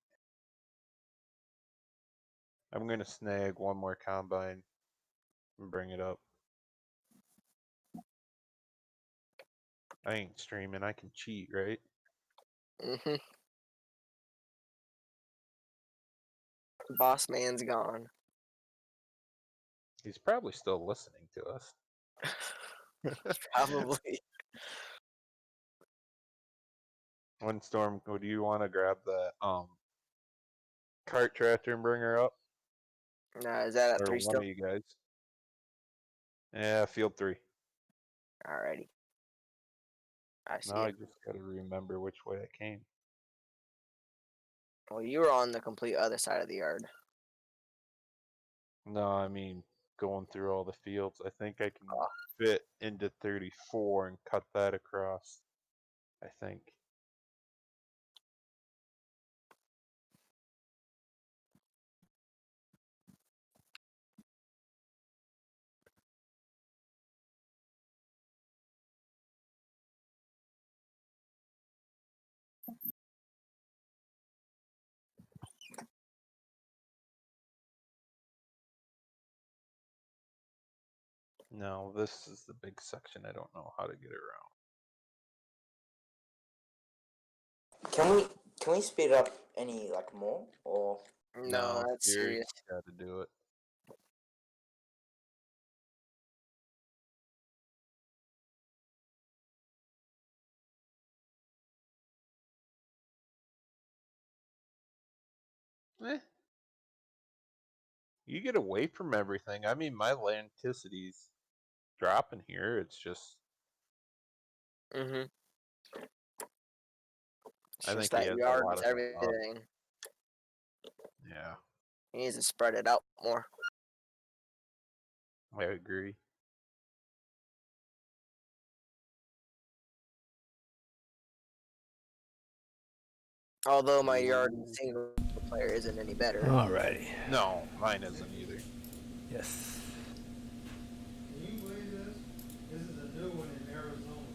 I'm gonna snag one more combine and bring it up. I ain't streaming. I can cheat, right? Mhm. Boss man's gone. He's probably still listening to us. Probably. Windstorm, would you want to grab that cart tractor and bring her up, Is that at or 3 one of still? you guys? Yeah, field 3. Alrighty. I see Now I you. just gotta remember which way I came. Well, you were on the complete other side of the yard. No, I mean going through all the fields. I think I can fit into 34 and cut that across. I think. No, this is the big section. I don't know how to get around. Can we speed it up any like more or? No, that's Siri serious. got to do it. Eh. You get away from everything. I mean, my lanticity's dropping here. It's just. Mm-hmm. It's I just think he that has a yard lot with of them up. everything. Yeah, He needs to spread it out more. I agree. Although my yard in single player isn't any better. Alrighty. No, mine isn't either. Yes. Can you believe this? This is a new one in Arizona.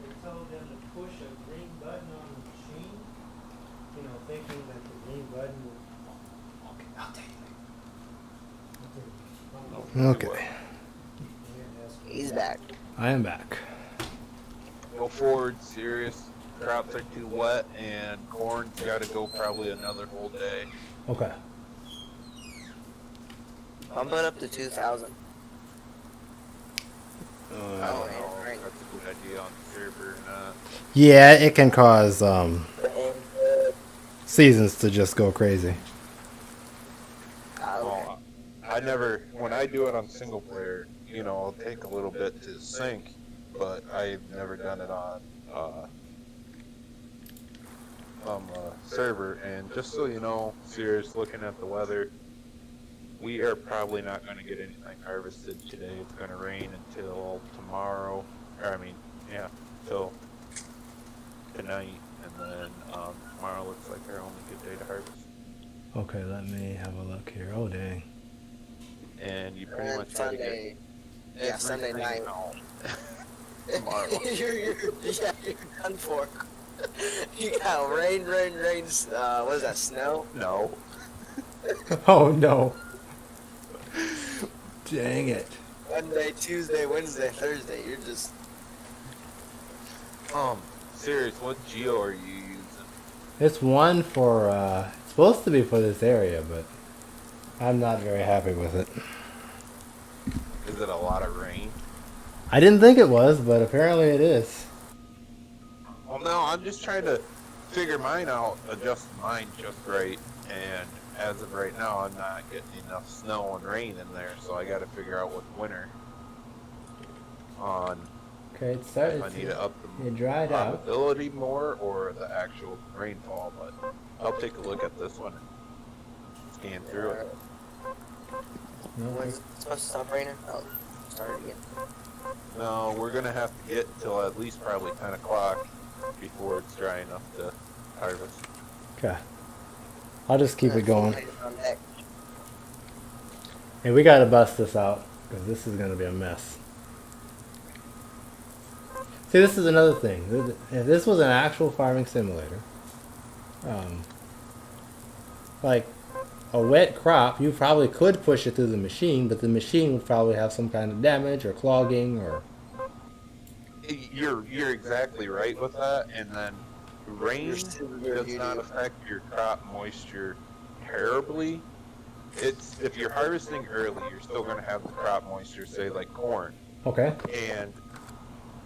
They told them to push a green button on the machine, you know, thinking that the green button would. Okay, I'll take it. Okay. He's back. I am back. Go forward, serious. Crops are too wet, and corn's got to go probably another whole day. Okay. Bump it up to 2,000. I don't know if that's a good idea on the server or not. Yeah, it can cause seasons to just go crazy. Well, I never, when I do it on single player, you know, I'll take a little bit to sync, but I've never done it on server. And just so you know, serious, looking at the weather, we are probably not going to get anything harvested today. It's going to rain until tomorrow, till tonight, and then tomorrow looks like our only good day to harvest. Okay, let me have a look here. Oh, dang. And you pretty And much got to get Sunday. Yeah, Sunday everything night. out tomorrow. you're done for. You got rain, what is that, snow? No. Oh, no. Dang it. Monday, Tuesday, Wednesday, Thursday. You're just. Serious, what geo are you using? It's one for, it's supposed to be for this area, but I'm not very happy with it. Is it a lot of rain? I didn't think it was, but apparently it is. Well, no, I'm just trying to figure mine out, adjust mine just right, and as of right now, I'm not getting enough snow and rain in there, so I got to figure out what winter on. Okay, it started. If I need to up the It dried out. probability more or the actual rainfall, but I'll take a look at this one and scan through it. When's it supposed to stop raining? Oh, started again. No, we're gonna have to get till at least probably 10 o'clock before it's dry enough to harvest. Okay. I'll just keep it going. On deck. And we gotta bust this out, because this is gonna be a mess. See, this is another thing. If this was an actual farming simulator, like a wet crop, you probably could push it through the machine, but the machine would probably have some kind of damage or clogging or. You're exactly right with that, and then rain does not affect your crop moisture terribly. It's if you're harvesting early, you're still going to have the crop moisture, say like corn. Okay. And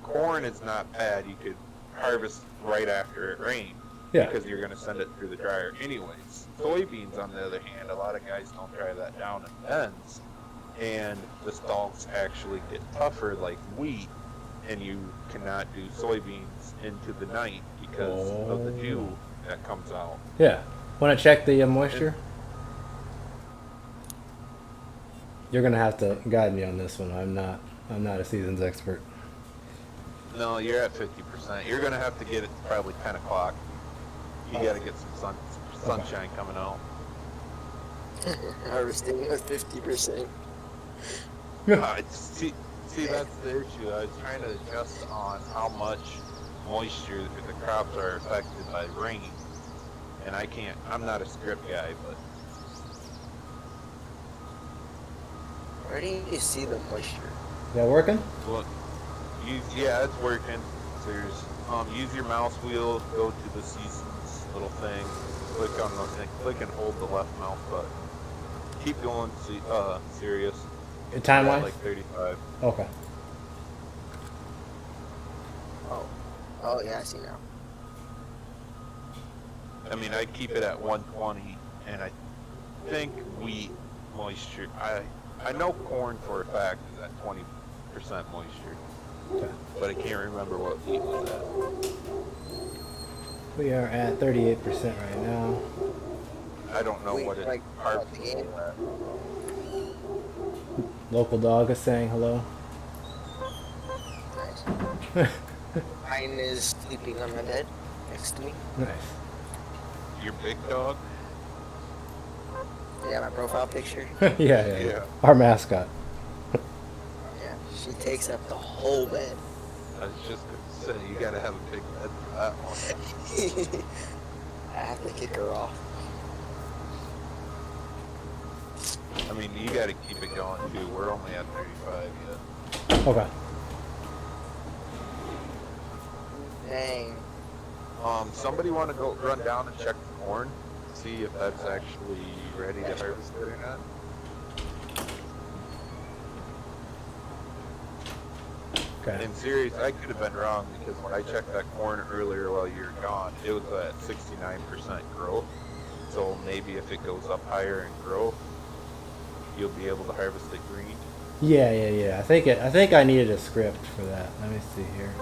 corn is not bad. You could harvest right after it rained. Yeah. Because you're going to send it through the dryer anyways. Soybeans, on the other hand, a lot of guys don't dry that down in pens, and the stalks actually get tougher like wheat, and you cannot do soybeans into the night because of the dew that comes out. Yeah. Want to check the moisture? You're gonna have to guide me on this one. I'm not. I'm not a seasons expert. No, you're at 50%. You're gonna have to get it to probably 10 o'clock. You gotta get some sunshine coming out. Harvesting with 50%. See, that's the issue. I was trying to adjust on how much moisture the crops are affected by rain. And I can't, I'm not a script guy, but Where do you see the moisture? Is that working? look, yeah, it's working. There's, use your mouse wheel, go to the seasons little thing, click on the thing, click and hold the left mouse button. Keep going, serious. Time At wise? like 35. Okay. Oh yeah, I see now. I mean, I keep it at 120, and I think wheat moisture. I know corn for a fact is at 20% moisture, Okay. but I can't remember what wheat was at. We are at 38% right now. I don't know Wheat, what it like, harvest the game. was Local dog is saying hello. Nice. Mine is sleeping on my bed next to me. Nice. at. Your big dog? Yeah, my profile picture. Yeah. Yeah. Our mascot. Yeah, she takes up the whole bed. I was just gonna say you gotta have a big bed for that one. I have to kick her off. I mean, you gotta keep it going too. We're only at 35 yet. Okay. Dang. Somebody want to go run down and check the corn, see if that's actually ready to harvest it or not? Okay. In serious, I could have been wrong because when I checked that corn earlier while you were gone, it was at 69% growth. So maybe if it goes up higher in growth, you'll be able to harvest it green. Yeah. I think I needed a script for that. Let me see here.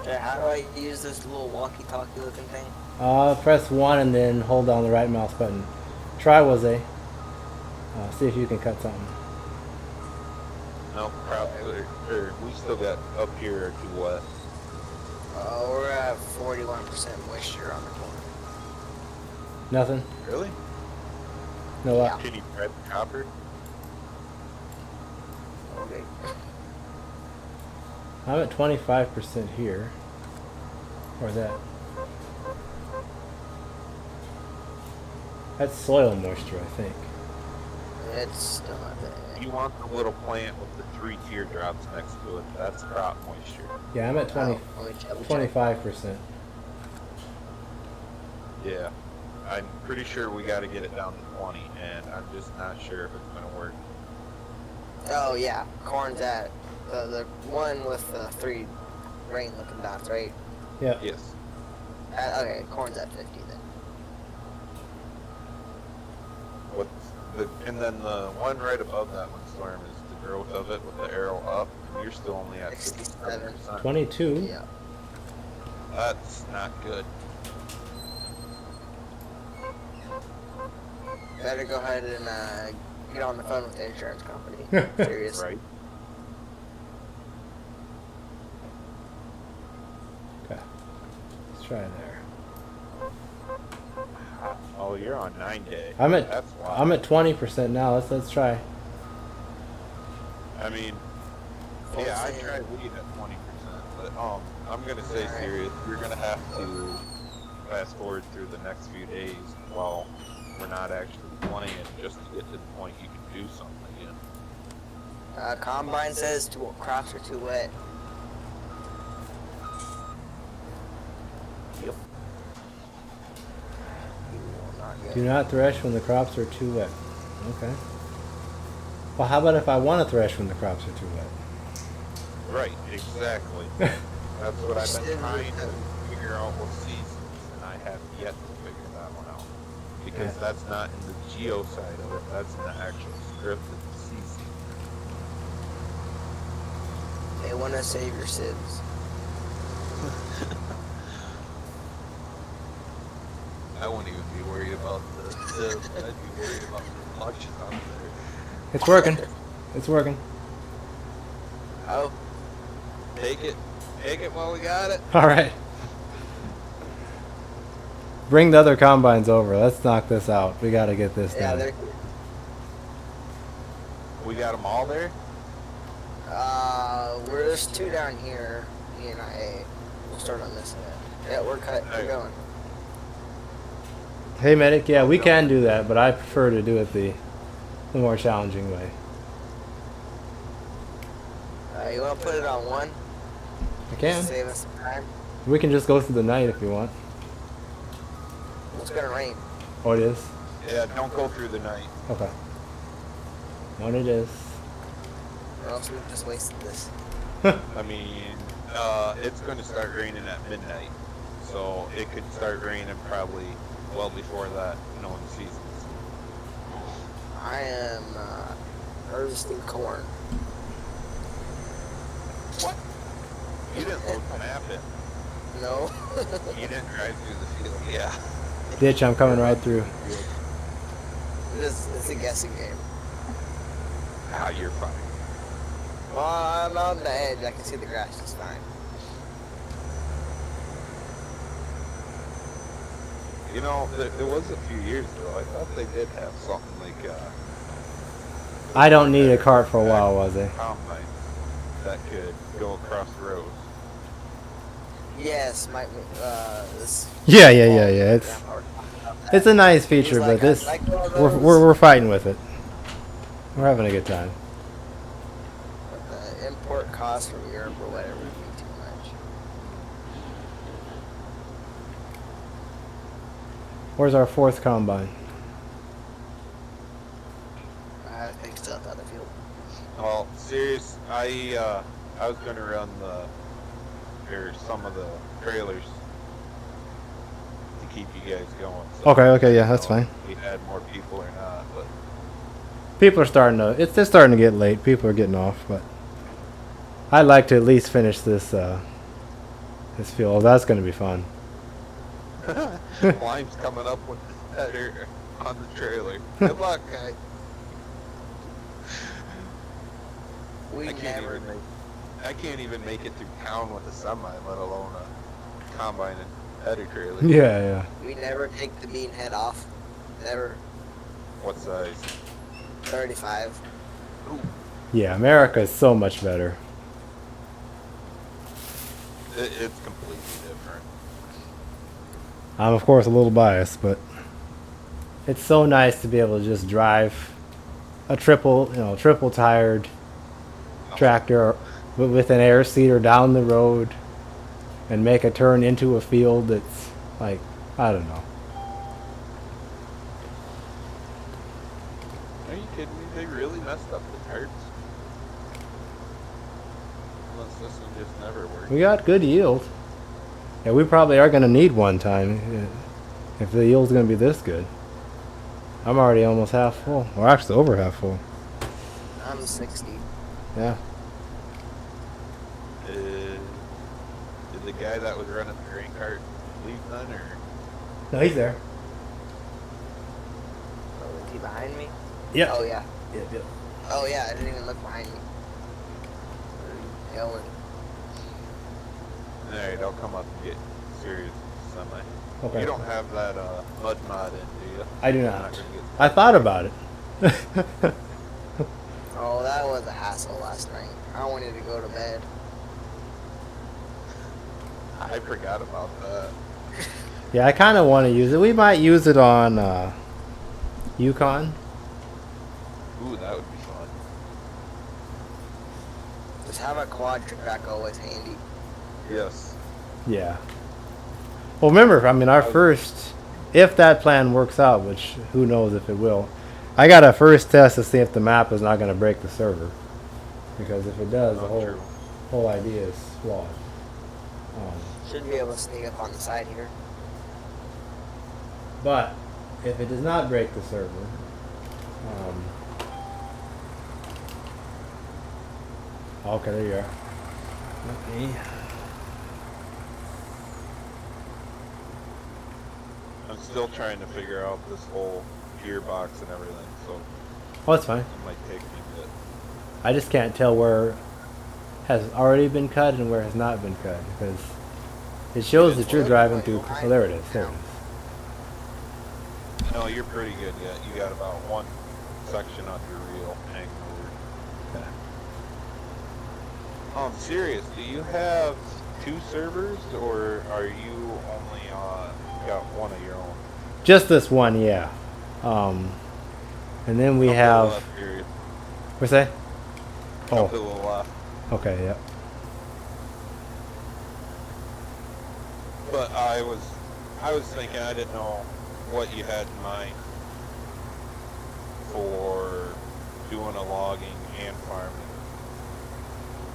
Yeah, how do I use this little walkie-talkie looking thing? Press 1 and then hold down the right mouse button. Try was a. See if you can cut something. No, probably. Or we still got up here too wet. We're at 41% moisture on the corn. Nothing? Really? No luck? Can you grab the copper? Okay. I'm at 25% here. Or that. That's soil moisture, I think. It's still not there. You want the little plant with the 3 teardrops next to it. That's crop moisture. Yeah, I'm at 20, Oh, let me double check. 25%. Yeah. I'm pretty sure we got to get it down to 20, and I'm just not sure if it's going to work. Oh yeah, corn's at the one with the 3 rain looking dots, right? Yeah. Yes. Okay, corn's at 50 then. What's and then the one right above that one, Storm, is the growth of it with the arrow up, and you're still only at 67. 67%. 22. Yeah. That's not good. Better go ahead and get on the phone with the insurance company. Serious. Right. Okay. Let's try there. Oh, you're on 9-day. That's wild. I'm at 20% now. Let's try. I mean, yeah, I tried weed at 20%, but I'm gonna say serious. You're gonna have to fast forward through the next few days while we're not actually playing, just to get to the point you can do something again. Combine says crops are too wet. Yep. You will not get Do not thresh when the crops are too wet. Okay. Well, how about if I want to thresh when the crops are too wet? Right, exactly. That's what I've been trying to figure out with seasons, and I have yet to figure that one out. Because Yeah. that's not in the geo side of it, that's in the actual script of the season. They want to save your sibs. I wouldn't even be worried about the I'd be worried about the punches out there. It's working. It's working. Oh, Take it. Take it while we got it. All right. Bring the other combines over. Let's knock this out. We got to get this yeah, done. they're. We got them all there. There's 2 down here. E and I. We'll start on this end. Yeah, we're Hey. going. Hey, medic. Yeah, we can do that, but I prefer to do it the more challenging way. You want to put it on 1? I can. Save us some time. We can just go through the night if you want. It's gonna rain. Oh, it is? Yeah, don't go through the night. Okay. One it is. Or else we've just wasted this. I mean, it's going to start raining at midnight, so it could start raining probably well before that, knowing the seasons. I am harvesting corn. What? You didn't load the map in. No. You didn't drive through the field. Yeah. Ditch, I'm coming right through. It's a guessing game. Ah, you're fine. Well, I'm on the edge. I can see the grass just fine. You know, there was a few years ago, I thought they did have something like, I don't need a cart for a while, was it? combine that could go across the roads. Yes, this. Yeah. It's a nice feature, but this we're fighting with it. We're having a good time. The import cost from Europe or whatever would be too much. Where's our 4th combine? I think still at the other field. Well, serious, I was gonna run some of the trailers to keep you guys going. So Okay, yeah, that's I don't know fine. if we had more people or not, but People are starting to. It's starting to get late. People are getting off, but I'd like to at least finish this field. That's going to be fun. Lime's coming up with the header on the trailer. Good luck, guy. We never. I can't even make it through town with a semi, let alone a combine and header trailer. Yeah. We never take the bean head off. Never. What size? 35. Ooh, Yeah, America is so much better. it's completely different. I'm of course a little biased, but it's so nice to be able to just drive a triple tired tractor with an air seeder down the road and make a turn into a field that's like, I don't know. Are you kidding me? They really messed up the tarps. Unless this one just never worked. We got good yield. Yeah, we probably are going to need one time if the yield's going to be this good. I'm already almost half full. Or actually over half full. I'm 60. Yeah. Did the guy that was running the grain cart leave none, or? No, he's there. Oh, is he behind me? Yep. Oh, yeah. Yep. Oh, yeah. I didn't even look behind me. Yelling. Alright, I'll come up and get serious semi. Okay. You don't have that mud mod in, do you? I do You're not. gonna get- I thought about it. Oh, that was a hassle last night. I wanted to go to bed. I forgot about that. Yeah, I kind of want to use it. We might use it on Yukon. Ooh, that would be fun. Just have a quad track always handy. Yes. Yeah. Well, remember, I mean, our first, if that plan works out, which who knows if it will, I got to first test to see if the map is not going to break the server. Because if it does, the Oh, whole true. whole idea is flawed. Should be able to sneak up on the side here. But if it does not break the server, okay, there you are. Okay. I'm still trying to figure out this whole gearbox and everything, so Oh, it's fine. It might take me a bit. I just can't tell where has already been cut and where has not been cut because it shows that you're driving through. Oh, there it is. There it is. No, you're pretty good yet. You got about one section on your reel hanging over. Serious, do you have 2 servers or are you only on, got one of your own? Just this one, yeah. And then we Come to the have. left here. What's that? Come to Oh, the left. okay, yeah. But I was thinking, I didn't know what you had in mind for doing a logging and farming.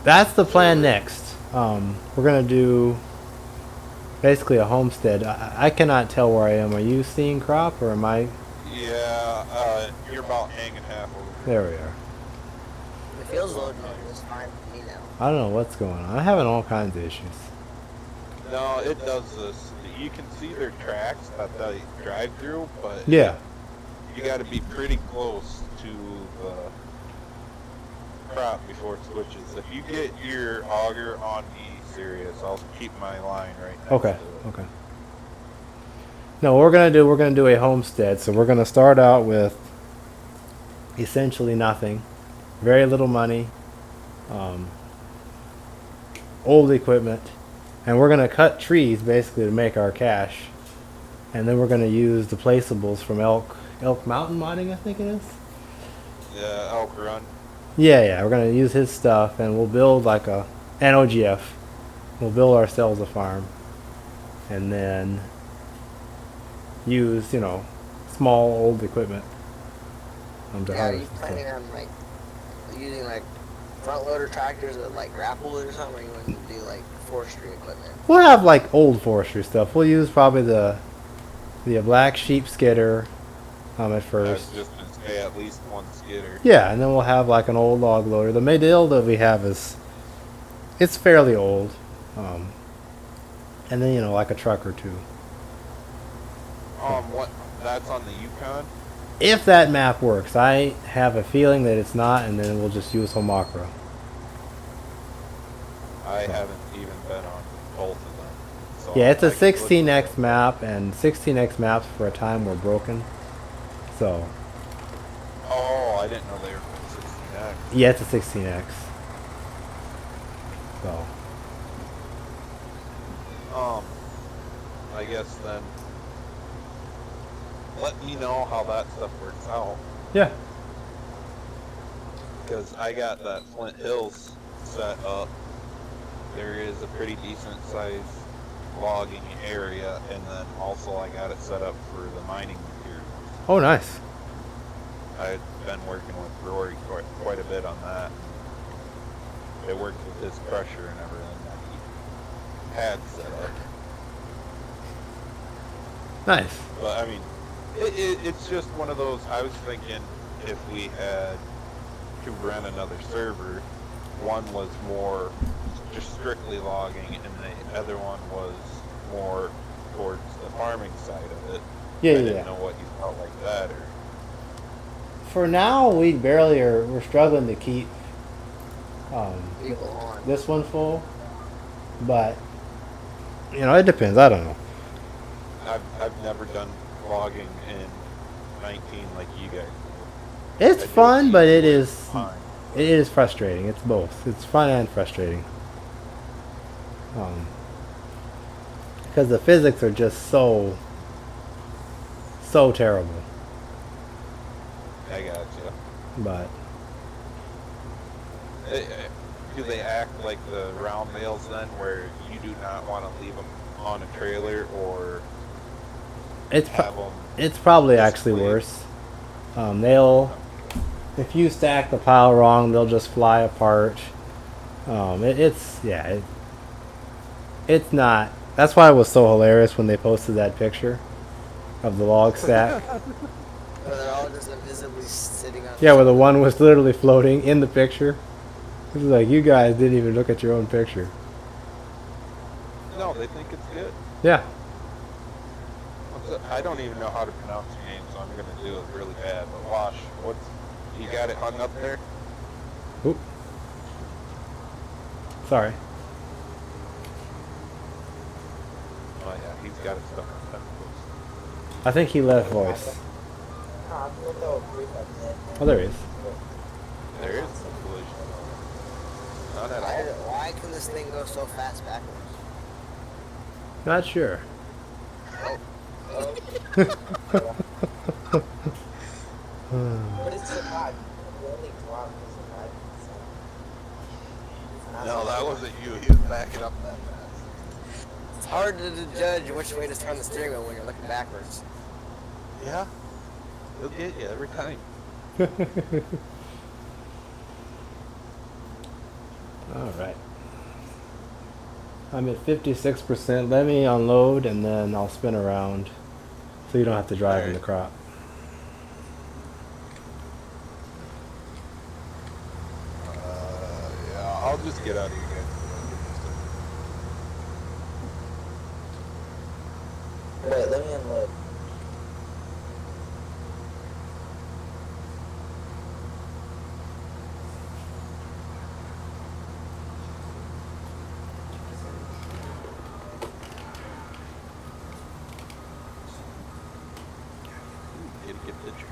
That's the plan next. We're gonna do basically a homestead. I cannot tell where I am. Are you seeing crop or am I? Yeah, you're about hanging half over. There we are. The field's loading up just fine for me now. I don't know what's going on. I'm having all kinds of issues. No, it does this. You can see their tracks that they drive through, but Yeah. you got to be pretty close to the crop before it switches. If you get your auger on me serious, I'll keep my line right next Okay. to it. Okay. No, what we're gonna do a homestead. So we're gonna start out with essentially nothing, very little money, old equipment, and we're gonna cut trees basically to make our cash, and then we're gonna use the placeables from Elk Mountain Modding, I think it is. Yeah, Elk Run. Yeah, we're gonna use his stuff, and we'll build like an OGF. We'll build ourselves a farm, and then use small old equipment to Yeah, are you harvest. and planning stuff. on like using like front loader tractors that like grapple or something, or you want to do like forestry equipment? We'll have like old forestry stuff. We'll use probably the black sheep skidder at I was first. just going to say at least one skidder. Yeah, and then we'll have like an old log loader. The Maydill that we have it's fairly old, and then like a truck or two. What? That's on the Yukon? If that map works, I have a feeling that it's not, and then we'll just use Homacra. I haven't even been on both of them. So Yeah, it's a I could look 16x map, and 16x maps for a time were broken. So, Oh, I didn't know they were from 16X. yeah, it's a 16x. So, I guess then let me know how that stuff works out. yeah. Because I got that Flint Hills set up. There is a pretty decent sized logging area, and then also I got it set up for the mining materials. Oh, nice. I've been working with Rory quite a bit on that. It worked with his crusher and everything that he had set up. Nice. But I mean, it's just one of those. I was thinking if we had to rent another server, one was more just strictly logging, and the other one was more towards the farming side of it. Yeah, I yeah. didn't know what you felt like that, or For now, we're struggling to keep People on. this one full, but it depends. I don't know. I've never done logging in 19 like you guys do. It's I do fun, keep but it working is fine. it is frustrating. It's both. It's fun and frustrating. Because the physics are just so terrible. I gotcha. But Do they act like the round bales then, where you do not want to leave them on a trailer or it's have them? it's probably actually displayed? worse. If you stack the pile wrong, they'll just fly apart. It's not. That's why it was so hilarious when they posted that picture of the log stack. But they're all just invisibly sitting on. Yeah, where the one was literally floating in the picture. It was like, you guys didn't even look at your own picture. No, they think it's good. Yeah. I don't even know how to pronounce your name, so I'm gonna do it really bad. But Wash, You got it hung up there? Oop. Sorry. Oh yeah, he's got it stuck on that. I think he left voice. No, I thought they were brief up there. Oh, there he is. There is some collision. Not at all. Why can this thing go so fast backwards? Not sure. But it's survived. The only problem is survived. No, that wasn't you. He was backing up that fast. It's hard to judge which way to turn the steering wheel when you're looking backwards. Yeah. He'll get you every time. All right. I'm at 56%. Let me unload and then I'll spin around so you don't have to drive in the crop. Yeah, I'll just get out of here. Wait, let me unload. Get pictures.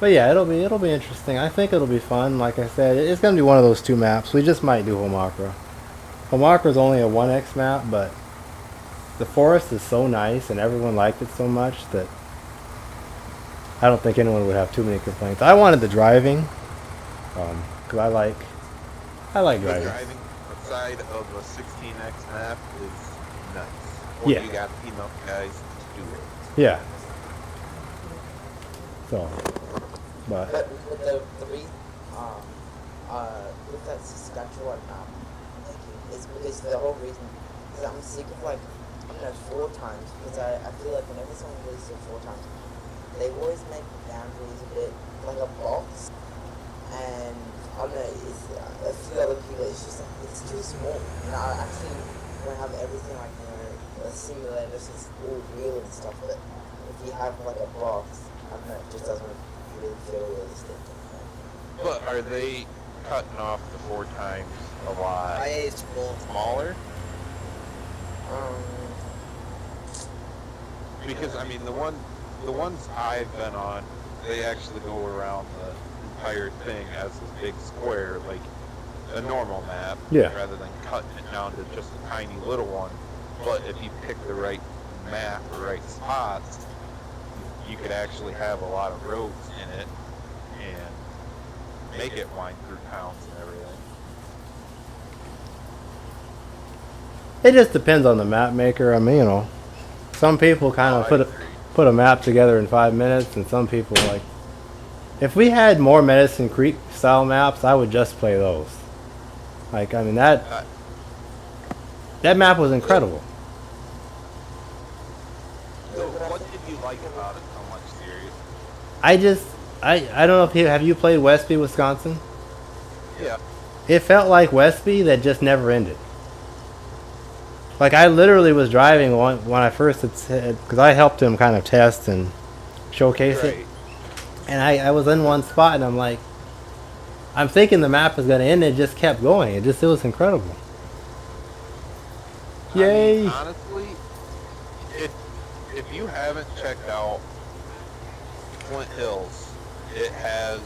But yeah, it'll be interesting. I think it'll be fun. Like I said, it's gonna be one of those two maps. We just might do Homakra. Homakra is only a 1x map, but the forest is so nice and everyone liked it so much that I don't think anyone would have too many complaints. I wanted the driving, because I like The driving. driving side of a 16x map is nice. Or Yeah. you got enough guys to do it. Yeah. So, but But with the reason, with that Saskatchewan map, I'm thinking, is because the whole reason, because I'm sick of like, I don't know, 4 times, because I feel like whenever someone releases it 4 times, they always make the boundaries a bit like a box, and I don't know, it's, a few other people, it's just, it's too small, and I actually want to have everything like, you know, a simulator, so it's all real and stuff, but if you have like a box, I don't know, it just doesn't really feel realistic. But are they cutting off the 4 times a lot IA is full. smaller? Um, Because I mean the ones I've been on, they actually go around the entire thing as this big square, like a normal map, Yeah. rather than cutting it down to just a tiny little one. But if you pick the right map or right spots, you could actually have a lot of roads in it and make it wind through towns and everything. it just depends on the map maker. I mean, you know, some people kind of I put agree. put a map together in 5 minutes, and some people like. If we had more Medicine Creek style maps, I would just play those. Like, I mean that map was incredible. So what did you like about it so much, Sirius? I don't know if have you played Westby, Wisconsin? Yeah. It felt like Westby that just never ended. Like I literally was driving when I first had said, because I helped him kind of test and showcase it, Right. and I was in one spot and I'm like, I'm thinking the map is gonna end. It just kept going. It was incredible. Yay! I mean, honestly, if you haven't checked out Flint Hills, it has,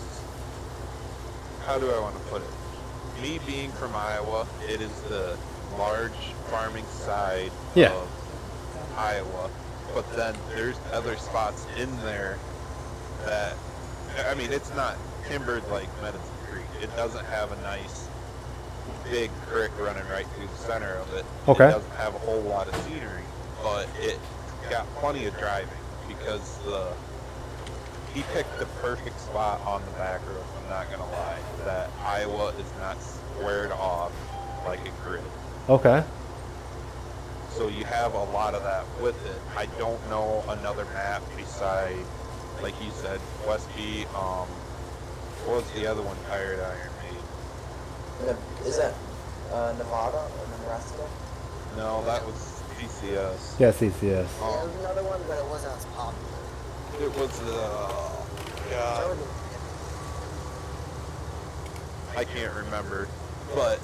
how do I want to put it? Me being from Iowa, it is the large farming side Yeah. of Iowa, but then there's other spots in there that, I mean, it's not timbered like Medicine Creek. It doesn't have a nice big creek running right through the center of it. Okay. It doesn't have a whole lot of scenery, but it got plenty of driving because he picked the perfect spot on the back road. I'm not gonna lie, that Iowa is not squared off like a grid. Okay. So you have a lot of that with it. I don't know another map beside, like you said, Westby. What was the other one Tired Iron made? Is that Nevada or Nebraska? No, that was CCS. Yeah, CCS. There was another one, but it wasn't as popular. It was God, Jordan. I can't remember, but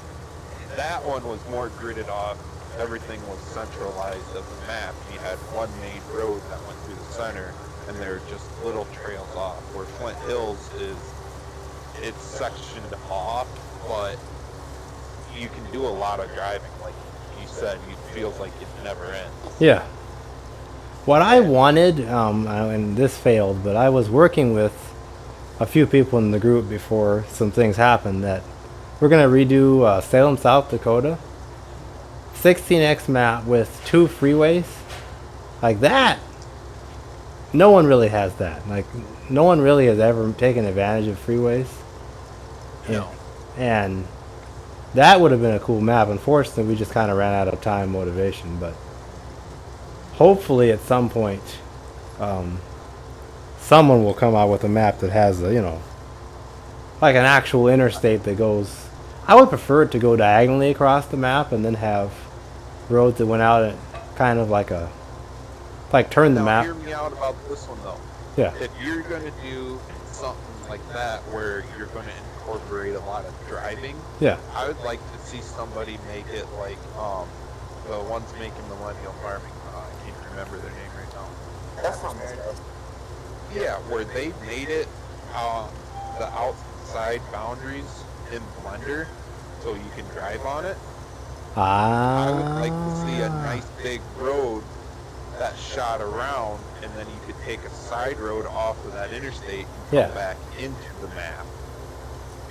that one was more gridded off. Everything was centralized of the map. You had one main road that went through the center, and there were just little trails off. Where Flint Hills is, it's sectioned off, but you can do a lot of driving. Like you said, it feels like it never ends. Yeah. What I wanted, and this failed, but I was working with a few people in the group before some things happened that we're going to redo Salem, South Dakota. 16x map with 2 freeways. Like that. No one really has that. Like, no one really has ever taken advantage of freeways. No. And that would have been a cool map. Unfortunately, we just kind of ran out of time motivation, but hopefully at some point someone will come out with a map that has a, like an actual interstate that goes. I would prefer it to go diagonally across the map and then have roads that went out at kind of like turn the Now, map. hear me out about this one though. Yeah. If you're gonna do something like that where you're gonna incorporate a lot of driving, Yeah. I would like to see somebody make it like the ones making Millennial Farming. I can't remember their name right now. That's not fair. Yeah, where they made it the outside boundaries in Blender so you can drive on it. I would like to see a nice big road that shot around, and then you could take a side road off of that interstate and come Yeah. back into the map.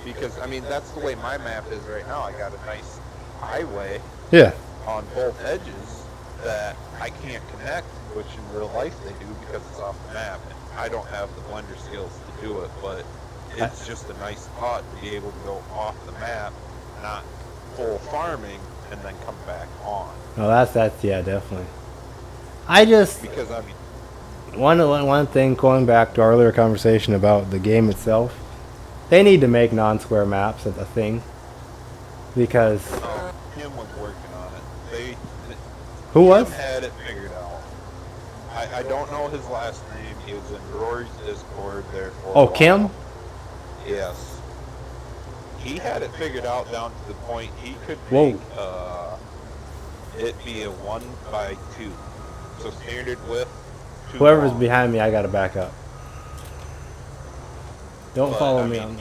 Because, I mean, that's the way my map is right now. I got a nice highway Yeah. on both edges that I can't connect, which in real life they do because it's off the map. And I don't have the Blender skills to do it, but it's just a nice spot to be able to go off the map, not full farming, and then come back on. No, that's yeah, definitely. I just Because, I mean, one thing, going back to our earlier conversation about the game itself, they need to make non-square maps a thing, because Kim was working on it. who was? Kim had it figured out. I don't know his last name. He was in Rory's Discord there for a Oh, while. Kim? Yes. He had it figured out down to the point he could Whoa. make it be a 1x2. So standard width. 2 Whoever's long. behind me, I gotta back up. Don't But, follow I me mean, on.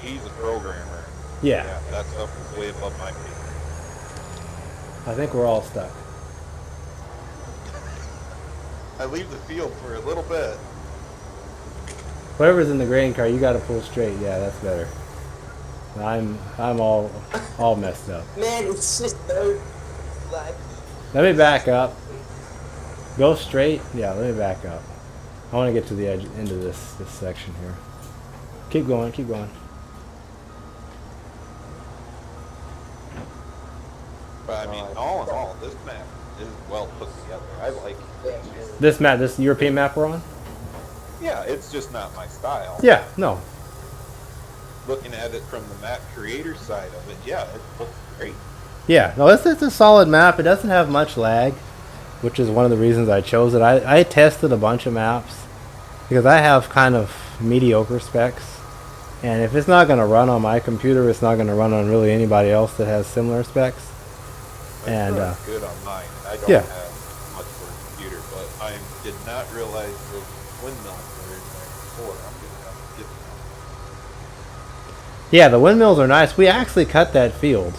he's a programmer. Yeah, That stuff is way above my pay. I think we're all stuck. I leave the field for a little bit. Whoever's in the grain car, you gotta pull straight. Yeah, that's better. I'm all messed up. Man, it's just so like Let me back up. Go straight. Yeah, let me back up. I want to get to the edge end of this section here. Keep going. Keep going. But I mean, all in all, this map is well put together. I like it. This map, this European map we're on. Yeah, it's just not my style. Yeah. No. Looking at it from the map creator side of it, yeah, it looks great. Yeah. No, it's a solid map. It doesn't have much lag, which is one of the reasons I chose it. I tested a bunch of maps because I have kind of mediocre specs, and if it's not going to run on my computer, it's not going to run on really anybody else that has similar specs. And It's good on mine. I don't yeah. have much for a computer, but I did not realize those windmills were in there before. I'm gonna have to get them. Yeah, the windmills are nice. We actually cut that field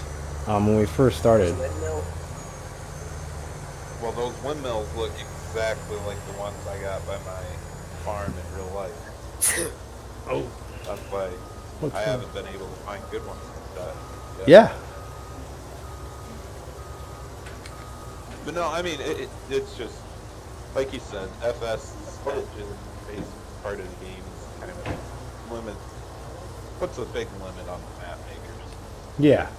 when we first started. Windmill. Well, those windmills look exactly like the ones I got by my farm in real life. Oh. That's why What's I that? haven't been able to find good ones like that. yet. Yeah. But no, I mean, it's just, like you said, FS is based part of the game is kind of limit, puts a big limit on the map makers. Yeah.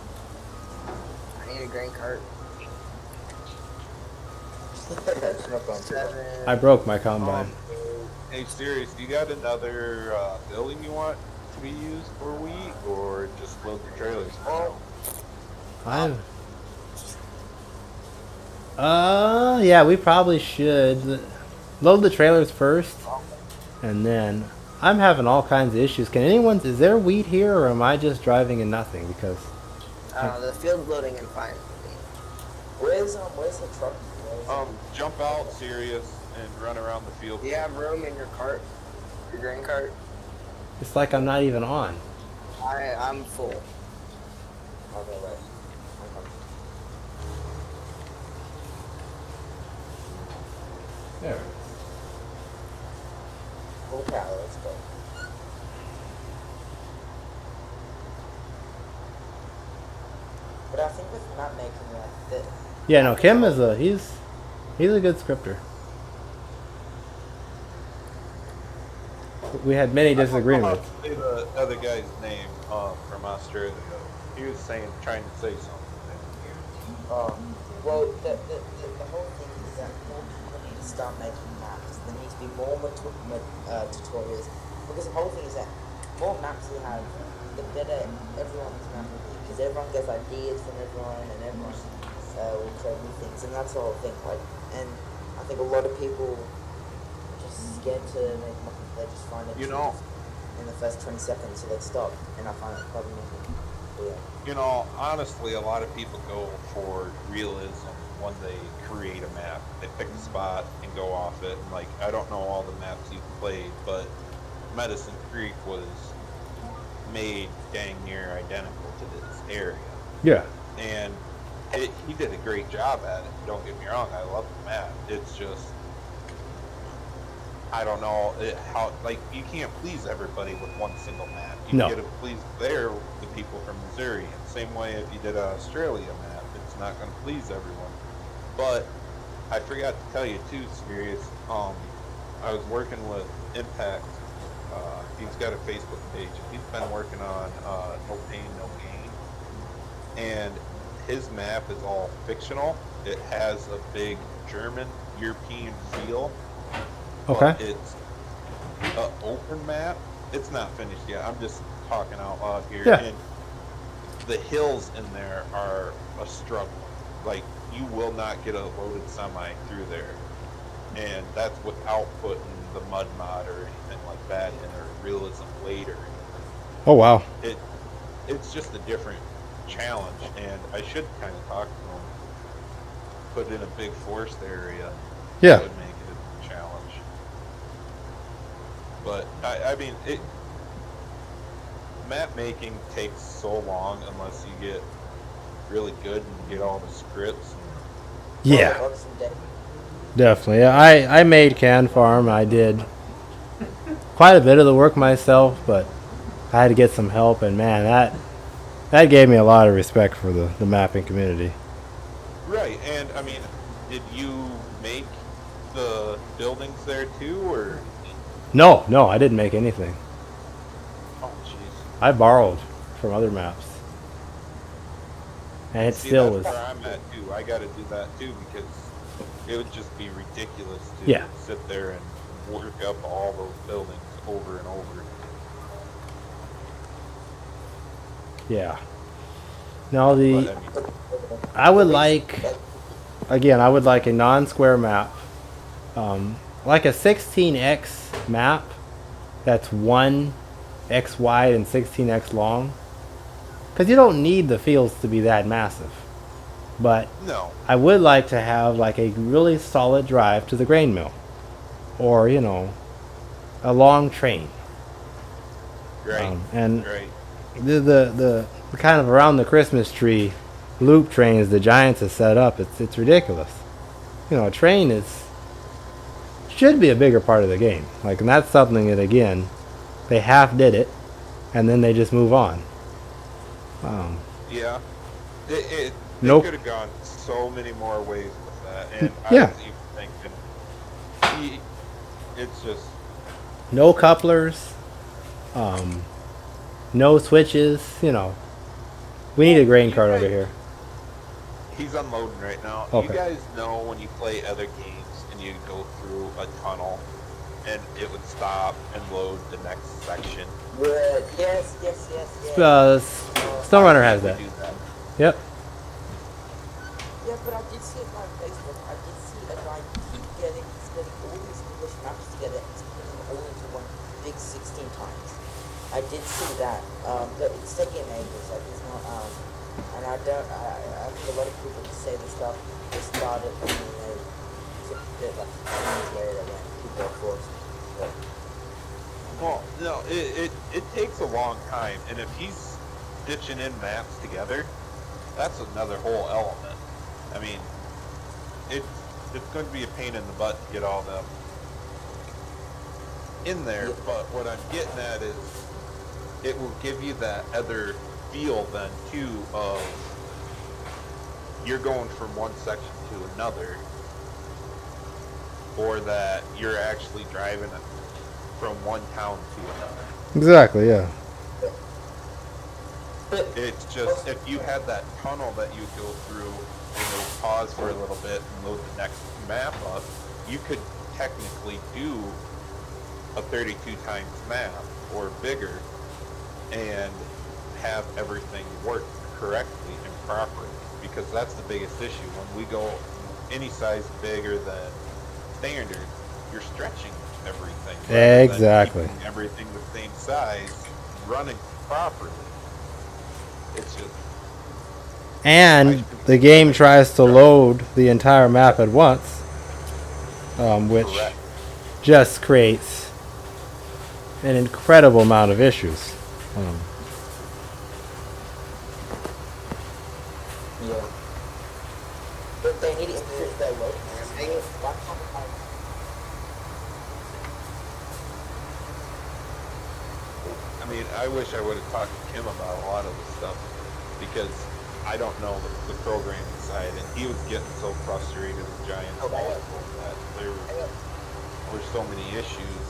I need a grain cart. I broke my combine. Hey, serious, you got another building you want to be used for wheat, or just load the trailers? Well, I Yeah, we probably should load the trailers first, and then I'm having all kinds of issues. Can anyone? Is there wheat here, or am I just driving in nothing? Because The field's loading in fine for me. Where's the truck? Jump out, Sirius, and run around the field. Do you have room in your cart? Your grain cart? it's like I'm not even on. I'm full. Okay, wait. I'm coming. There. Full power, let's go. But I think with map making, that Yeah, no, Kim is he's a good scripter. We had many I don't know how disagreements. to say the other guy's name from Australia. He was trying to say something. well, the whole thing is that more people need to start making maps. There needs to be more tutorials. Because the whole thing is that more maps you have, the better everyone's map will be. Because everyone gets ideas from everyone, and everyone will create new things. And that's the whole thing. Like, and I think a lot of people are just scared to make maps. They just find it You know, in the first 20 seconds, so they stop. And I find it problematic. Yeah. you know, honestly, a lot of people go for realism when they create a map. They pick a spot and go off it. And like, I don't know all the maps you've played, but Medicine Creek was made dang near identical to this area. Yeah. And he did a great job at it. Don't get me wrong, I love the map. It's just, I don't know how, like, you can't please everybody with one single map. You No. get to please the people from Missouri. And same way if you did an Australia map, it's not going to please everyone. But I forgot to tell you too, Sirius. I was working with Impact. He's got a Facebook page. He's been working on No Pain, No Gain. And his map is all fictional. It has a big German, European feel. Okay. But it's an open map. It's not finished yet. I'm just talking out loud here. Yeah. And the hills in there are a struggle. Like, you will not get a loaded semi through there. And that's without putting the mud mod or anything like that in, or realism later. Oh wow. It's just a different challenge, and I should kind of talk to him. Put in a big forest area. Yeah. Would make it a challenge. But I mean, map making takes so long unless you get really good and get all the scripts. Yeah. Or some day. Definitely. Yeah, I made Can Farm. I did quite a bit of the work myself, but I had to get some help, and man, that gave me a lot of respect for the mapping community. Right, and I mean, did you make the buildings there too, or? No, I didn't make anything. Oh, jeez. I borrowed from other maps, and it See, still that's was. where I'm at too. I got to do that too because it would just be ridiculous to Yeah. sit there and work up all those buildings over and over. Yeah. No, But, I would like, again, I would like a non-square map, like a 16x map that's 1x wide and 16x long, because you don't need the fields to be that massive. But no. I would like to have like a really solid drive to the grain mill, or a long train. Right. And right. the kind of around the Christmas tree loop trains the Giants have set up, it's ridiculous. A train should be a bigger part of the game. Like, and that's something that, again, they half did it, and then they just move on. Yeah. They Nope. could have gone so many more ways with that, and Yeah. I was even thinking, it's just No couplers, no switches. We need a grain cart over here. he's unloading right now. Okay. You guys know when you play other games and you go through a tunnel and it would stop and load the next section. Good. Yes. SnowRunner has that. We do that. Yep. Yeah, but I did see it on Facebook. I did see a guy keep he's getting all these English maps together. He's putting them all into one big 16 times. I did see that. But it's taking ages. Like it's not. And I don't. I think a lot of people that say this stuff they started and then they took it like 10 years later when people are forced. But, Well, no, it takes a long time, and if he's stitching in maps together, that's another whole element. I mean, it's going to be a pain in the butt to get all them in there, but what I'm getting at is it will give you that other feel then too of you're going from one section to another, or that you're actually driving it from one town to another. Exactly, yeah. It's just, if you had that tunnel that you go through and you pause for a little bit and load the next map up, you could technically do a 32 times map or bigger and have everything work correctly and properly, because that's the biggest issue. When we go any size bigger than standard, you're stretching everything. rather than Exactly. keeping everything the same size, running properly. It's just, And the game tries to load the entire map at once, which correct. just creates an incredible amount of issues. yeah. But they need to improve their loading. Why can't I mean, I wish I would have talked to Kim about a lot of this stuff, because I don't know the programming side, and he was getting so frustrated with Giants multiple that there were so many issues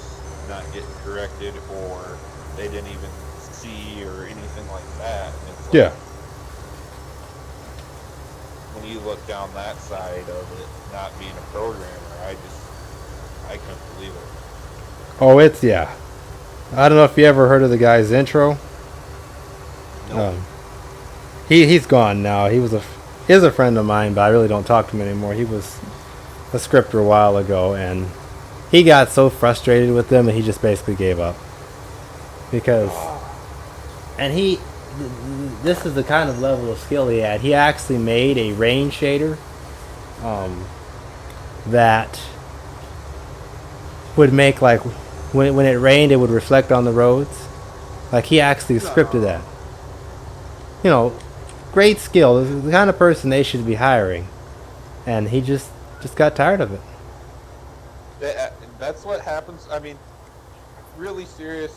not getting corrected, or they didn't even see, or anything like that. And it's like, Yeah. when you look down that side of it, not being a programmer, I couldn't believe it. Oh, it's, yeah. I don't know if you ever heard of the guy's intro. Nope. He's gone now. He is a friend of mine, but I really don't talk to him anymore. He was a scripter a while ago, and he got so frustrated with them, and he just basically gave up. Because, and this is the kind of level of skill he had. He actually made a rain shader that would make, like, when it rained, it would reflect on the roads. Like, he actually scripted that. You know, great skill. This is the kind of person they should be hiring. And he just got tired of it. That's what happens. I mean, really serious.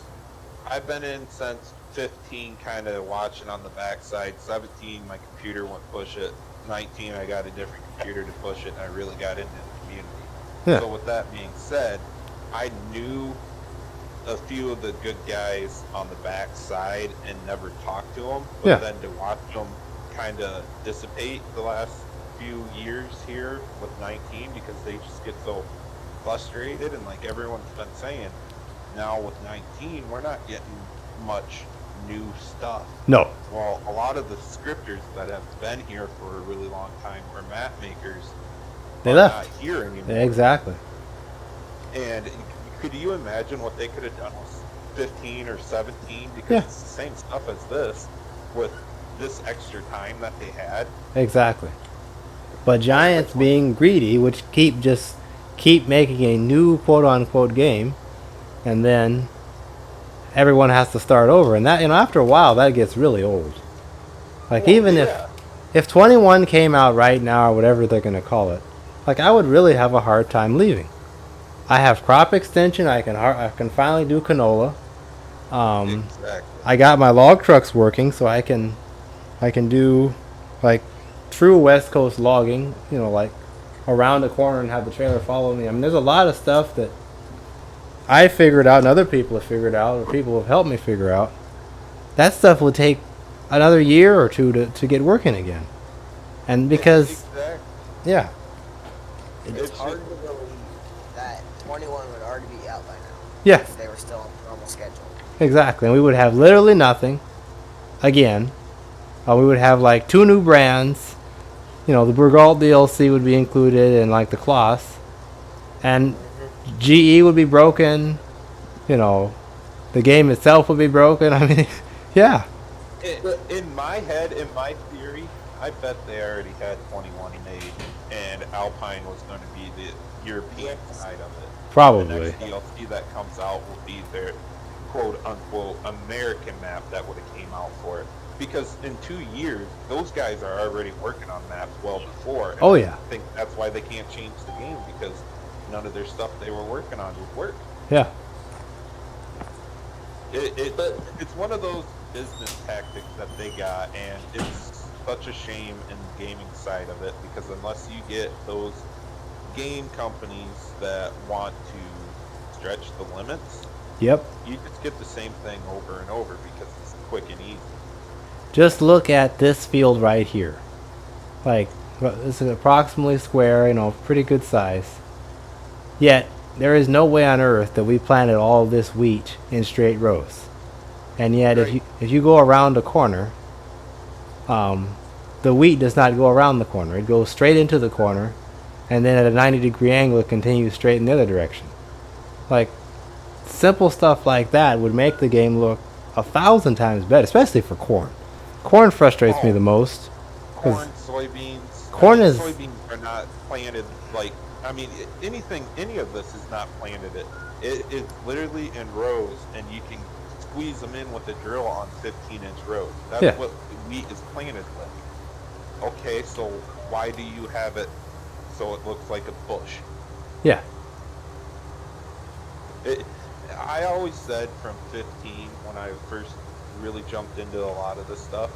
I've been in since 15, kind of watching on the backside. 17, my computer wouldn't push it. 19, I got a different computer to push it, and I really got into the community. Yeah. So with that being said, I knew a few of the good guys on the backside and never talked to them. But Yeah. then to watch them kind of dissipate the last few years here with 19, because they just get so frustrated, and like everyone's been saying, now with 19 we're not getting much new stuff. No. Well, a lot of the scripters that have been here for a really long time, or map makers, They are left. not here anymore. Exactly. And could you imagine what they could have done with 15 or 17? Because Yeah. it's the same stuff as this, with this extra time that they had. Exactly. But Giants being greedy, which keep making a new quote unquote game, and then everyone has to start over, and that, after a while that gets really old. Like, Well, even yeah. if 21 came out right now, or whatever they're gonna call it, like, I would really have a hard time leaving. I have crop extension. I can finally do canola. Exactly. I got my log trucks working, so I can do, like, true West Coast logging, like around the corner and have the trailer follow me. I mean, there's a lot of stuff that I figured out and other people have figured out, or people have helped me figure out. That stuff will take another year or two to get working again. And because, Exactly. yeah, It's hard to believe that 21 would already be out by now. yeah, If they were still on normal schedule. exactly. And we would have literally nothing again. We would have like 2 new brands, you know, the Burgalt DLC would be included in like the Kloss, and GE would be broken. You know, the game itself would be broken. I mean, yeah, In my head, in my theory, I bet they already had 21 made, and Alpine was going to be the European side of it. The probably. next DLC that comes out will be their quote-unquote American map that would have came out for it. Because in 2 years, those guys are already working on maps well before. And Oh, I yeah. think that's why they can't change the game, because none of their stuff they were working on would work. Yeah, It's one of those business tactics that they got, and it's such a shame in the gaming side of it, because unless you get those game companies that want to stretch the limits, yep. you just get the same thing over and over because it's quick and easy. Just look at this field right here. Like, this is approximately square, you know, pretty good size. Yet, there is no way on earth that we planted all this wheat in straight rows. And yet, Right. if you go around a corner, the wheat does not go around the corner. It goes straight into the corner, and then at a 90-degree angle, it continues straight in the other direction. Like, simple stuff like that would make the game look 1,000 times better, especially for corn. Corn frustrates me the most. Corn, soybeans. Corn is- Soybeans are not planted like. I mean, any of this is not planted. It's literally in rows, and you can squeeze them in with a drill on 15-inch rows. That's Yeah. what wheat is planted with. Okay, so why do you have it so it looks like a bush? Yeah. I always said from 15, when I first really jumped into a lot of this stuff,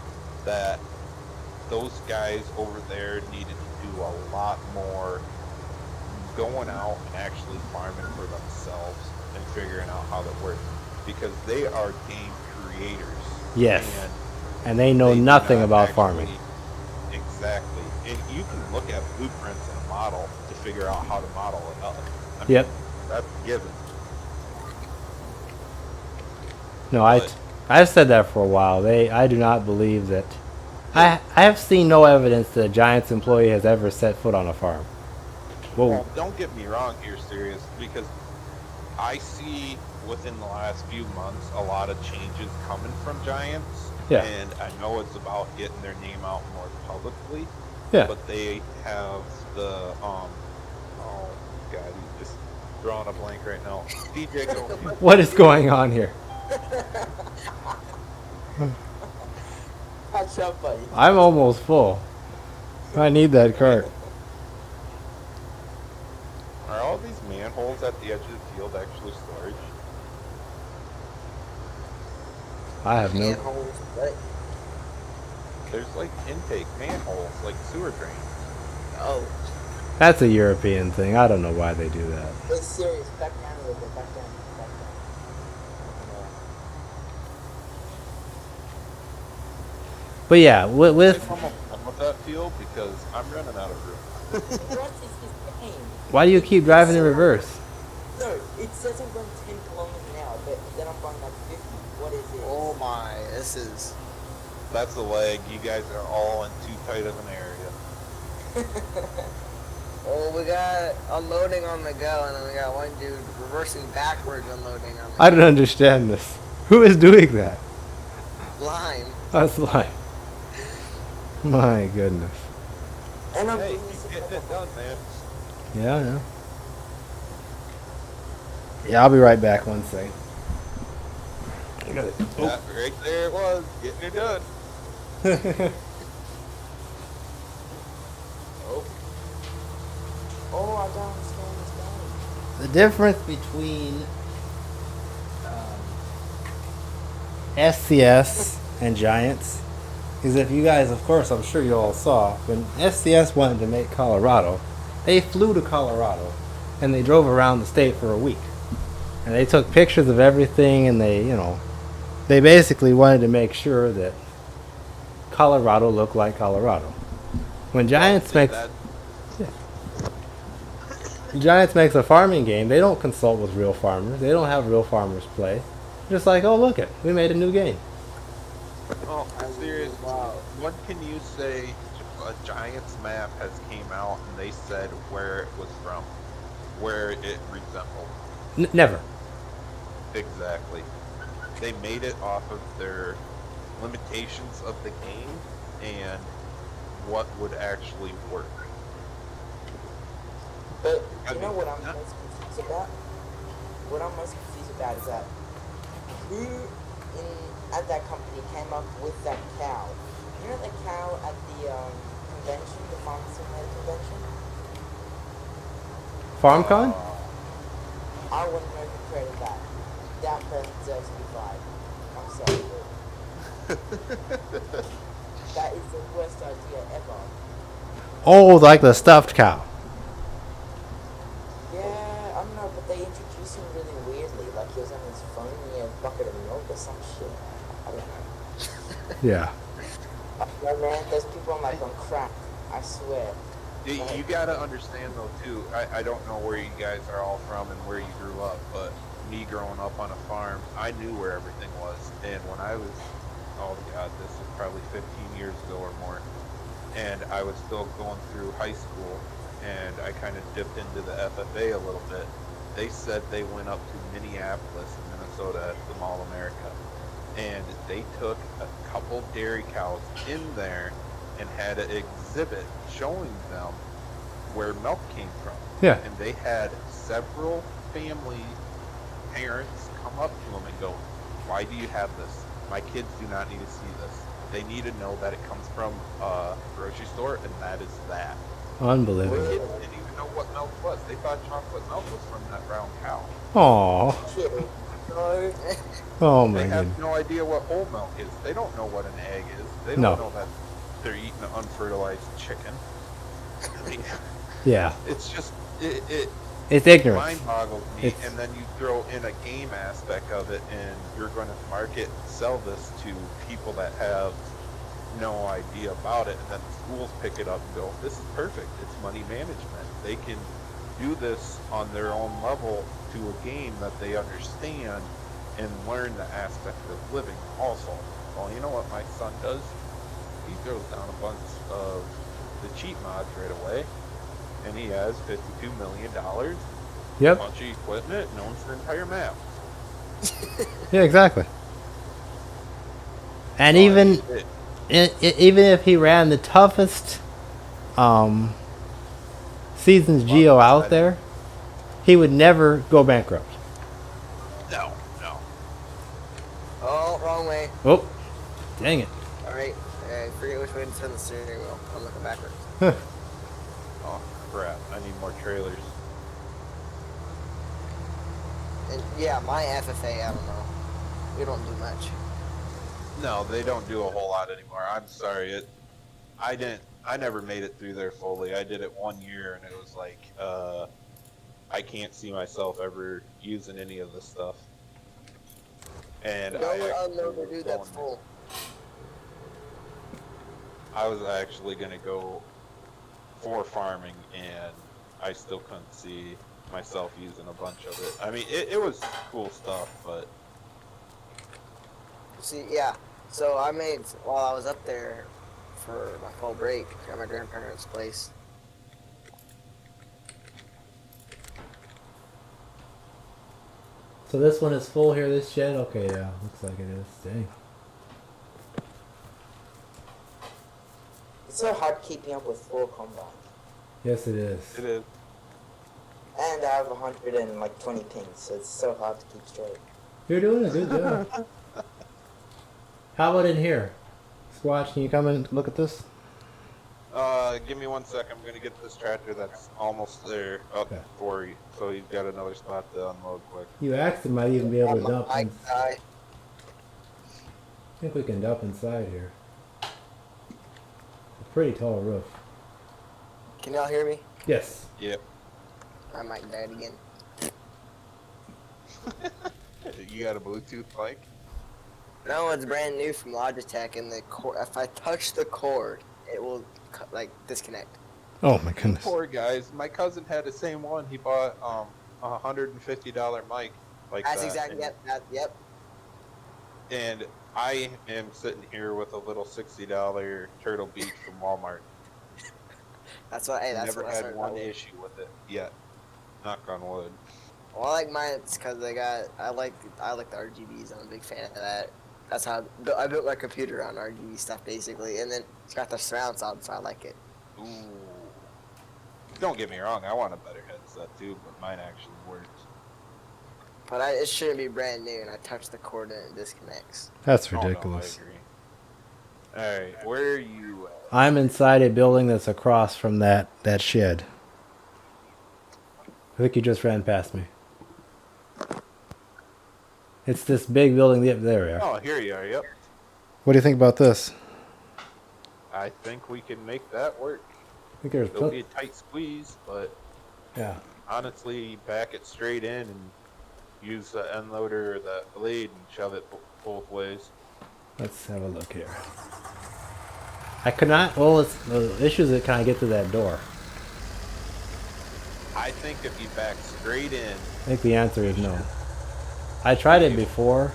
that those guys over there needed to do a lot more going out and actually farming for themselves and figuring out how that works, because they are game creators. Yes. And And they know they do nothing not about actually- farming. Exactly. And you can look at blueprints in a model to figure out how to model it up. I mean, Yep. that's a given. No, But- I've said that for a while. I do not believe that. I have seen no evidence that a Giants employee has ever set foot on a farm. Whoa. Well, don't get me wrong here, serious, because I see within the last few months a lot of changes coming from Giants. Yeah. And I know it's about getting their name out more publicly. Yeah. But they have the oh god, he's just drawing a blank right now. DJ, go. What is going on here? Catch up, buddy. I'm almost full. I need that cart. Are all these manholes at the edge of the field actually storage? I have no. Manholes, what? There's like intake manholes, like sewer drains. Oh, That's a European thing. I don't know why they do that. it's serious. Back down a little bit. Back down. Back down. But yeah, with I'm done with that field because I'm running out of room. What is this game? why do you keep driving in reverse? No, it says I'm going 10 kilometers an hour, but then I'm going like 50. What is it? Oh my, this is. That's a leg. You guys are all in too tight of an area. Oh, we got unloading on the go, and then we got one dude reversing backwards unloading on the I don't understand this. Who is doing that? line. That's like, my goodness. And I'm Hey, doing this keep getting it done, man. Yeah, I know. Yeah, I'll be right back. One second. Yeah, right there it was. Getting it done. Oh, I don't understand this game. The difference between SCS and Giants is, if you guys, of course, I'm sure you all saw, when SCS wanted to make Colorado, they flew to Colorado and they drove around the state for a week. And they took pictures of everything, and they basically wanted to make sure that Colorado looked like Colorado. When Giants See, makes that- Giants makes a farming game, they don't consult with real farmers. They don't have real farmers play. Just like, oh, look it, we made a new game. Oh, I'm serious. Wow. What can you say a Giants map has came out and they said where it was from, where it resembled. Never. Exactly. They made it off of their limitations of the game and what would actually work. But I you know mean, what I'm not- most confused about? What I'm most confused about is that who at that company came up with that cow? You know the cow at the convention, the Farm Simulator convention? FarmCon? I want to know who created that. That person deserves to be fired. I'm sorry, but that is the worst idea ever. Oh, like the stuffed cow. Yeah, I don't know, but they introduced him really weirdly, like he was on his phone and he had a bucket of milk or some shit. I don't know. Yeah. No man, those people are like on crack. I swear. You gotta understand though too. I don't know where you guys are all from and where you grew up, but me growing up on a farm, I knew where everything was. And when I was, oh god, this was probably 15 years ago or more, and I was still going through high school, and I kind of dipped into the FFA a little bit. They said they went up to Minneapolis, Minnesota, at the Mall America, and they took a couple dairy cows in there and had an exhibit showing them where milk came from. Yeah. And they had several family parents come up to them and go, "Why do you have this? My kids do not need to see this. They need to know that it comes from a grocery store, and that is that." Unbelievable. Kids didn't even know what milk was. They thought chocolate milk was from that brown cow. Aw. Shit. No. Oh my They have goodness. no idea what whole milk is. They don't know what an egg is. They don't No. know that they're eating an unfertilized chicken. I mean, Yeah. it's just It's ignorance. mind boggles me. It's- And then you throw in a game aspect of it, and you're going to market and sell this to people that have no idea about it, and then schools pick it up and go, "This is perfect. It's money management. They can do this on their own level to a game that they understand and learn the aspect of living also." Well, you know what my son does? He throws down a bunch of the cheat mods right away, and he has $52 million, a Yep. bunch of equipment, and owns the entire map. Yeah, exactly. And So, I even mean, even if he ran the toughest seasons geo out there, he would never go bankrupt. no. Oh, wrong way. Oh, dang it. Alright, I forget which way to turn the steering wheel. I'm looking backwards. Oh, crap. I need more trailers. And yeah, my FFA, I don't know. We don't do much. No, they don't do a whole lot anymore. I'm sorry. I never made it through there fully. I did it 1 year, and it was like, I can't see myself ever using any of this stuff. And No I one actually unloader, was dude, that's going- full. I was actually gonna go for farming, and I still couldn't see myself using a bunch of it. I mean, it was cool stuff, but See, yeah. So I made, while I was up there for my fall break at my grandparents' place, So this one is full here, this shed? Okay, yeah, looks like it is. Dang. It's so hard keeping up with 4 combines. Yes, it is. it is. And I have 120 pings, so it's so hard to keep straight. You're doing a good job. How about in here? Squatch, can you come and look at this? Give me 1 sec. I'm gonna get this tractor that's almost there up Okay. for you, so you've got another spot to unload quick. You actually might even be able to my dump. bike guy. I think we can dump inside here. A pretty tall roof. Can y'all hear me? Yes. Yep. I might die again. You got a Bluetooth mic? No, it's brand new from Logitech, and the cord, if I touch the cord, it will like disconnect. Oh my goodness. Poor guys. My cousin had the same one. He bought a $150 mic like That's that. exactly yep. And I am sitting here with a little $60 Turtle Beach from Walmart. That's what. Hey, that's Never what I had started one going with. issue with it yet. Knock on wood. Well, I like mine because I like the RGBs. I'm a big fan of that. That's how I built my computer on RGB stuff basically, and then it's got the surround sound, so I like it. Ooh. Don't get me wrong, I want a better headset too, but mine actually works. But it shouldn't be brand new, and I touch the cord and it disconnects. That's Oh no, I ridiculous. agree. Alright, where are you at? I'm inside a building that's across from that shed. I think you just ran past me. It's this big building. Yep, there we are. Oh, here you are, yep. What do you think about this? I think we can make that work. I think there's It'll be a tight squeeze, but yeah. honestly, back it straight in and use the end loader or the blade and shove it both ways. Let's have a look here. I could not. Well, it's the issue is that can I get to that door? I think if you back straight in, I think the answer is no. I tried it before.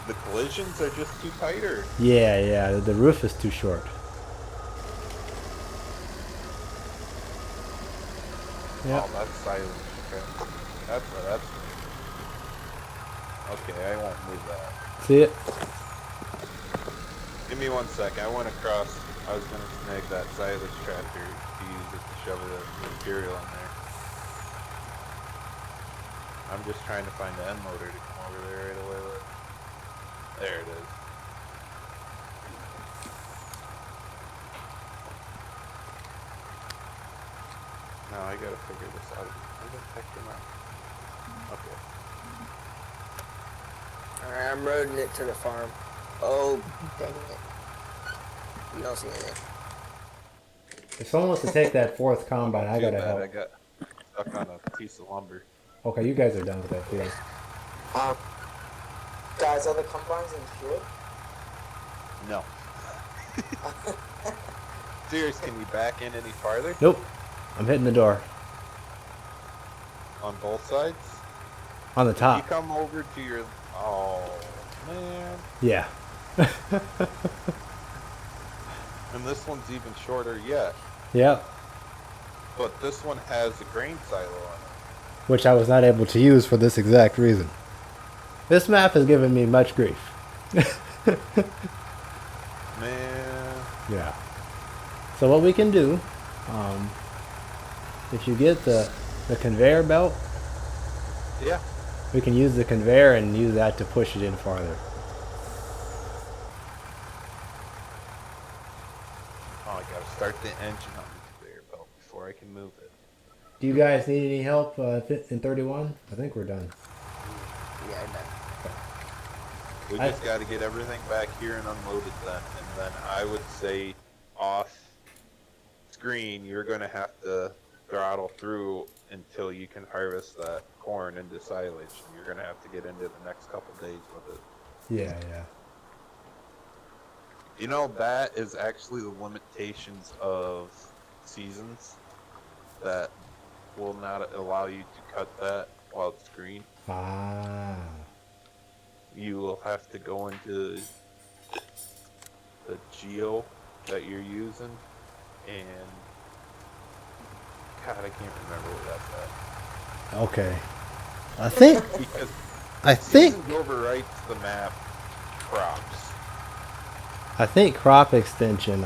the collisions are just too tight, or Yeah. The roof is too short. Yeah. oh, that's silent. Okay. That's. Okay, I won't move that. See it? Give me 1 sec. I went across. I was gonna snag that silage tractor to use it to shove the material in there. I'm just trying to find the end loader to come over there right away with. There it is. Now I gotta figure this out. Where the heck am I? Okay. Alright, I'm roading it to the farm. Oh, dang it. You don't see anything. If someone wants to take that fourth combine, I Too gotta bad help. I got stuck on a piece of lumber. Okay, you guys are done with that field. Guys, are the combines insured? No. Serious, can you back in any farther? Nope. I'm hitting the door. On both sides? On the You top. come over to your... Oh, man. Yeah. And this one's even shorter yet. Yep. But this one has a grain silo on it. Which I was not able to use for this exact reason. This map has given me much grief. Man. Yeah. So what we can do, if you get the conveyor belt, Yeah. we can use the conveyor and use that to push it in farther. Oh, I gotta start the engine on the conveyor belt before I can move it. Do you guys need any help in 31? I think we're done. Yeah, I know. We just got to get everything back here and unloaded then. And then I would say off screen, you're going to have to throttle through until you can harvest that corn into silage. And you're going to have to get into the next couple days with it. Yeah. You know, that is actually the limitations of seasons that will not allow you to cut that while it's green. Ah. You will have to go into the geo that you're using, and God, I can't remember where that's Okay. I think. at. Because I think. seasons overwrites the map crops. I think crop extension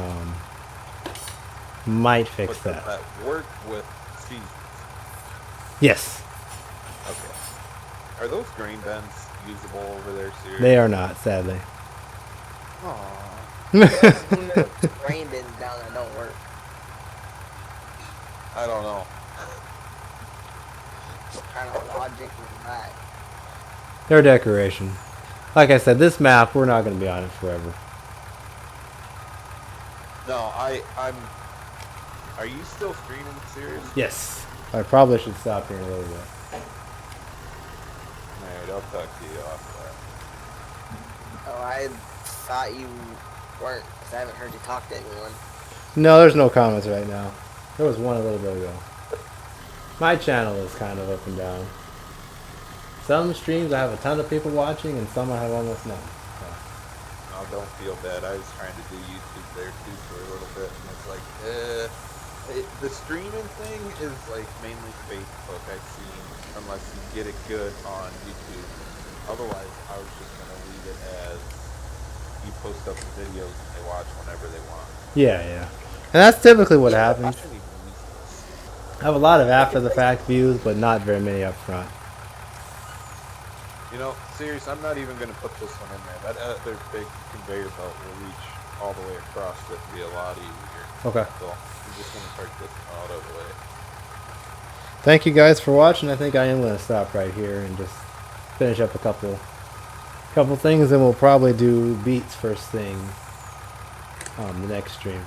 might fix But does that. that work with seasons? Yes. Okay. Are those grain bins usable over there, seriously? They are not, sadly. Aww. The grain bins down that don't work. I don't know. What kind of logic is that? They're decoration. Like I said, this map, we're not going to be on it forever. No, I'm. Are you still streaming, serious? Yes. I probably should stop here in a little bit. Alright, I'll talk to you off Oh, I thought you weren't, because I haven't heard you talk to anyone. No, there's no comments right now. There was one a little bit ago. My channel is kind of up and down. Some streams I have a ton of people watching, and some I have almost none. So. that. now. Don't feel bad. I was trying to do YouTube there too for a little bit, and it's like, the streaming thing is like mainly Facebook. I've seen, unless you get it good on YouTube. Otherwise, I was just gonna leave it as you post up the videos and they watch whenever they want. Yeah, yeah. And that's typically what happens. I shouldn't even use this. I have a lot of after the fact views, but not very many up front. You know, serious, I'm not even going to put this one in there. That other big conveyor belt will reach all the way across. It'd be a lot easier. Okay. So I'm just going to start this one out of the way. Thank you guys for watching. I think I am going to stop right here and just finish up a couple things, and we'll probably do beats first thing on the next stream.